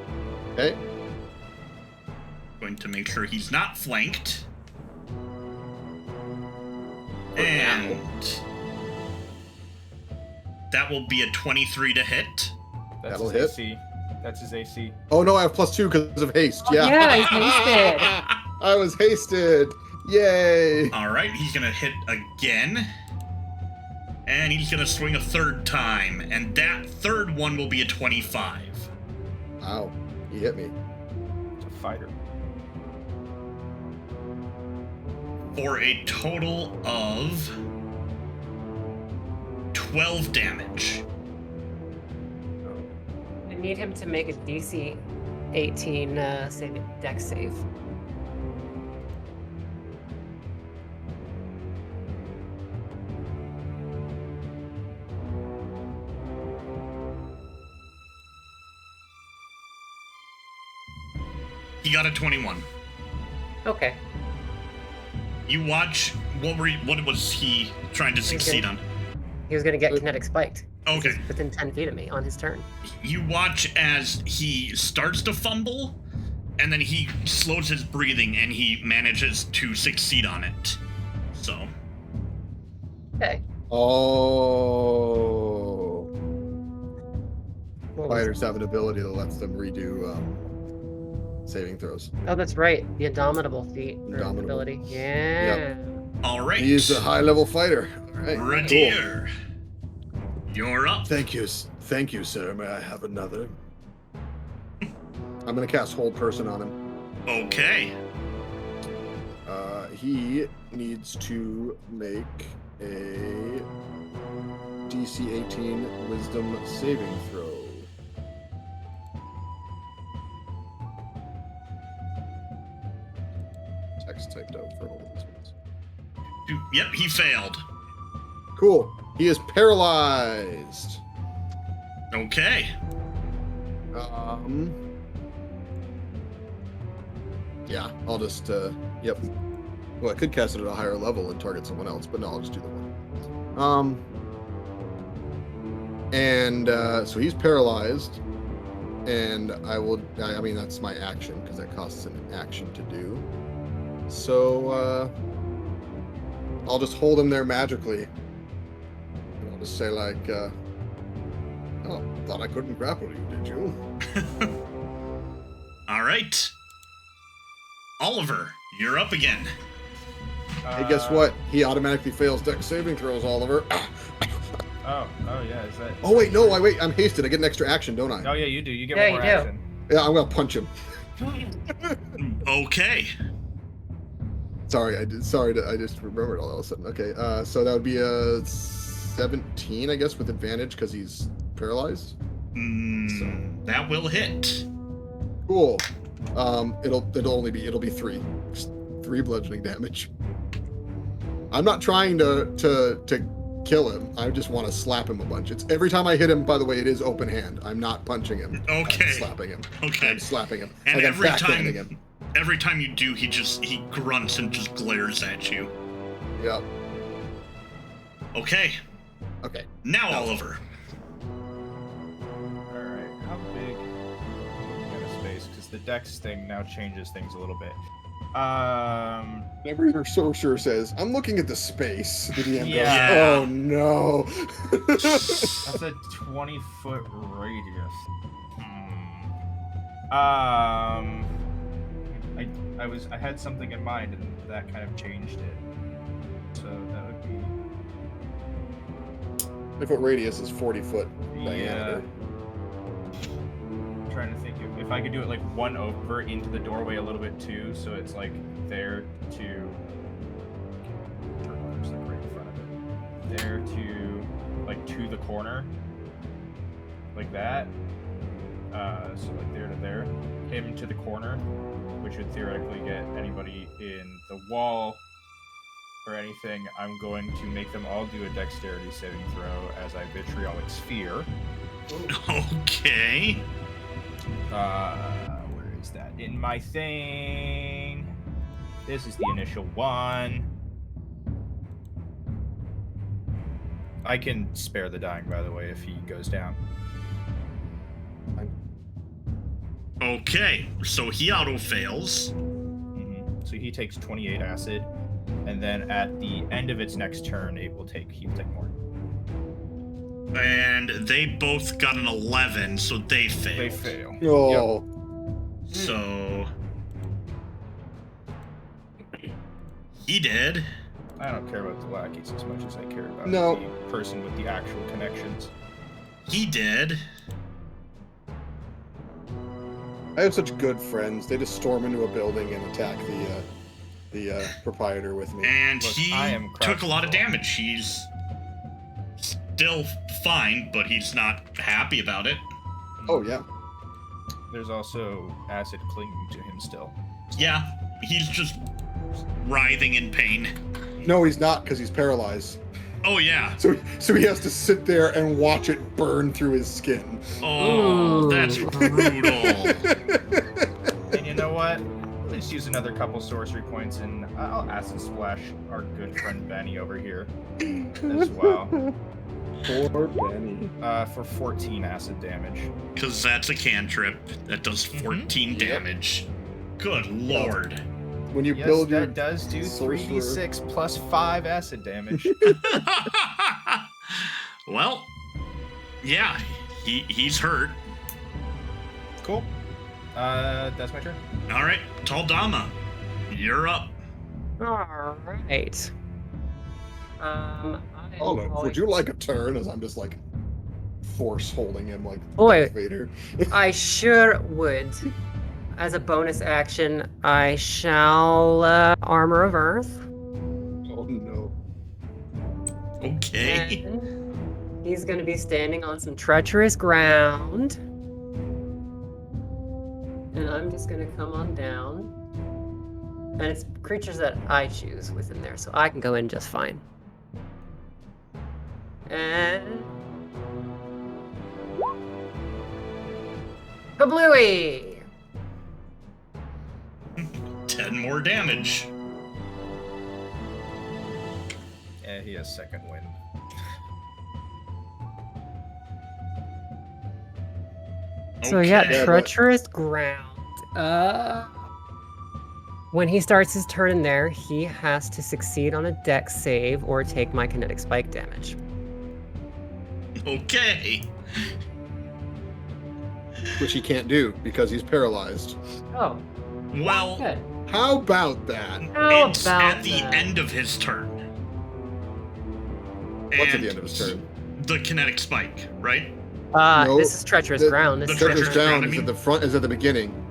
[SPEAKER 4] Okay.
[SPEAKER 1] Going to make sure he's not flanked. And that will be a 23 to hit.
[SPEAKER 3] That's
[SPEAKER 4] That'll
[SPEAKER 3] his
[SPEAKER 4] hit.
[SPEAKER 3] AC. That's his AC.
[SPEAKER 4] Oh no, I have +2 because of haste. Yeah.
[SPEAKER 2] yeah, he's hasted.
[SPEAKER 4] I was hasted. Yay.
[SPEAKER 1] All right, he's gonna hit again. And he's gonna swing a 3rd time. And that 3rd one will be a 25.
[SPEAKER 4] Wow. He hit me.
[SPEAKER 3] It's a fighter.
[SPEAKER 1] For a total of 12 damage.
[SPEAKER 2] I need him to make a DC 18 dex save.
[SPEAKER 1] He got a 21.
[SPEAKER 2] Okay.
[SPEAKER 1] You watch. What was he trying to succeed on?
[SPEAKER 2] He was going to get kinetic spiked.
[SPEAKER 1] Okay.
[SPEAKER 2] He's within 10 feet of me on his turn.
[SPEAKER 1] You watch as he starts to fumble, and then he slows his breathing, and he manages to succeed on it. So.
[SPEAKER 2] Okay.
[SPEAKER 4] Oh.
[SPEAKER 2] What was
[SPEAKER 4] Fighters have an ability that lets them redo saving throws.
[SPEAKER 2] Oh, that's right. The Indomitable feat. Or
[SPEAKER 4] Indomitable.
[SPEAKER 2] ability. Yeah.
[SPEAKER 1] All right.
[SPEAKER 4] He's a high-level fighter. All right.
[SPEAKER 1] Ridire, you're up.
[SPEAKER 4] Thank you, sir. May I have another? I'm gonna cast Hold Person on him.
[SPEAKER 1] Okay.
[SPEAKER 4] He needs to make a DC 18 Wisdom saving throw. Text typed out for all of these ones.
[SPEAKER 1] Yep, he failed.
[SPEAKER 4] Cool. He is paralyzed.
[SPEAKER 1] Okay.
[SPEAKER 4] Yeah, I'll just, yep. Well, I could cast it at a higher level and target someone else, but no, I'll just do the one. So he's paralyzed, and I mean, that's my action, because that costs an action to do. So, I'll just hold him there magically. And I'll just say like, oh, thought I couldn't grapple you, did you?
[SPEAKER 1] All right. Oliver, you're up again.
[SPEAKER 4] Hey, guess what? He automatically fails dex saving throws, Oliver.
[SPEAKER 3] Oh, yeah, is that...
[SPEAKER 4] Oh, wait, no, wait, I'm hasted. I get an extra action, don't I?
[SPEAKER 3] Oh, yeah, you do. You get
[SPEAKER 2] Yeah,
[SPEAKER 3] one more
[SPEAKER 2] you do.
[SPEAKER 3] action.
[SPEAKER 4] Yeah, I'm gonna punch him.
[SPEAKER 1] Okay.
[SPEAKER 4] Sorry, I just remembered all of a sudden. Okay, so that would be a 17, I guess, with advantage because he's paralyzed.
[SPEAKER 1] That will hit.
[SPEAKER 4] Cool. It'll be 3. Just 3 bludgeoning damage. I'm not trying to kill him. I just want to slap him a bunch. It's every time I hit him, by the way, it is open hand. I'm not punching him.
[SPEAKER 1] Okay.
[SPEAKER 4] I'm slapping him.
[SPEAKER 1] Okay.
[SPEAKER 4] I'm slapping him.
[SPEAKER 1] And
[SPEAKER 4] like
[SPEAKER 1] every
[SPEAKER 4] I'm backhanding him.
[SPEAKER 1] time you do, he grunts and just glares at you.
[SPEAKER 4] Yep.
[SPEAKER 1] Okay.
[SPEAKER 4] Okay.
[SPEAKER 1] Now Oliver.
[SPEAKER 3] Alright, how big... Looking at a space, because the dex thing now changes things a little bit.
[SPEAKER 4] Whenever your sorcerer says, I'm looking at the space, the DM
[SPEAKER 3] Yeah.
[SPEAKER 4] goes, oh no.
[SPEAKER 3] That's a 20-foot radius. I had something in mind, and that kind of changed it. So that would be...
[SPEAKER 4] 20-foot radius is 40-foot
[SPEAKER 3] Yeah.
[SPEAKER 4] diameter.
[SPEAKER 3] I'm trying to think if I could do it like one over into the doorway a little bit too, so it's like there to... Just like right in front of it. There to, like, to the corner. Like that. So like there to there. Him to the corner, which would theoretically get anybody in the wall or anything. I'm going to make them all do a dexterity saving throw as I vitriolic sphere.
[SPEAKER 1] Okay.
[SPEAKER 3] Where is that? In my thing. This is the initial one. I can spare the dying, by the way, if he goes down.
[SPEAKER 1] Okay. So he auto fails.
[SPEAKER 3] So he takes 28 acid, and then at the end of its next turn, he'll take more.
[SPEAKER 1] And they both got an 11, so they failed.
[SPEAKER 3] They fail.
[SPEAKER 4] Oh.
[SPEAKER 1] So he did.
[SPEAKER 3] I don't care about the lackeys as much as I care about
[SPEAKER 4] No.
[SPEAKER 3] the person with the actual connections.
[SPEAKER 1] He did.
[SPEAKER 4] I have such good friends. They just storm into a building and attack the proprietor with me.
[SPEAKER 1] And
[SPEAKER 3] Look,
[SPEAKER 1] he
[SPEAKER 3] I am
[SPEAKER 1] took a lot of
[SPEAKER 3] crouching.
[SPEAKER 1] damage. He's still fine, but he's not happy about it.
[SPEAKER 4] Oh, yeah.
[SPEAKER 3] There's also acid clinging to him still.
[SPEAKER 1] Yeah, he's just writhing in pain.
[SPEAKER 4] No, he's not, because he's paralyzed.
[SPEAKER 1] Oh, yeah.
[SPEAKER 4] So he has to sit there and watch it burn through his skin.
[SPEAKER 1] Oh,
[SPEAKER 5] Ooh.
[SPEAKER 1] that's brutal.
[SPEAKER 3] And you know what? Let's use another couple sorcery points, and I'll acid splash our good friend Benny over here as well.
[SPEAKER 4] Poor Benny.
[SPEAKER 3] For 14 acid damage.
[SPEAKER 1] Because that's a cantrip that does 14 damage. Good lord.
[SPEAKER 4] When you
[SPEAKER 3] Yes,
[SPEAKER 4] build your
[SPEAKER 3] that does do
[SPEAKER 4] sorcerer-
[SPEAKER 3] 3d6 plus 5 acid damage.
[SPEAKER 1] Well, yeah, he's hurt.
[SPEAKER 3] Cool. That's my turn.
[SPEAKER 1] All right, Talamh, you're up.
[SPEAKER 2] All right.
[SPEAKER 4] Olive, would you like a turn? As I'm just like force holding him like
[SPEAKER 2] Boy.
[SPEAKER 4] Darth Vader.
[SPEAKER 2] I sure would. As a bonus action, I shall Armor of Earth.
[SPEAKER 4] Oh no.
[SPEAKER 1] Okay.
[SPEAKER 2] And he's going to be standing on some treacherous ground. And I'm just going to come on down. And it's creatures that I choose within there, so I can go in just fine. And... Kablooey!
[SPEAKER 1] 10 more damage.
[SPEAKER 3] Yeah, he has second wind.
[SPEAKER 2] So yeah,
[SPEAKER 1] Okay.
[SPEAKER 4] but-
[SPEAKER 2] treacherous ground. When he starts his turn in there, he has to succeed on a dex save or take my kinetic spike damage.
[SPEAKER 1] Okay.
[SPEAKER 4] Which he can't do because he's paralyzed.
[SPEAKER 2] Oh,
[SPEAKER 1] Well,
[SPEAKER 2] good.
[SPEAKER 4] How about that?
[SPEAKER 2] How
[SPEAKER 1] it's
[SPEAKER 2] about
[SPEAKER 1] at the
[SPEAKER 2] that?
[SPEAKER 1] end of his turn.
[SPEAKER 4] What's at
[SPEAKER 1] And
[SPEAKER 4] the end of his turn?
[SPEAKER 1] The kinetic spike, right?
[SPEAKER 4] No,
[SPEAKER 2] This is treacherous ground. This
[SPEAKER 1] the
[SPEAKER 2] is
[SPEAKER 4] Treacherous
[SPEAKER 1] treacherous ground,
[SPEAKER 4] ground
[SPEAKER 1] I
[SPEAKER 4] is
[SPEAKER 1] mean?
[SPEAKER 4] at the front. Is at the beginning.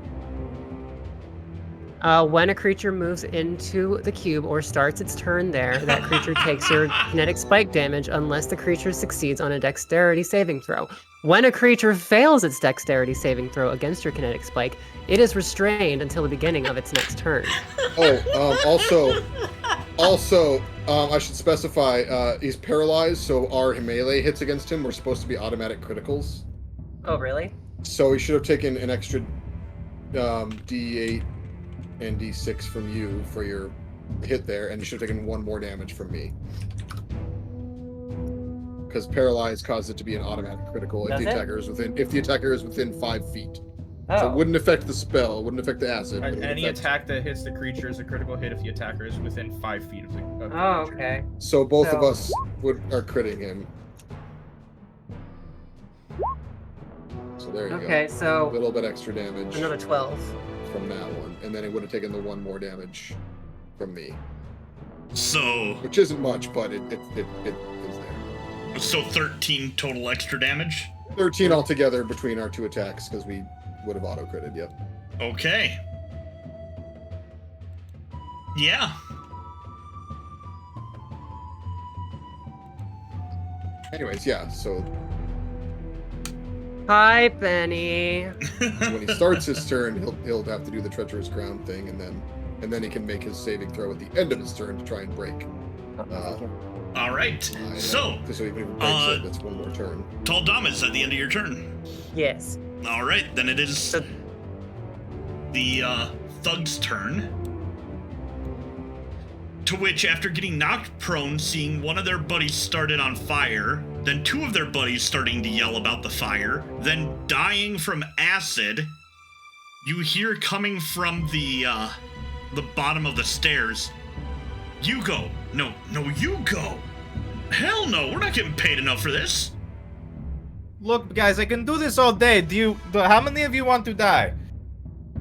[SPEAKER 2] When a creature moves into the cube or starts its turn there, that creature takes your kinetic spike damage unless the creature succeeds on a dexterity saving throw. When a creature fails its dexterity saving throw against your kinetic spike, it is restrained until the beginning of its next turn.
[SPEAKER 4] Also, I should specify he's paralyzed, so our melee hits against him were supposed to be automatic criticals.
[SPEAKER 2] Oh, really?
[SPEAKER 4] So he should have taken an extra D8 and D6 from you for your hit there, and you should have taken 1 more damage from me. Because paralyzed caused it to be an automatic critical if
[SPEAKER 2] Does
[SPEAKER 4] the
[SPEAKER 2] it?
[SPEAKER 4] attacker is within 5 feet.
[SPEAKER 2] Oh.
[SPEAKER 4] So it wouldn't affect the spell, wouldn't affect the acid. but it would
[SPEAKER 3] Any
[SPEAKER 4] affect-
[SPEAKER 3] attack that hits the creature is a critical hit if the attacker is within 5 feet of the
[SPEAKER 2] Oh,
[SPEAKER 3] creature.
[SPEAKER 2] okay.
[SPEAKER 4] So both of
[SPEAKER 2] So-
[SPEAKER 4] us are critting him. So there you go.
[SPEAKER 2] Okay,
[SPEAKER 4] A
[SPEAKER 2] so
[SPEAKER 4] little bit extra damage
[SPEAKER 2] another 12.
[SPEAKER 4] from that one, and then it would have taken the 1 more damage from me,
[SPEAKER 1] So,
[SPEAKER 4] which isn't much, but it is there.
[SPEAKER 1] 13 total extra damage.
[SPEAKER 4] 13 altogether between our 2 attacks because we would have auto critted. Yep.
[SPEAKER 1] Okay. Yeah.
[SPEAKER 4] Anyways, yeah. So
[SPEAKER 2] Hi, Benny.
[SPEAKER 4] when he starts his turn, he'll have to do the treacherous ground thing, and then he can make his saving throw at the end of his turn to try and break.
[SPEAKER 1] All right. So,
[SPEAKER 4] so even if he breaks it, that's 1 more turn.
[SPEAKER 1] Talamh is at the end of your turn.
[SPEAKER 2] Yes.
[SPEAKER 1] All right, then it is
[SPEAKER 2] So-
[SPEAKER 1] the thug's turn. To which, after getting knocked prone, seeing one of their buddies started on fire, then 2 of their buddies starting to yell about the fire, then dying from acid, you hear coming from the bottom of the stairs, "You go. No, you go. Hell no, we're not getting paid enough for this."
[SPEAKER 3] Look, guys, I can do this all day. How many of you want to die?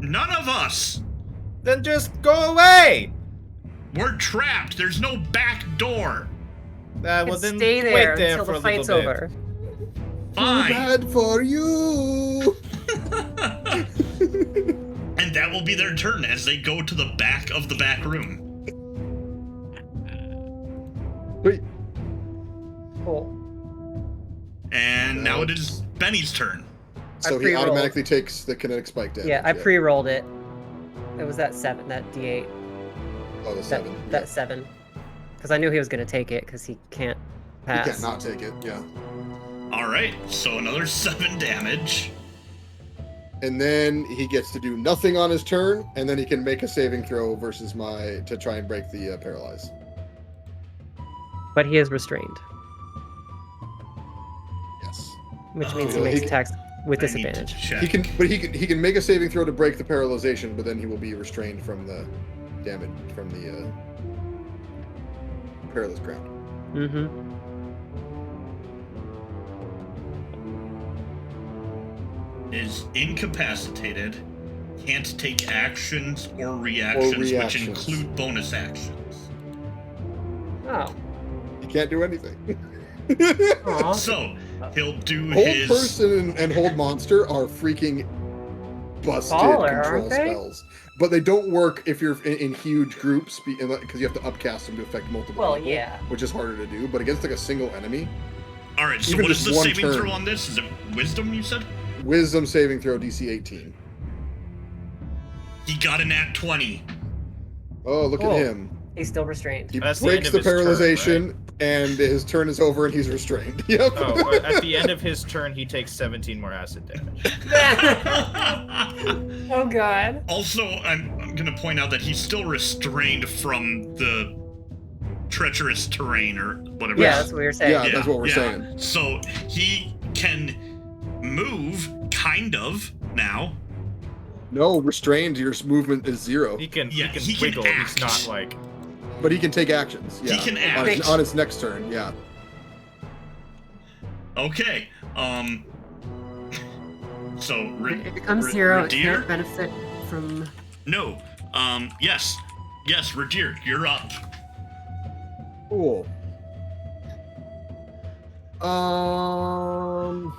[SPEAKER 1] None of us.
[SPEAKER 3] Then just go away.
[SPEAKER 1] We're trapped. There's no back door.
[SPEAKER 3] Well,
[SPEAKER 2] Just
[SPEAKER 3] then
[SPEAKER 2] stay there
[SPEAKER 3] wait there
[SPEAKER 2] until
[SPEAKER 3] for
[SPEAKER 2] the
[SPEAKER 3] a little
[SPEAKER 2] fight's
[SPEAKER 3] bit.
[SPEAKER 2] over.
[SPEAKER 4] Too
[SPEAKER 1] Fine.
[SPEAKER 4] bad for you.
[SPEAKER 1] And that will be their turn as they go to the back of the back room.
[SPEAKER 4] Wait.
[SPEAKER 2] Cool.
[SPEAKER 1] And now it is Benny's turn.
[SPEAKER 4] So he
[SPEAKER 2] pre-rolled.
[SPEAKER 4] automatically takes the kinetic spike damage.
[SPEAKER 2] Yeah, I pre-rolled it. It was that 7, that D8.
[SPEAKER 4] Oh, the 7.
[SPEAKER 2] That 7. Because I knew he was going to take it because he can't
[SPEAKER 4] He
[SPEAKER 2] pass.
[SPEAKER 4] can't not take it. Yeah.
[SPEAKER 1] All right, so another 7 damage.
[SPEAKER 4] And then he gets to do nothing on his turn, and then he can make a saving throw versus to try and break the paralyze.
[SPEAKER 2] But he is restrained,
[SPEAKER 4] Yes.
[SPEAKER 2] which means he
[SPEAKER 1] Oh,
[SPEAKER 2] makes
[SPEAKER 4] he-
[SPEAKER 2] attacks with
[SPEAKER 1] I need to
[SPEAKER 2] disadvantage.
[SPEAKER 1] check.
[SPEAKER 4] He can make a saving throw to break the paralyzation, but then he will be restrained from the damage from the perilous ground.
[SPEAKER 2] Mm-hmm.
[SPEAKER 1] Is incapacitated, can't take actions or reactions, which
[SPEAKER 4] reactions.
[SPEAKER 1] include bonus actions.
[SPEAKER 2] Oh.
[SPEAKER 4] He can't do anything.
[SPEAKER 2] Aw.
[SPEAKER 1] So he'll do
[SPEAKER 4] Hold
[SPEAKER 1] his.
[SPEAKER 4] person and hold monster are freaking busted
[SPEAKER 2] Baller,
[SPEAKER 4] control
[SPEAKER 2] aren't they?
[SPEAKER 4] spells, but they don't work if you're in huge groups because you have to upcast them to affect multiple
[SPEAKER 2] Well,
[SPEAKER 4] people,
[SPEAKER 2] yeah.
[SPEAKER 4] which is harder to do. But against like a single enemy,
[SPEAKER 1] All right. So
[SPEAKER 4] even
[SPEAKER 1] what is
[SPEAKER 4] just
[SPEAKER 1] the
[SPEAKER 4] one
[SPEAKER 1] saving
[SPEAKER 4] turn.
[SPEAKER 1] throw on this? Is it Wisdom? You said
[SPEAKER 4] Wisdom saving throw DC 18.
[SPEAKER 1] he got a nat 20.
[SPEAKER 4] Oh, look
[SPEAKER 2] Cool.
[SPEAKER 4] at him!
[SPEAKER 2] He's still restrained.
[SPEAKER 4] He
[SPEAKER 3] That's the
[SPEAKER 4] breaks
[SPEAKER 3] end
[SPEAKER 4] the
[SPEAKER 3] of his turn,
[SPEAKER 4] paralyzation, and his turn is over, and he's restrained. Yep.
[SPEAKER 3] Oh, but at the end of his turn, he takes 17 more acid damage.
[SPEAKER 2] Oh god.
[SPEAKER 1] Also, I'm going to point out that he's still restrained from the treacherous terrain or whatever.
[SPEAKER 2] Yeah, that's what we were saying.
[SPEAKER 4] Yeah. that's what we're saying.
[SPEAKER 1] So he can move, kind of, now.
[SPEAKER 4] No, restrained. Your movement is 0,
[SPEAKER 3] He can
[SPEAKER 1] Yeah, he can
[SPEAKER 3] wiggle. He's
[SPEAKER 1] act.
[SPEAKER 3] not like.
[SPEAKER 4] but he can take actions. Yeah,
[SPEAKER 1] can
[SPEAKER 4] on
[SPEAKER 1] act.
[SPEAKER 4] his next turn. Yeah.
[SPEAKER 1] Okay. So
[SPEAKER 2] If it becomes 0, it
[SPEAKER 1] Ridire?
[SPEAKER 2] can't benefit from.
[SPEAKER 1] No. Yes. Yes, Ridire, you're up.
[SPEAKER 4] Cool.
[SPEAKER 2] Oh,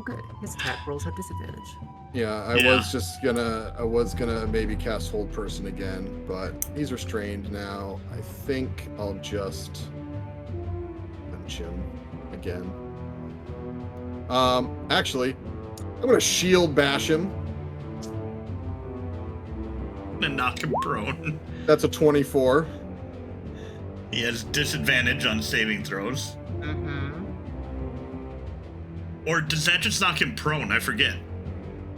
[SPEAKER 2] good. His attack rolls have disadvantage.
[SPEAKER 4] Yeah, I
[SPEAKER 1] Yeah.
[SPEAKER 4] was gonna maybe cast Hold Person again, but he's restrained now. I think I'll just punch him again. Actually, I'm gonna shield bash him.
[SPEAKER 1] And knock him prone.
[SPEAKER 4] That's a 24.
[SPEAKER 1] He has disadvantage on saving throws.
[SPEAKER 2] Mm-hmm.
[SPEAKER 1] Or does that just knock him prone? I forget.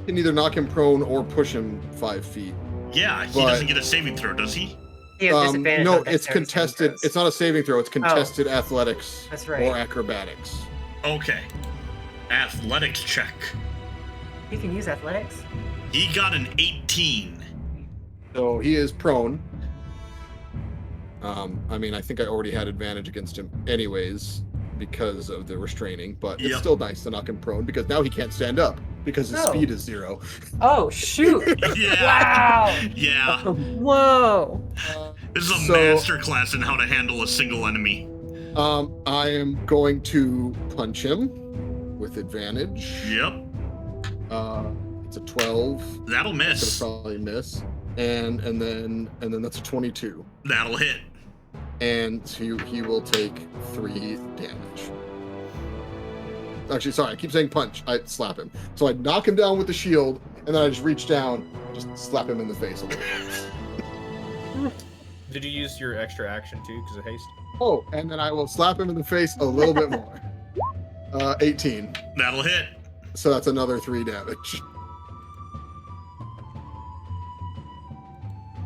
[SPEAKER 4] Can either knock him prone or push him 5 feet.
[SPEAKER 1] Yeah, he
[SPEAKER 4] But-
[SPEAKER 1] doesn't get a saving throw, does he?
[SPEAKER 2] He has disadvantage.
[SPEAKER 4] No,
[SPEAKER 2] on
[SPEAKER 4] it's
[SPEAKER 2] dexterity
[SPEAKER 4] contested.
[SPEAKER 2] saving throws.
[SPEAKER 4] It's not a saving throw. It's contested athletics
[SPEAKER 2] That's right.
[SPEAKER 4] or acrobatics.
[SPEAKER 1] Okay. Athletics check.
[SPEAKER 2] He can use athletics.
[SPEAKER 1] He got an 18.
[SPEAKER 4] So he is prone. I mean, I think I already had advantage against him anyways because of the restraining, but it's
[SPEAKER 1] Yep.
[SPEAKER 4] still nice to knock him prone because now he can't stand up because his
[SPEAKER 2] Oh.
[SPEAKER 4] speed is 0.
[SPEAKER 2] Oh shoot!
[SPEAKER 1] Yeah.
[SPEAKER 2] Wow!
[SPEAKER 1] Yeah.
[SPEAKER 2] Whoa!
[SPEAKER 1] This is a
[SPEAKER 4] So-
[SPEAKER 1] master class in how to handle a single enemy.
[SPEAKER 4] I am going to punch him with advantage.
[SPEAKER 1] Yep.
[SPEAKER 4] It's a 12.
[SPEAKER 1] That'll
[SPEAKER 4] Gonna
[SPEAKER 1] miss.
[SPEAKER 4] probably miss. And then that's a 22.
[SPEAKER 1] That'll hit.
[SPEAKER 4] And he will take 3 damage. Actually, sorry, I keep saying punch. I slap him. So I knock him down with the shield, and then I just reach down and just slap him in the face a little bit.
[SPEAKER 3] Did you use your extra action too because of haste?
[SPEAKER 4] Oh, and then I will slap him in the face a little bit more. 18.
[SPEAKER 1] That'll hit.
[SPEAKER 4] So that's another 3 damage.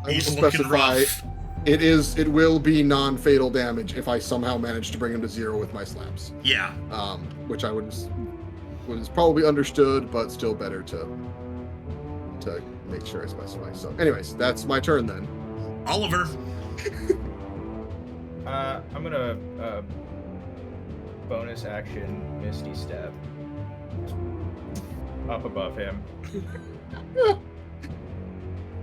[SPEAKER 4] I will
[SPEAKER 1] He's looking
[SPEAKER 4] specify
[SPEAKER 1] rough.
[SPEAKER 4] it will be non-fatal damage if I somehow manage to bring him to 0 with my slaps.
[SPEAKER 1] Yeah.
[SPEAKER 4] Which I was probably understood, but still better to make sure I specify. So, anyways, that's my turn then.
[SPEAKER 1] Oliver.
[SPEAKER 3] I'm gonna bonus action Misty Step up above him,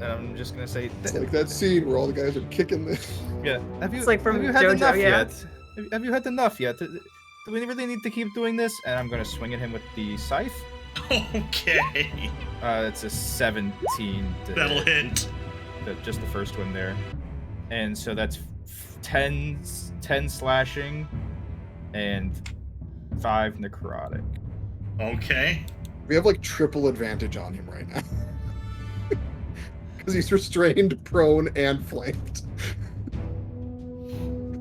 [SPEAKER 3] and I'm just gonna say,
[SPEAKER 4] It's like that scene where all the guys are kicking the.
[SPEAKER 3] yeah. Have you?
[SPEAKER 2] It's like from
[SPEAKER 3] have you had
[SPEAKER 2] JoJo,
[SPEAKER 3] enough
[SPEAKER 2] yeah.
[SPEAKER 3] yet? Have you had enough yet? Do we really need to keep doing this? And I'm gonna swing at him with the scythe.
[SPEAKER 1] Okay.
[SPEAKER 3] It's a 17.
[SPEAKER 1] That'll hit.
[SPEAKER 3] Just the first one there, and so that's 10 slashing and 5 necrotic.
[SPEAKER 1] Okay.
[SPEAKER 4] We have like triple advantage on him right now. Because he's restrained, prone, and flanked.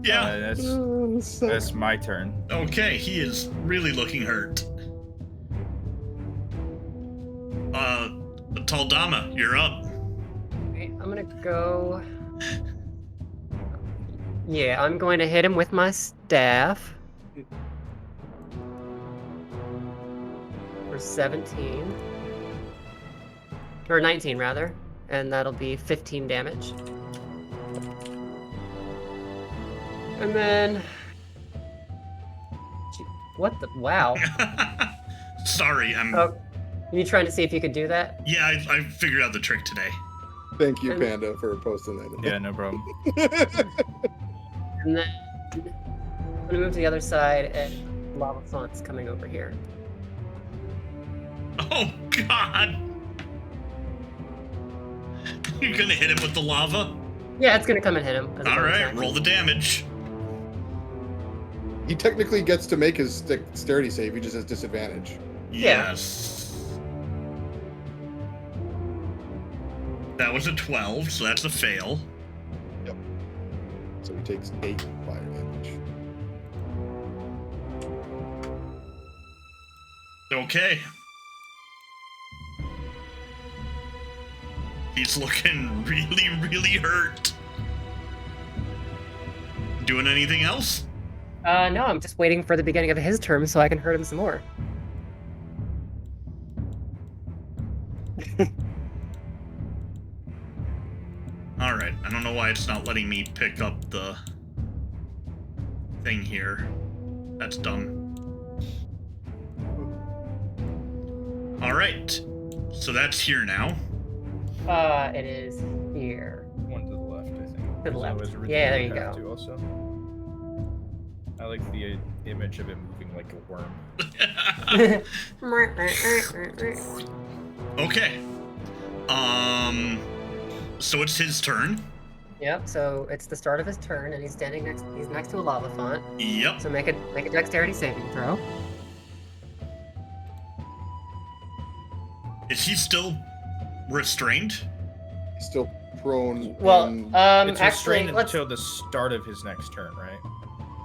[SPEAKER 1] Yeah.
[SPEAKER 3] That's my turn.
[SPEAKER 1] Okay, he is really looking hurt. Talamh, you're up.
[SPEAKER 2] Okay, I'm gonna go. Yeah, I'm going to hit him with my staff. For 17. Or 19, rather. And that'll be 15 damage. And then. What the? Wow.
[SPEAKER 1] Sorry, I'm.
[SPEAKER 2] Oh, you trying to see if you could do that?
[SPEAKER 1] Yeah, I figured out the trick today.
[SPEAKER 4] Thank you,
[SPEAKER 2] And-
[SPEAKER 4] Panda, for posting that.
[SPEAKER 3] Yeah, no problem.
[SPEAKER 2] And then I'm gonna move to the other side, and lava font's coming over here.
[SPEAKER 1] Oh God! You're gonna hit him with the lava?
[SPEAKER 2] Yeah, it's gonna come and hit him. as a
[SPEAKER 1] All
[SPEAKER 2] bonus
[SPEAKER 1] right,
[SPEAKER 2] action.
[SPEAKER 1] roll the damage.
[SPEAKER 4] He technically gets to make his dexterity save. He just has disadvantage.
[SPEAKER 2] Yeah.
[SPEAKER 1] Yes. That was a 12, so that's a fail.
[SPEAKER 4] So he takes 8 fire damage.
[SPEAKER 1] Okay. He's looking really, really hurt. Doing anything else?
[SPEAKER 2] No, I'm just waiting for the beginning of his turn so I can hurt him some more.
[SPEAKER 1] All right. I don't know why it's not letting me pick up the thing here. That's dumb. All right. So that's here now.
[SPEAKER 2] It is here.
[SPEAKER 3] One to the left, I think.
[SPEAKER 2] To the left.
[SPEAKER 3] Otherwise, it
[SPEAKER 2] Yeah, there you
[SPEAKER 3] would have
[SPEAKER 2] go.
[SPEAKER 3] to also. I like the image of it moving like a worm.
[SPEAKER 1] Okay. So it's his turn.
[SPEAKER 2] Yep. So it's the start of his turn, and he's standing next. He's next to a lava font.
[SPEAKER 1] Yep.
[SPEAKER 2] So make a dexterity saving throw.
[SPEAKER 1] Is he still restrained?
[SPEAKER 4] He's still prone.
[SPEAKER 2] Well,
[SPEAKER 4] and-
[SPEAKER 3] It's
[SPEAKER 2] actually,
[SPEAKER 3] restrained
[SPEAKER 2] let's.
[SPEAKER 3] until the start of his next turn, right?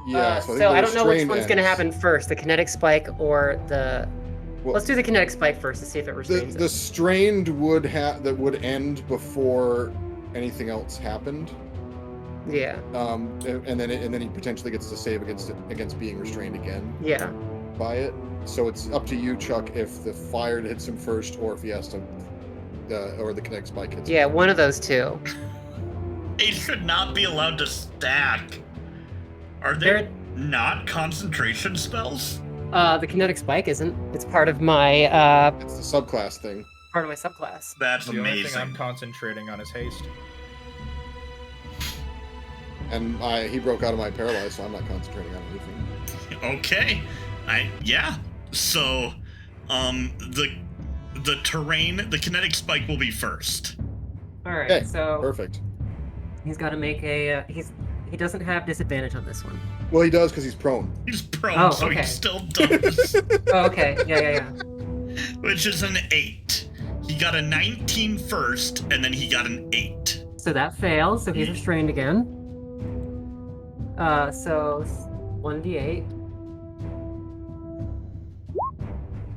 [SPEAKER 4] yeah.
[SPEAKER 2] So,
[SPEAKER 4] think
[SPEAKER 2] I don't know which
[SPEAKER 4] restrained
[SPEAKER 2] one's gonna
[SPEAKER 4] ends.
[SPEAKER 2] happen first, the kinetic spike or the.
[SPEAKER 4] Well,
[SPEAKER 2] Let's do the kinetic spike first to see if it
[SPEAKER 4] the
[SPEAKER 2] restrains
[SPEAKER 4] the
[SPEAKER 2] it.
[SPEAKER 4] strained would end before anything else happened.
[SPEAKER 2] Yeah.
[SPEAKER 4] And then he potentially gets to save against being restrained again
[SPEAKER 2] Yeah.
[SPEAKER 4] by it. So it's up to you, Chuck, if the fire hits him first, or if he has to, or the kinetic spike hits him.
[SPEAKER 2] Yeah. One of those two.
[SPEAKER 1] He should not be allowed to stack. Are there
[SPEAKER 2] They're-
[SPEAKER 1] not concentration spells?
[SPEAKER 2] The kinetic spike isn't. It's part of my
[SPEAKER 4] It's the subclass thing.
[SPEAKER 2] subclass.
[SPEAKER 1] That's
[SPEAKER 3] The only thing I'm
[SPEAKER 1] amazing.
[SPEAKER 3] concentrating on is haste.
[SPEAKER 4] And he broke out of my paralyzed, so I'm not concentrating on anything.
[SPEAKER 1] Okay. Yeah. So, the terrain, the kinetic spike will be first.
[SPEAKER 2] All right.
[SPEAKER 4] Okay,
[SPEAKER 2] So
[SPEAKER 4] Perfect.
[SPEAKER 2] he's got to make a. He doesn't have disadvantage on this one.
[SPEAKER 4] Well, he does because he's prone.
[SPEAKER 1] He's prone,
[SPEAKER 2] Oh,
[SPEAKER 1] so
[SPEAKER 2] okay.
[SPEAKER 1] he still does.
[SPEAKER 2] Oh, okay. Yeah.
[SPEAKER 1] Which is an 8. He got a 19 first, and then he got an 8.
[SPEAKER 2] So that fails. So he's restrained again. So 1d8.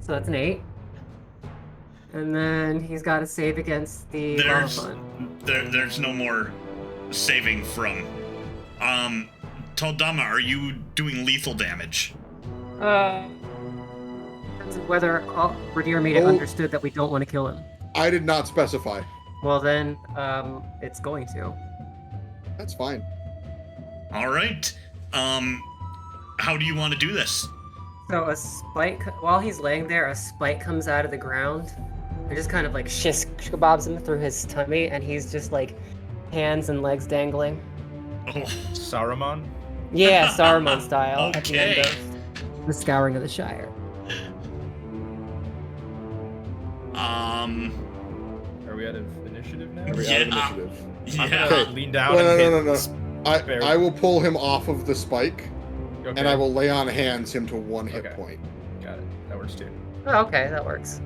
[SPEAKER 2] So that's an 8. And then he's got to save against the lava
[SPEAKER 1] There's
[SPEAKER 2] font.
[SPEAKER 1] there's no more saving from. Talamh, are you doing lethal damage?
[SPEAKER 2] Depends on whether Ridire made it
[SPEAKER 4] Oh.
[SPEAKER 2] understood that we don't want to kill him.
[SPEAKER 4] I did not specify.
[SPEAKER 2] Well, then, it's going to.
[SPEAKER 4] That's fine.
[SPEAKER 1] All right. How do you want to do this?
[SPEAKER 2] So a spike, while he's laying there, a spike comes out of the ground. It just kind of like bobs him through his tummy, and he's just like hands and legs dangling.
[SPEAKER 1] Oh,
[SPEAKER 3] Saruman?
[SPEAKER 2] Yeah, Saruman style at the end
[SPEAKER 1] Okay.
[SPEAKER 2] of the Scouring of the Shire.
[SPEAKER 3] Are we out of initiative now?
[SPEAKER 4] Are we out of initiative?
[SPEAKER 3] I'm
[SPEAKER 1] yeah.
[SPEAKER 3] gonna
[SPEAKER 4] Okay.
[SPEAKER 3] lean down
[SPEAKER 4] No,
[SPEAKER 3] and
[SPEAKER 4] no,
[SPEAKER 3] hit.
[SPEAKER 4] no. I will pull him off of the spike,
[SPEAKER 3] Okay.
[SPEAKER 4] and I will lay on hands him to 1 hit
[SPEAKER 3] Okay.
[SPEAKER 4] point.
[SPEAKER 3] Got it. That works too.
[SPEAKER 2] Oh, okay, that works.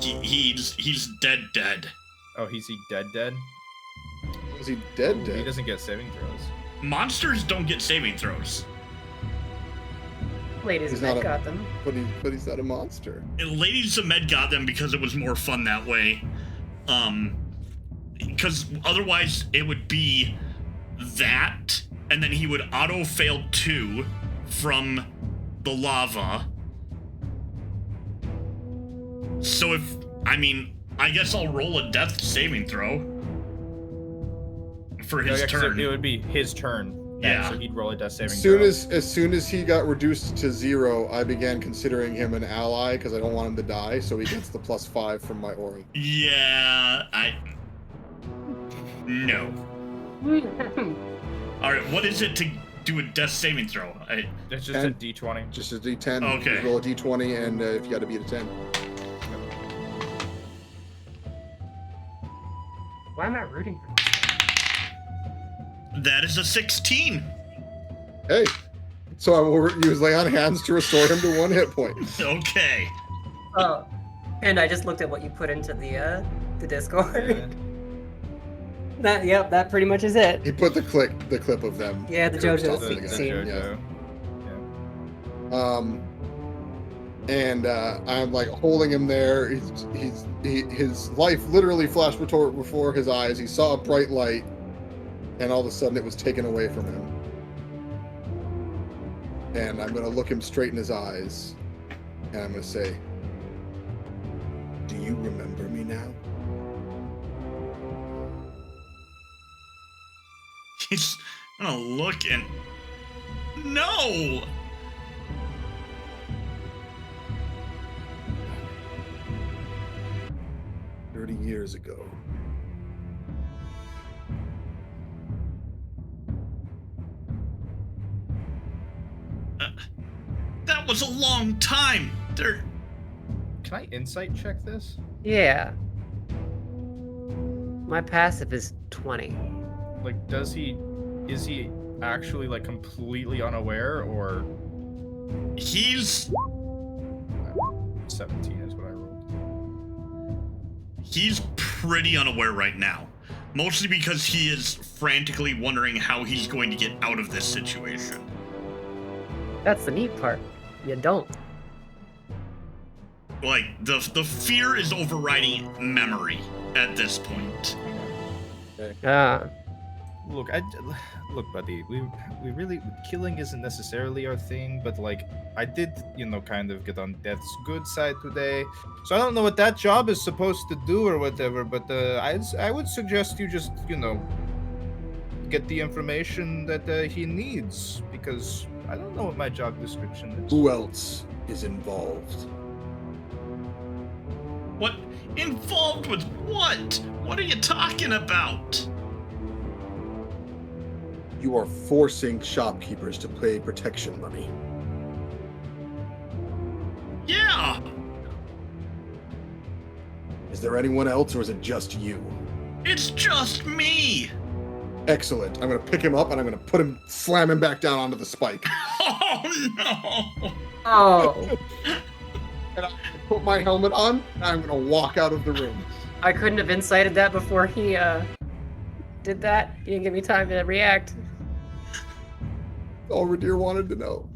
[SPEAKER 1] He's dead.
[SPEAKER 3] Oh, he's he dead?
[SPEAKER 4] Is he dead?
[SPEAKER 3] He
[SPEAKER 4] Dead?
[SPEAKER 3] doesn't get saving throws.
[SPEAKER 1] Monsters don't get saving throws.
[SPEAKER 2] Ladies
[SPEAKER 4] He's
[SPEAKER 2] and men
[SPEAKER 4] not a-
[SPEAKER 2] got them.
[SPEAKER 4] But he's not a monster.
[SPEAKER 1] Ladies of Med got them because it was more fun that way. Because otherwise it would be that, and then he would auto fail 2 from the lava. So I guess I'll roll a death saving throw for his
[SPEAKER 3] 'cause
[SPEAKER 1] turn.
[SPEAKER 3] It would be his turn.
[SPEAKER 1] Yeah.
[SPEAKER 3] So he'd roll a death saving
[SPEAKER 4] As soon as he got reduced to 0, I began considering him an ally because I don't want him to die. So he gets the +5 from my aura.
[SPEAKER 1] Yeah, no. All right, what is it to do a death saving throw?
[SPEAKER 3] It's just a D20.
[SPEAKER 4] Just a D10.
[SPEAKER 1] Okay.
[SPEAKER 4] Just roll a D20, and if you got to beat a 10.
[SPEAKER 2] Why am I rooting for this?
[SPEAKER 1] That is a 16.
[SPEAKER 4] Hey, so I will use lay on hands to restore him to 1 hit point.
[SPEAKER 1] Okay.
[SPEAKER 2] Oh, and I just looked at what you put into the Discord. That pretty much is it.
[SPEAKER 4] He put the clip of them.
[SPEAKER 2] Yeah, the
[SPEAKER 4] cursed
[SPEAKER 2] JoJo
[SPEAKER 4] all together.
[SPEAKER 2] scene.
[SPEAKER 3] JoJo.
[SPEAKER 4] And I'm like holding him there. His life literally flashed before his eyes. He saw a bright light, and all of a sudden it was taken away from him. And I'm gonna look him straight in his eyes, and I'm gonna say, "Do you remember me now?"
[SPEAKER 1] He's gonna look and... No!
[SPEAKER 4] 30 years ago.
[SPEAKER 1] That was a long time. There...
[SPEAKER 3] Can I insight check this?
[SPEAKER 2] Yeah. My passive is 20.
[SPEAKER 3] Like, is he actually like completely unaware, or
[SPEAKER 1] He's
[SPEAKER 3] 17 is what I rolled?
[SPEAKER 1] He's pretty unaware right now. Mostly because he is frantically wondering how he's going to get out of this situation.
[SPEAKER 2] That's the neat part. You don't.
[SPEAKER 1] Like, the fear is overriding memory at this point.
[SPEAKER 3] Look, look, buddy. We really, killing isn't necessarily our thing, but like I did, kind of get on Death's good side today. So I don't know what that job is supposed to do or whatever, but I would suggest you just, get the information that he needs, because I don't know what my job description is.
[SPEAKER 4] Who else is involved?
[SPEAKER 1] What? Involved with what? What are you talking about?
[SPEAKER 4] You are forcing shopkeepers to pay protection money.
[SPEAKER 1] Yeah!
[SPEAKER 4] Is there anyone else, or is it just you?
[SPEAKER 1] It's just me!
[SPEAKER 4] Excellent. I'm going to pick him up, and I'm going to slam him back down onto the spike.
[SPEAKER 1] Oh no!
[SPEAKER 2] Oh,
[SPEAKER 4] And I put my helmet on, and I'm going to walk out of the room.
[SPEAKER 2] I couldn't have incited that before he did that. He didn't give me time to react.
[SPEAKER 4] All Ridire wanted to know.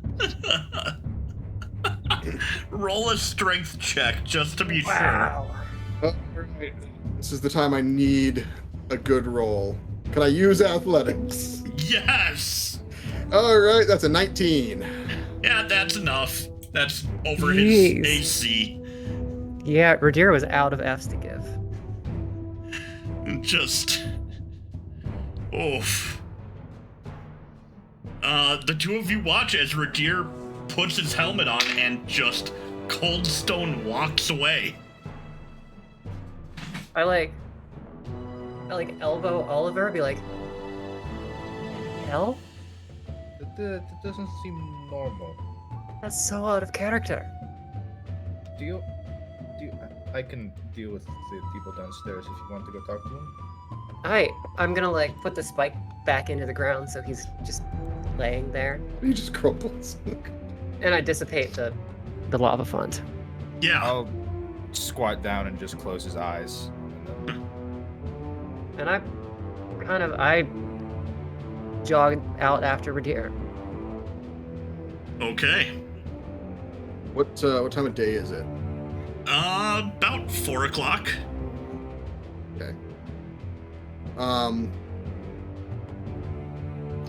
[SPEAKER 1] Roll a strength check just to be
[SPEAKER 2] Wow.
[SPEAKER 4] All right. This is the time I need a good roll. Can I use athletics?
[SPEAKER 1] sure. Yes!
[SPEAKER 4] All right, that's a 19.
[SPEAKER 1] Yeah, that's enough. That's over
[SPEAKER 2] Jeez.
[SPEAKER 1] his AC.
[SPEAKER 2] Yeah, Ridire was out of F's to give.
[SPEAKER 1] Just... Oof. The two of you watch as Ridire puts his helmet on and just Cold Stone walks away.
[SPEAKER 2] I elbow Oliver, be like, hell?
[SPEAKER 3] That doesn't seem normal.
[SPEAKER 2] That's so out of character.
[SPEAKER 3] Do you? I can deal with the people downstairs if you want to go talk to them.
[SPEAKER 2] I'm gonna put the spike back into the ground so he's just laying there.
[SPEAKER 4] He just crumbles.
[SPEAKER 2] And I dissipate the lava font.
[SPEAKER 1] Yeah.
[SPEAKER 3] I'll squat down and just close his eyes.
[SPEAKER 2] And I jog out after Ridire.
[SPEAKER 1] Okay.
[SPEAKER 4] What time of day is it?
[SPEAKER 1] About 4 o'clock.
[SPEAKER 4] Okay.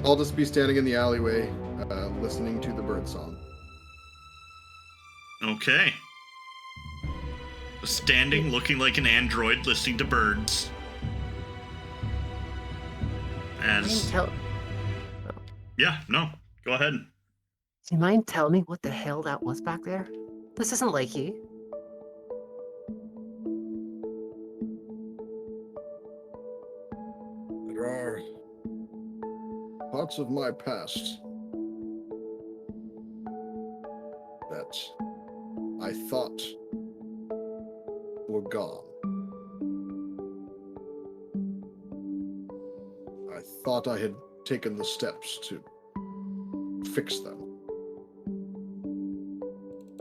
[SPEAKER 4] I'll just be standing in the alleyway, listening to the birdsong.
[SPEAKER 1] Okay. Standing, looking like an android, listening to birds. As... Yeah, no. Go ahead.
[SPEAKER 2] Do you mind telling me what the hell that was back there? This isn't Lakey.
[SPEAKER 4] There are parts of my past that I thought were gone. I thought I had taken the steps to fix them.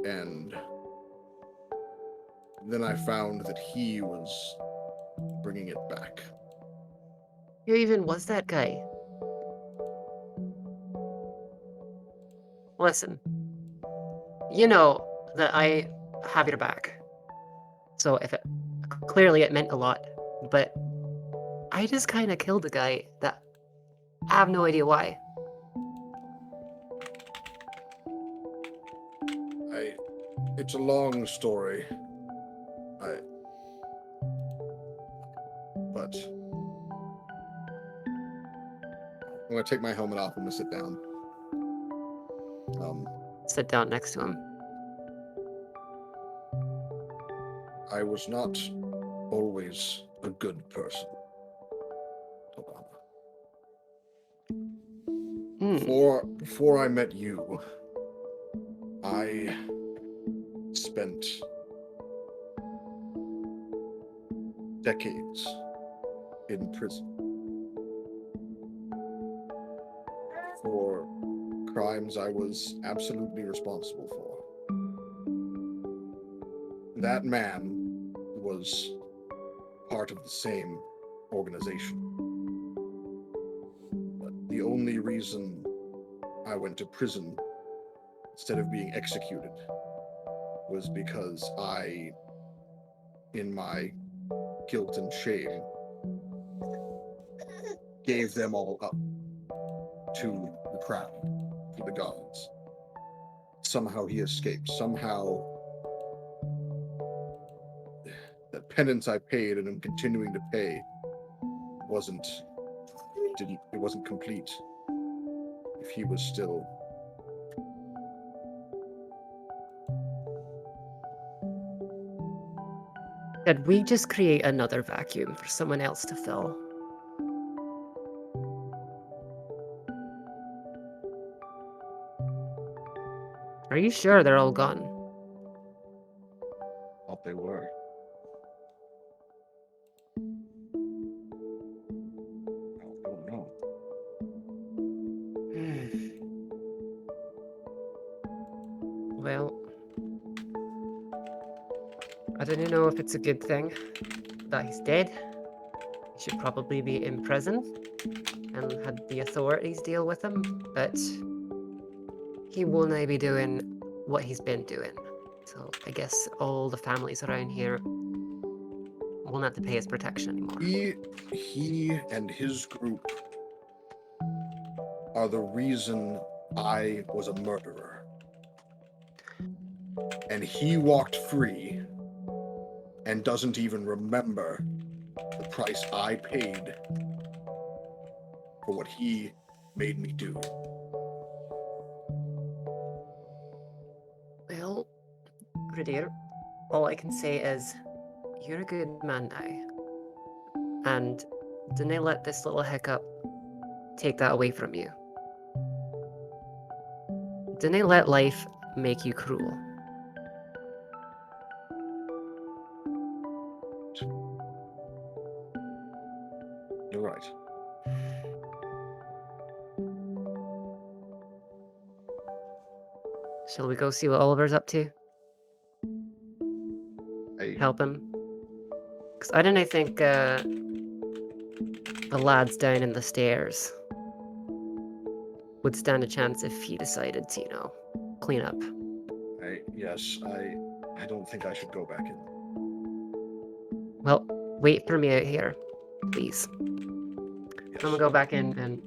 [SPEAKER 4] And then I found that he was bringing it back.
[SPEAKER 2] Who even was that guy? Listen, you know that I have your back. So clearly it meant a lot, but I just kind of killed a guy that I have no idea why.
[SPEAKER 4] It's a long story. But gonna take my helmet off. I'm gonna sit down.
[SPEAKER 2] Sit down next to him.
[SPEAKER 4] I was not always a good person. Before I met you, I spent decades in prison for crimes I was absolutely responsible for. That man was part of the same organization. But the only reason I went to prison instead of being executed was because I, in my guilt and shame, gave them all up to the crown, to the gods. Somehow he escaped. Somehow that penance I paid and am continuing to pay wasn't complete if he was still.
[SPEAKER 2] Did we just create another vacuum for someone else to fill? Are you sure they're all gone?
[SPEAKER 4] Thought they were. I don't know.
[SPEAKER 2] Well, I don't know if it's a good thing that he's dead. He should probably be in prison and had the authorities deal with him, but he will now be doing what he's been doing. So I guess all the families around here won't have to pay his protection anymore.
[SPEAKER 4] He and his group are the reason I was a murderer. And he walked free and doesn't even remember the price I paid for what he made me do.
[SPEAKER 2] Well, Ridire, all I can say is you're a good man now. And don't let this little hiccup take that away from you. Don't let life make you cruel.
[SPEAKER 4] You're right.
[SPEAKER 2] Shall we go see what Oliver's up to? Help him? Because I don't think the lads down in the stairs would stand a chance if he decided to, clean up.
[SPEAKER 4] Yes, I don't think I should go back in.
[SPEAKER 2] Well, wait for me out here, please.
[SPEAKER 4] Yes.
[SPEAKER 2] I'm gonna go back in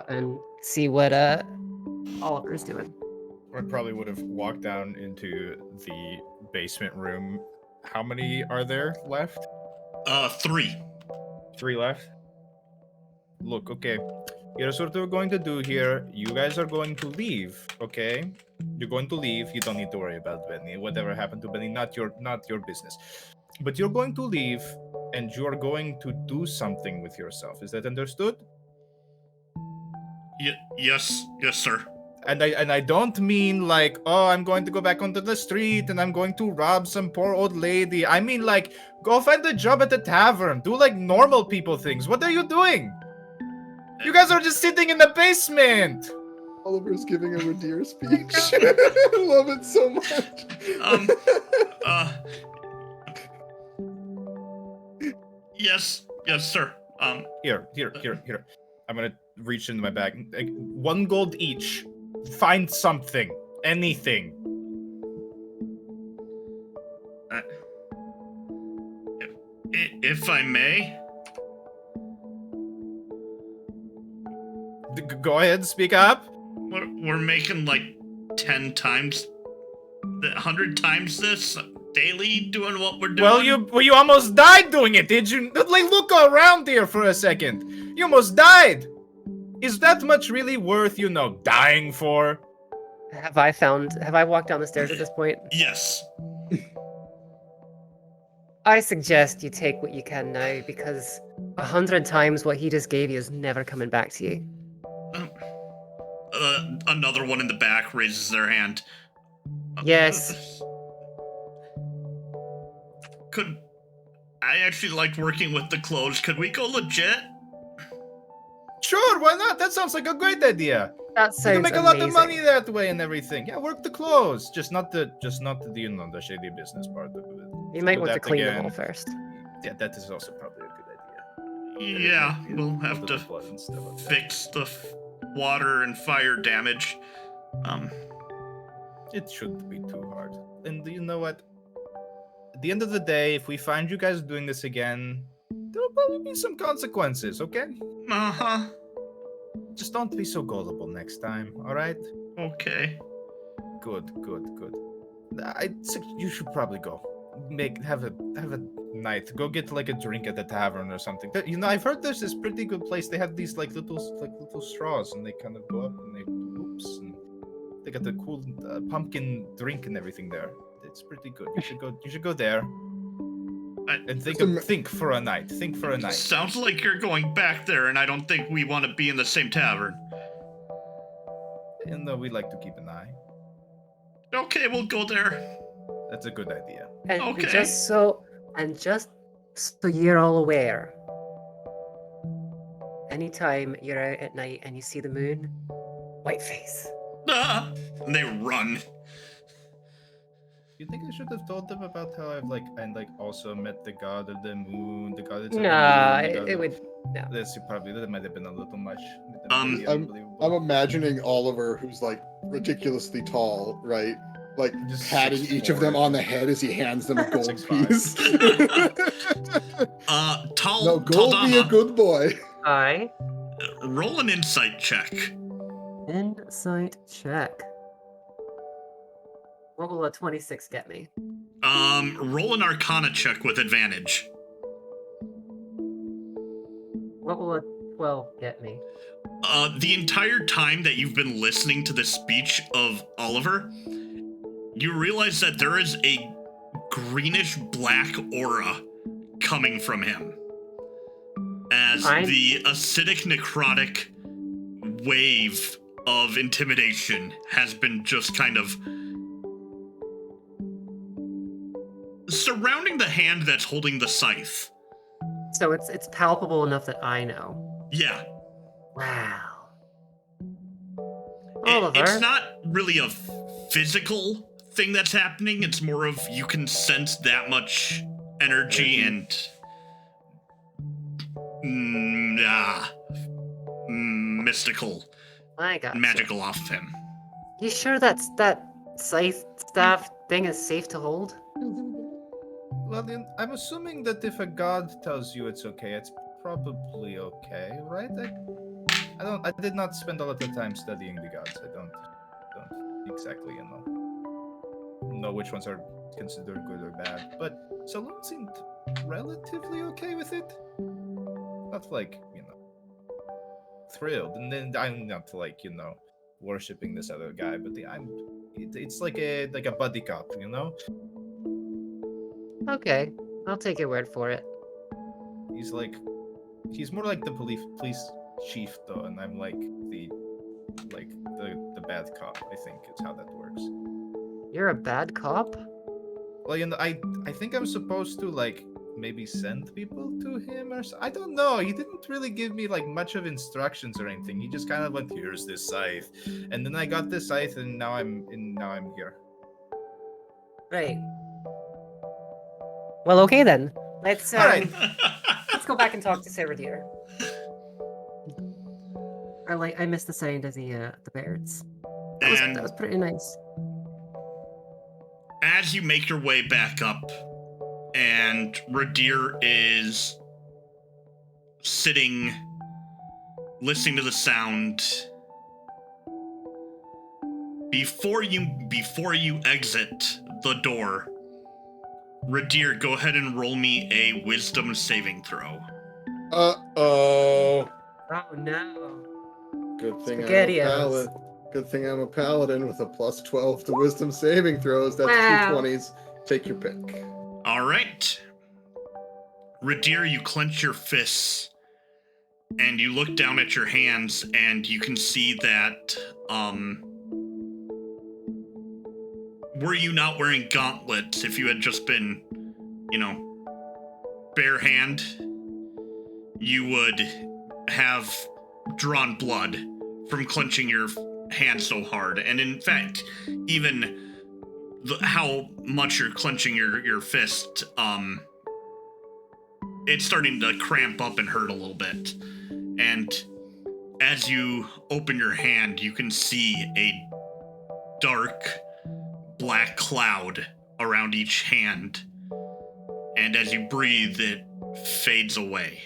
[SPEAKER 2] and see what Oliver's doing.
[SPEAKER 3] I probably would have walked down into the basement room. How many are there left?
[SPEAKER 1] 3.
[SPEAKER 3] 3 left? Look, okay. Here's what we're going to do here. You guys are going to leave, okay? You're going to leave. You don't need to worry about Benny. Whatever happened to Benny, not your business. But you're going to leave, and you are going to do something with yourself. Is that understood?
[SPEAKER 1] Yes, sir.
[SPEAKER 3] And I don't mean like, oh, I'm going to go back onto the street and I'm going to rob some poor old lady. I mean like, go find a job at the tavern. Do like normal people things. What are you doing? You guys are just sitting in the basement.
[SPEAKER 4] Oliver's giving a Ridire speech. I love it so much.
[SPEAKER 1] Yes, sir.
[SPEAKER 3] Here. I'm gonna reach into my bag. Like, 1 gold each. Find something. Anything.
[SPEAKER 1] If I may.
[SPEAKER 3] Go ahead, speak up.
[SPEAKER 1] We're making like 10 times, 100 times this daily, doing what we're doing.
[SPEAKER 3] Well, you almost died doing it, did you? Like, look around here for a second. You almost died! Is that much really worth, dying for?
[SPEAKER 2] Have I walked down the stairs at this point?
[SPEAKER 1] Yes.
[SPEAKER 2] I suggest you take what you can now, because 100 times what he just gave you is never coming back to you.
[SPEAKER 1] Another one in the back raises their hand.
[SPEAKER 2] Yes.
[SPEAKER 1] I actually liked working with the clothes. Could we go legit?
[SPEAKER 3] Sure, why not? That sounds like a great idea.
[SPEAKER 2] That sounds
[SPEAKER 3] You can make a lot of
[SPEAKER 2] amazing.
[SPEAKER 3] money that way and everything. Yeah, work the clothes, just not the the shady business part of it.
[SPEAKER 2] You might
[SPEAKER 3] Do
[SPEAKER 2] want to
[SPEAKER 3] that
[SPEAKER 2] clean them
[SPEAKER 3] again.
[SPEAKER 2] all first.
[SPEAKER 3] Yeah, that is also probably a good idea.
[SPEAKER 1] Yeah, we'll have to
[SPEAKER 3] Blood and stuff like that.
[SPEAKER 1] fix the water and fire damage.
[SPEAKER 3] It shouldn't be too hard. And you know what? At the end of the day, if we find you guys doing this again, there'll probably be some consequences, okay?
[SPEAKER 1] Uh-huh.
[SPEAKER 3] Just don't be so gullible next time, alright?
[SPEAKER 1] Okay.
[SPEAKER 3] Good. You should probably go. Have a night. Go get like a drink at the tavern or something. I've heard there's this pretty good place. They have these little straws, and they kind of go up and they and they got the cool pumpkin drink and everything there. It's pretty good. You should go there. And think for a night. Think for a night.
[SPEAKER 1] Sounds like you're going back there, and I don't think we want to be in the same tavern.
[SPEAKER 3] We like to keep an eye.
[SPEAKER 1] Okay, we'll go there.
[SPEAKER 3] That's a good idea.
[SPEAKER 2] And
[SPEAKER 1] Okay.
[SPEAKER 2] just so you're all aware, anytime you're out at night and you see the moon, white face.
[SPEAKER 1] Ah! And they run.
[SPEAKER 3] You think I should have told them about how I've also met the god of the moon, the god of the
[SPEAKER 2] Nah,
[SPEAKER 3] moon, the god
[SPEAKER 2] it
[SPEAKER 3] of-
[SPEAKER 2] would. No.
[SPEAKER 3] That might have been a little much.
[SPEAKER 4] I'm imagining Oliver, who's like ridiculously tall, right? Like
[SPEAKER 3] Just
[SPEAKER 4] patting
[SPEAKER 3] 6'4".
[SPEAKER 4] each of them on the head as he hands them a gold
[SPEAKER 3] 6'5".
[SPEAKER 4] piece. No, gold be a
[SPEAKER 1] Talamh,
[SPEAKER 4] good boy.
[SPEAKER 1] roll an insight check.
[SPEAKER 2] Insight check. What will a 26 get me?
[SPEAKER 1] Roll an arcana check with advantage.
[SPEAKER 2] What will a 12 get me?
[SPEAKER 1] The entire time that you've been listening to the speech of Oliver, you realize that there is a greenish black aura coming from him. As the acidic necrotic wave of intimidation has been just kind of surrounding the hand that's holding the scythe.
[SPEAKER 2] So it's palpable enough that I know.
[SPEAKER 1] Yeah.
[SPEAKER 2] Wow.
[SPEAKER 1] It's
[SPEAKER 2] Oliver.
[SPEAKER 1] not really a physical thing that's happening. It's more of you can sense that much energy and mystical,
[SPEAKER 2] I got
[SPEAKER 1] magical off of him.
[SPEAKER 2] You sure that scythe staff thing is safe to hold?
[SPEAKER 3] Well, then, I'm assuming that if a god tells you it's okay, it's probably okay, right? I did not spend a lot of time studying the gods. I don't exactly, know which ones are considered good or bad. But Salon seemed relatively okay with it. Not like, thrilled. And then I'm not like, worshipping this other guy, but it's like a buddy cop,
[SPEAKER 2] Okay, I'll take your word for it.
[SPEAKER 3] He's more like the police chief though, and I'm like the bad cop, I think is how that works.
[SPEAKER 2] You're a bad cop?
[SPEAKER 3] Well, I think I'm supposed to maybe send people to him or I don't know. He didn't really give me much of instructions or anything. He just kind of went, "Here's this scythe," and then I got this scythe, and now I'm here.
[SPEAKER 2] Right. Well, okay then. Let's
[SPEAKER 3] Alright.
[SPEAKER 2] let's go back and talk to Ser Ridire. I missed the sound of the birds. That was pretty nice.
[SPEAKER 1] As you make your way back up, and Ridire is sitting, listening to the sound. Before you exit the door, Ridire, go ahead and roll me a wisdom saving throw.
[SPEAKER 4] Uh-oh.
[SPEAKER 2] Oh no.
[SPEAKER 4] Good thing I'm a
[SPEAKER 2] Spaghettios.
[SPEAKER 4] paladin. Good thing I'm a paladin with a plus 12 to wisdom saving throws. That's
[SPEAKER 2] Wow.
[SPEAKER 4] 2 20s. Take your pick.
[SPEAKER 1] All right. Ridire, you clench your fists and you look down at your hands and you can see that, were you not wearing gauntlets, if you had just been, bare hand, you would have drawn blood from clenching your hand so hard. And in fact, even how much you're clenching your fist, it's starting to cramp up and hurt a little bit. And as you open your hand, you can see a dark black cloud around each hand. And as you breathe, it fades away.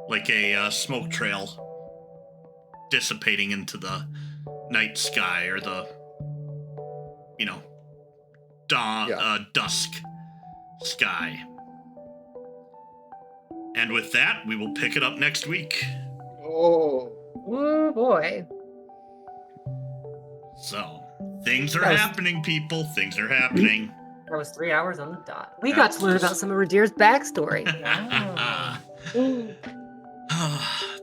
[SPEAKER 1] Like a smoke trail dissipating into the night sky or the, dusk sky. And with that, we will pick it up next week.
[SPEAKER 4] Oh.
[SPEAKER 2] Oh boy.
[SPEAKER 1] So, things are happening, people. Things are happening.
[SPEAKER 2] That was 3 hours on the dot. We got to learn about some of Ridire's backstory.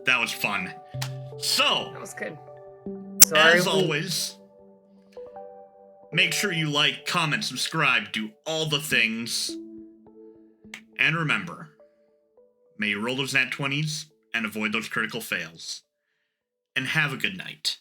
[SPEAKER 1] That was fun. So,
[SPEAKER 2] That was good. Sorry.
[SPEAKER 1] as always, make sure you like, comment, subscribe, do all the things. And remember, may you roll those nat 20s and avoid those critical fails. And have a good night.